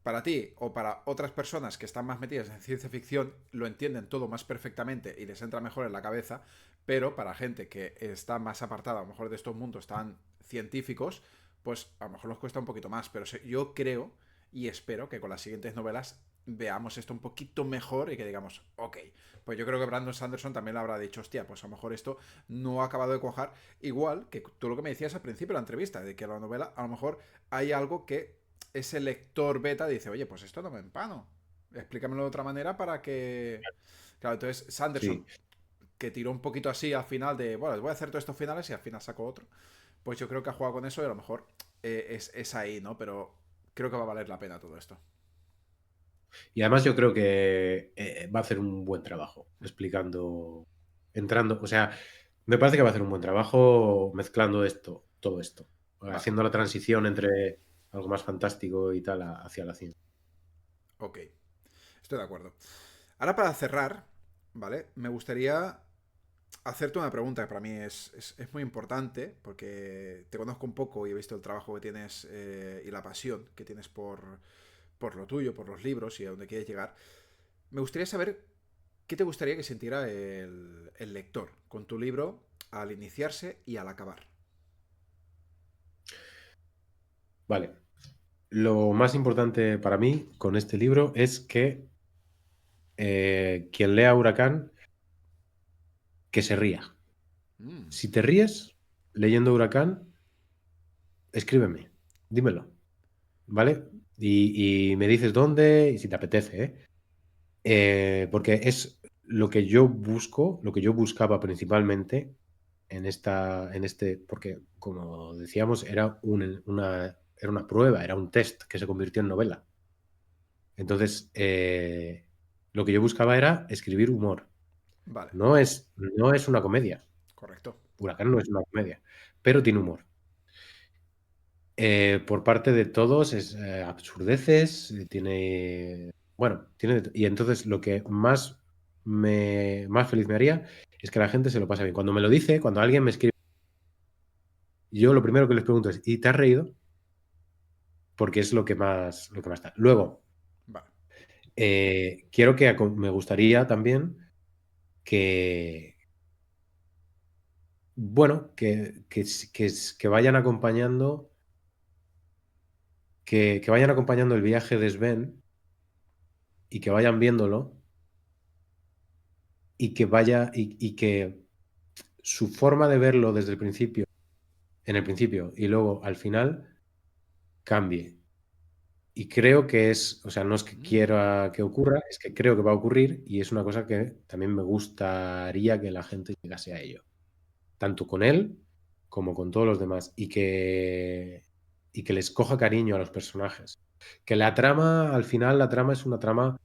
Para ti o para otras personas que están más metidas en ciencia ficción, lo entienden todo más perfectamente y les entra mejor en la cabeza, pero para gente que está más apartada, a lo mejor de estos mundos tan científicos, pues a lo mejor nos cuesta un poquito más. Pero yo creo y espero que con las siguientes novelas veamos esto un poquito mejor y que digamos, ok, pues yo creo que Brandon Sanderson también le habrá dicho, hostia, pues a lo mejor esto no ha acabado de cuajar. Igual que tú lo que me decías al principio de la entrevista, de que la novela a lo mejor hay algo que ese lector beta dice, oye, pues esto no me empano. Explícamelo de otra manera para que... Claro, entonces Sanderson Sí. que tiró un poquito así al final de, bueno, voy a hacer todos estos finales y al final saco otro. Pues yo creo que ha jugado con eso y a lo mejor es ahí, ¿no? Pero creo que va a valer la pena todo esto. Y además yo creo que va a hacer un buen trabajo explicando, entrando, o sea, me parece que va a hacer un buen trabajo mezclando esto, todo esto, Vale, haciendo la transición entre algo más fantástico y tal hacia la ciencia. ok, estoy de acuerdo. Ahora para cerrar, ¿vale? Me gustaría hacerte una pregunta que para mí es muy importante, porque te conozco un poco y he visto el trabajo que tienes y la pasión que tienes por lo tuyo, por los libros y a dónde quieres llegar. Me gustaría saber qué te gustaría que sintiera el lector con tu libro al iniciarse y al acabar. Vale. Lo más importante para mí con este libro es que quien lea Huracán, que se ría. Mm, Si te ríes leyendo Huracán, escríbeme, dímelo, ¿vale? Y me dices dónde y si te apetece, ¿eh? Porque es lo que yo busco, lo que yo buscaba principalmente porque como decíamos, era una prueba, era un test que se convirtió en novela. Entonces, lo que yo buscaba era escribir humor. vale, No es una comedia. correcto. Huracán no es una comedia, pero tiene humor. Por parte de todos es absurdeces, tiene. Bueno, tiene. Y entonces lo que más feliz me haría es que la gente se lo pase bien. Cuando me lo dice, cuando alguien me escribe, yo lo primero que les pregunto es: ¿y te has reído? Porque es lo que más está. Luego, Vale. me gustaría también que, bueno, que vayan acompañando, que vayan acompañando el viaje de Sven y que vayan viéndolo y que su forma de verlo desde el principio, en el principio y luego al final, cambie. Y creo que o sea, no es que Mm, quiera que ocurra, es que creo que va a ocurrir y es una cosa que también me gustaría que la gente llegase a ello, tanto con él como con todos los demás, y que les coja cariño a los personajes. Que la trama, al final, la trama es una trama,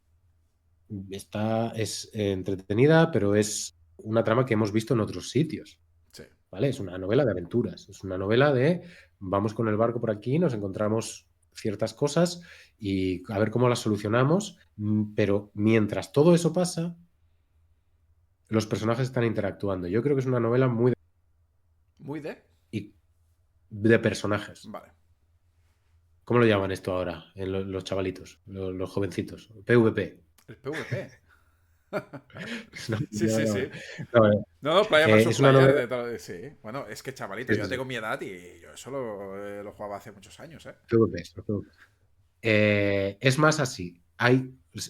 es entretenida, pero es una trama que hemos visto en otros sitios. sí. ¿Vale? Es una novela de aventuras, es una novela de vamos con el barco por aquí, nos encontramos ciertas cosas y a ver cómo las solucionamos, pero mientras todo eso pasa, los personajes están interactuando. Yo creo que es una novela muy Muy de. de personajes. Vale. ¿Cómo lo llaman esto ahora en los chavalitos, los jovencitos? PvP. El PvP. No, Sí, sí, no, sí. no, No, no, Player versus es una Player. novela. Sí. Bueno, es que chavalito, Sí, yo sí, ya sí, tengo mi edad y yo eso lo jugaba hace muchos años, ¿eh? PvP, es más así.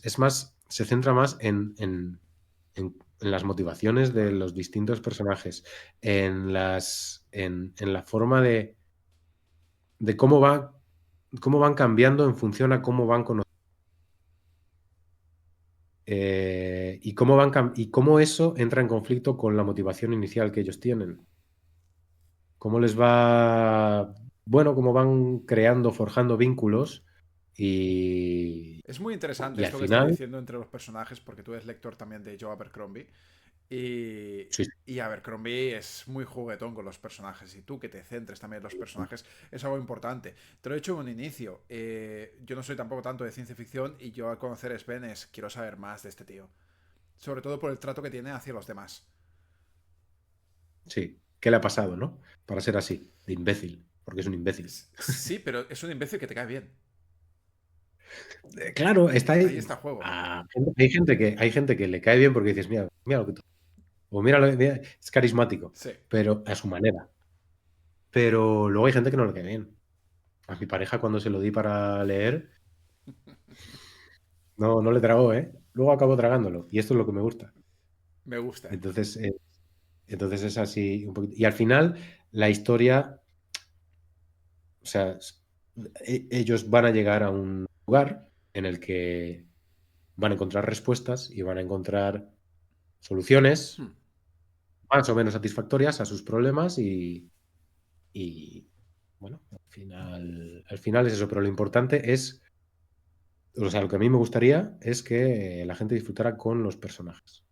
Es más, se centra más en las motivaciones de Vale. los distintos personajes, en la forma de cómo van cambiando en función a cómo van conociendo. Y cómo eso entra en conflicto con la motivación inicial que ellos tienen. Cómo les va, bueno, cómo van creando, forjando vínculos y, Es muy interesante y al esto que estás final, diciendo entre los personajes, porque tú eres lector también de Joe Abercrombie. Y, sí, y Abercrombie es muy juguetón con los personajes. Y tú que te centres también en los personajes es algo importante. Te lo he dicho en un inicio. Yo no soy tampoco tanto de ciencia ficción y yo al conocer a Sven quiero saber más de este tío. Sobre todo por el trato que tiene hacia los demás. sí, ¿qué le ha pasado, no? Para ser así, de imbécil, porque es un imbécil. Sí, pero es un imbécil que te cae bien. Claro, está Ahí ahí. está el juego. Hay gente que le cae bien porque dices, mira, mira lo que tú. O mira, mira, es carismático, Sí. pero a su manera. Pero luego hay gente que no le cae bien. A mi pareja, cuando se lo di para leer, no le tragó, ¿eh? Luego acabó tragándolo. Y esto es lo que me gusta. Me gusta. Entonces, entonces es así un poquito. Y al final, la historia, o sea, ellos van a llegar a un lugar en el que van a encontrar respuestas y van a encontrar soluciones Hmm. más o menos satisfactorias a sus problemas y, bueno, al final es eso, pero lo importante es, o sea, lo que a mí me gustaría es que la gente disfrutara con los personajes.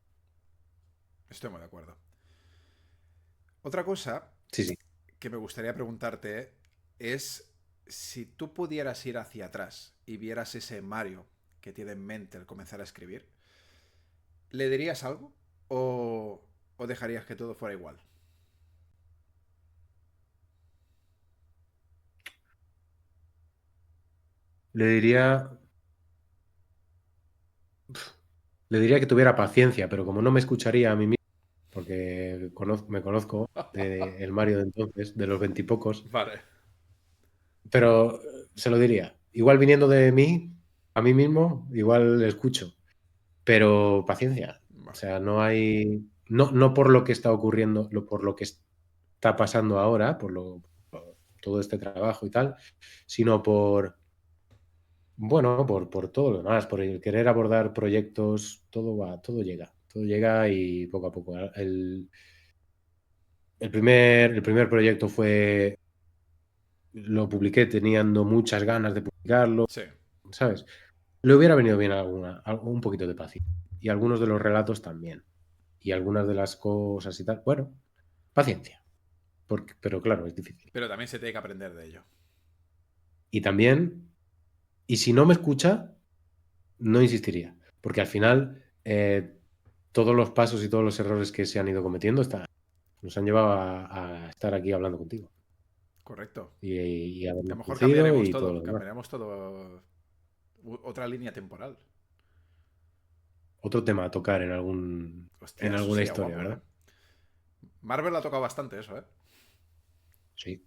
Estoy muy de acuerdo. Otra cosa Sí, sí. que me gustaría preguntarte es si tú pudieras ir hacia atrás y vieras ese Mario que tiene en mente al comenzar a escribir, ¿le dirías algo o dejarías que todo fuera igual? Le diría, le diría que tuviera paciencia, pero como no me escucharía a mí mismo, porque me conozco del Mario de entonces, de los veintipocos, Vale. pero se lo diría. Igual viniendo de mí, a mí mismo, igual le escucho, pero paciencia. O Vale. sea, no hay, no por lo que está ocurriendo, por lo que está pasando ahora, por todo este trabajo y tal, sino bueno, por todo lo demás, por el querer abordar proyectos, todo llega y poco a poco. El primer proyecto lo publiqué teniendo muchas ganas de publicarlo, Sí. ¿sabes? Le hubiera venido bien un poquito de paciencia. Y algunos de los relatos también. Y algunas de las cosas y tal. Bueno, paciencia. Pero claro, es difícil. Pero también se tiene que aprender de ello. Y también, y si no me escucha, no insistiría. Porque al final, todos los pasos y todos los errores que se han ido cometiendo nos han llevado a estar aquí hablando contigo. Correcto. Y A lo habernos mejor conocido y todo lo demás. cambiaremos todo otra línea temporal. Otro tema a tocar en Hostia, eso alguna sería historia, guapo, ¿eh? ¿verdad? Marvel ha tocado bastante eso, ¿eh? Sí.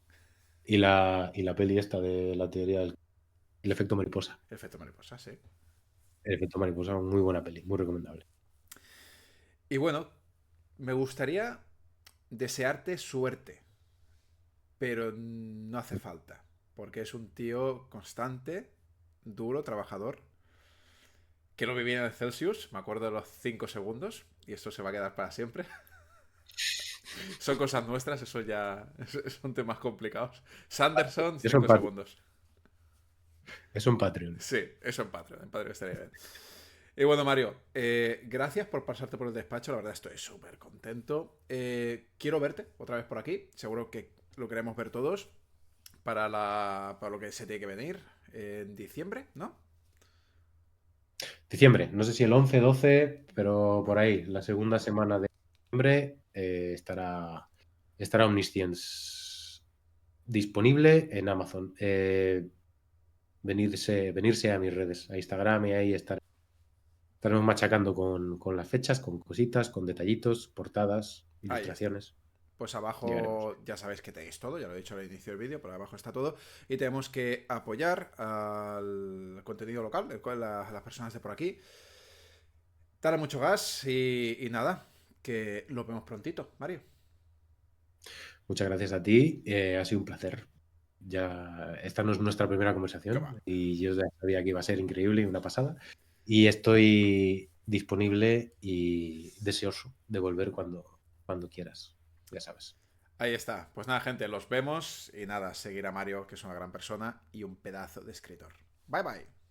Y la peli esta de la teoría del el efecto mariposa. Efecto mariposa, sí. El efecto mariposa, muy buena peli, muy recomendable. Y bueno, me gustaría desearte suerte, pero no hace falta, porque es un tío constante, duro, trabajador, que lo vivía en el Celsius, me acuerdo de los 5 segundos, y esto se va a quedar para siempre. Son cosas nuestras, eso ya son temas complicados. Sanderson, Eso en 5 Patreon. segundos. Eso en Patreon. Sí, eso en Patreon estaría bien. Y bueno, Mario, gracias por pasarte por el despacho. La verdad estoy súper contento. Quiero verte otra vez por aquí. Seguro que lo queremos ver todos para lo que se tiene que venir en diciembre, ¿no? Diciembre, no sé si el 11, 12, pero por ahí, la segunda semana de diciembre estará Omniscience disponible en Amazon. Venirse a mis redes, a Instagram y ahí estaremos machacando con las fechas, con cositas, con detallitos, portadas, Ahí está. ilustraciones. Pues Llegaremos. abajo ya sabéis que tenéis todo, ya lo he dicho al inicio del vídeo, pero abajo está todo. Y tenemos que apoyar al contenido local, las personas de por aquí. Dale mucho gas y nada, que lo vemos prontito, Mario. Muchas gracias a ti, ha sido un placer. Ya, esta no es nuestra primera ¿Qué va? conversación y yo ya sabía que iba a ser increíble y una pasada. Y estoy disponible y deseoso de volver cuando quieras, ya sabes. Ahí está. Pues nada, gente, los vemos y nada, seguir a Mario, que es una gran persona y un pedazo de escritor. Bye bye.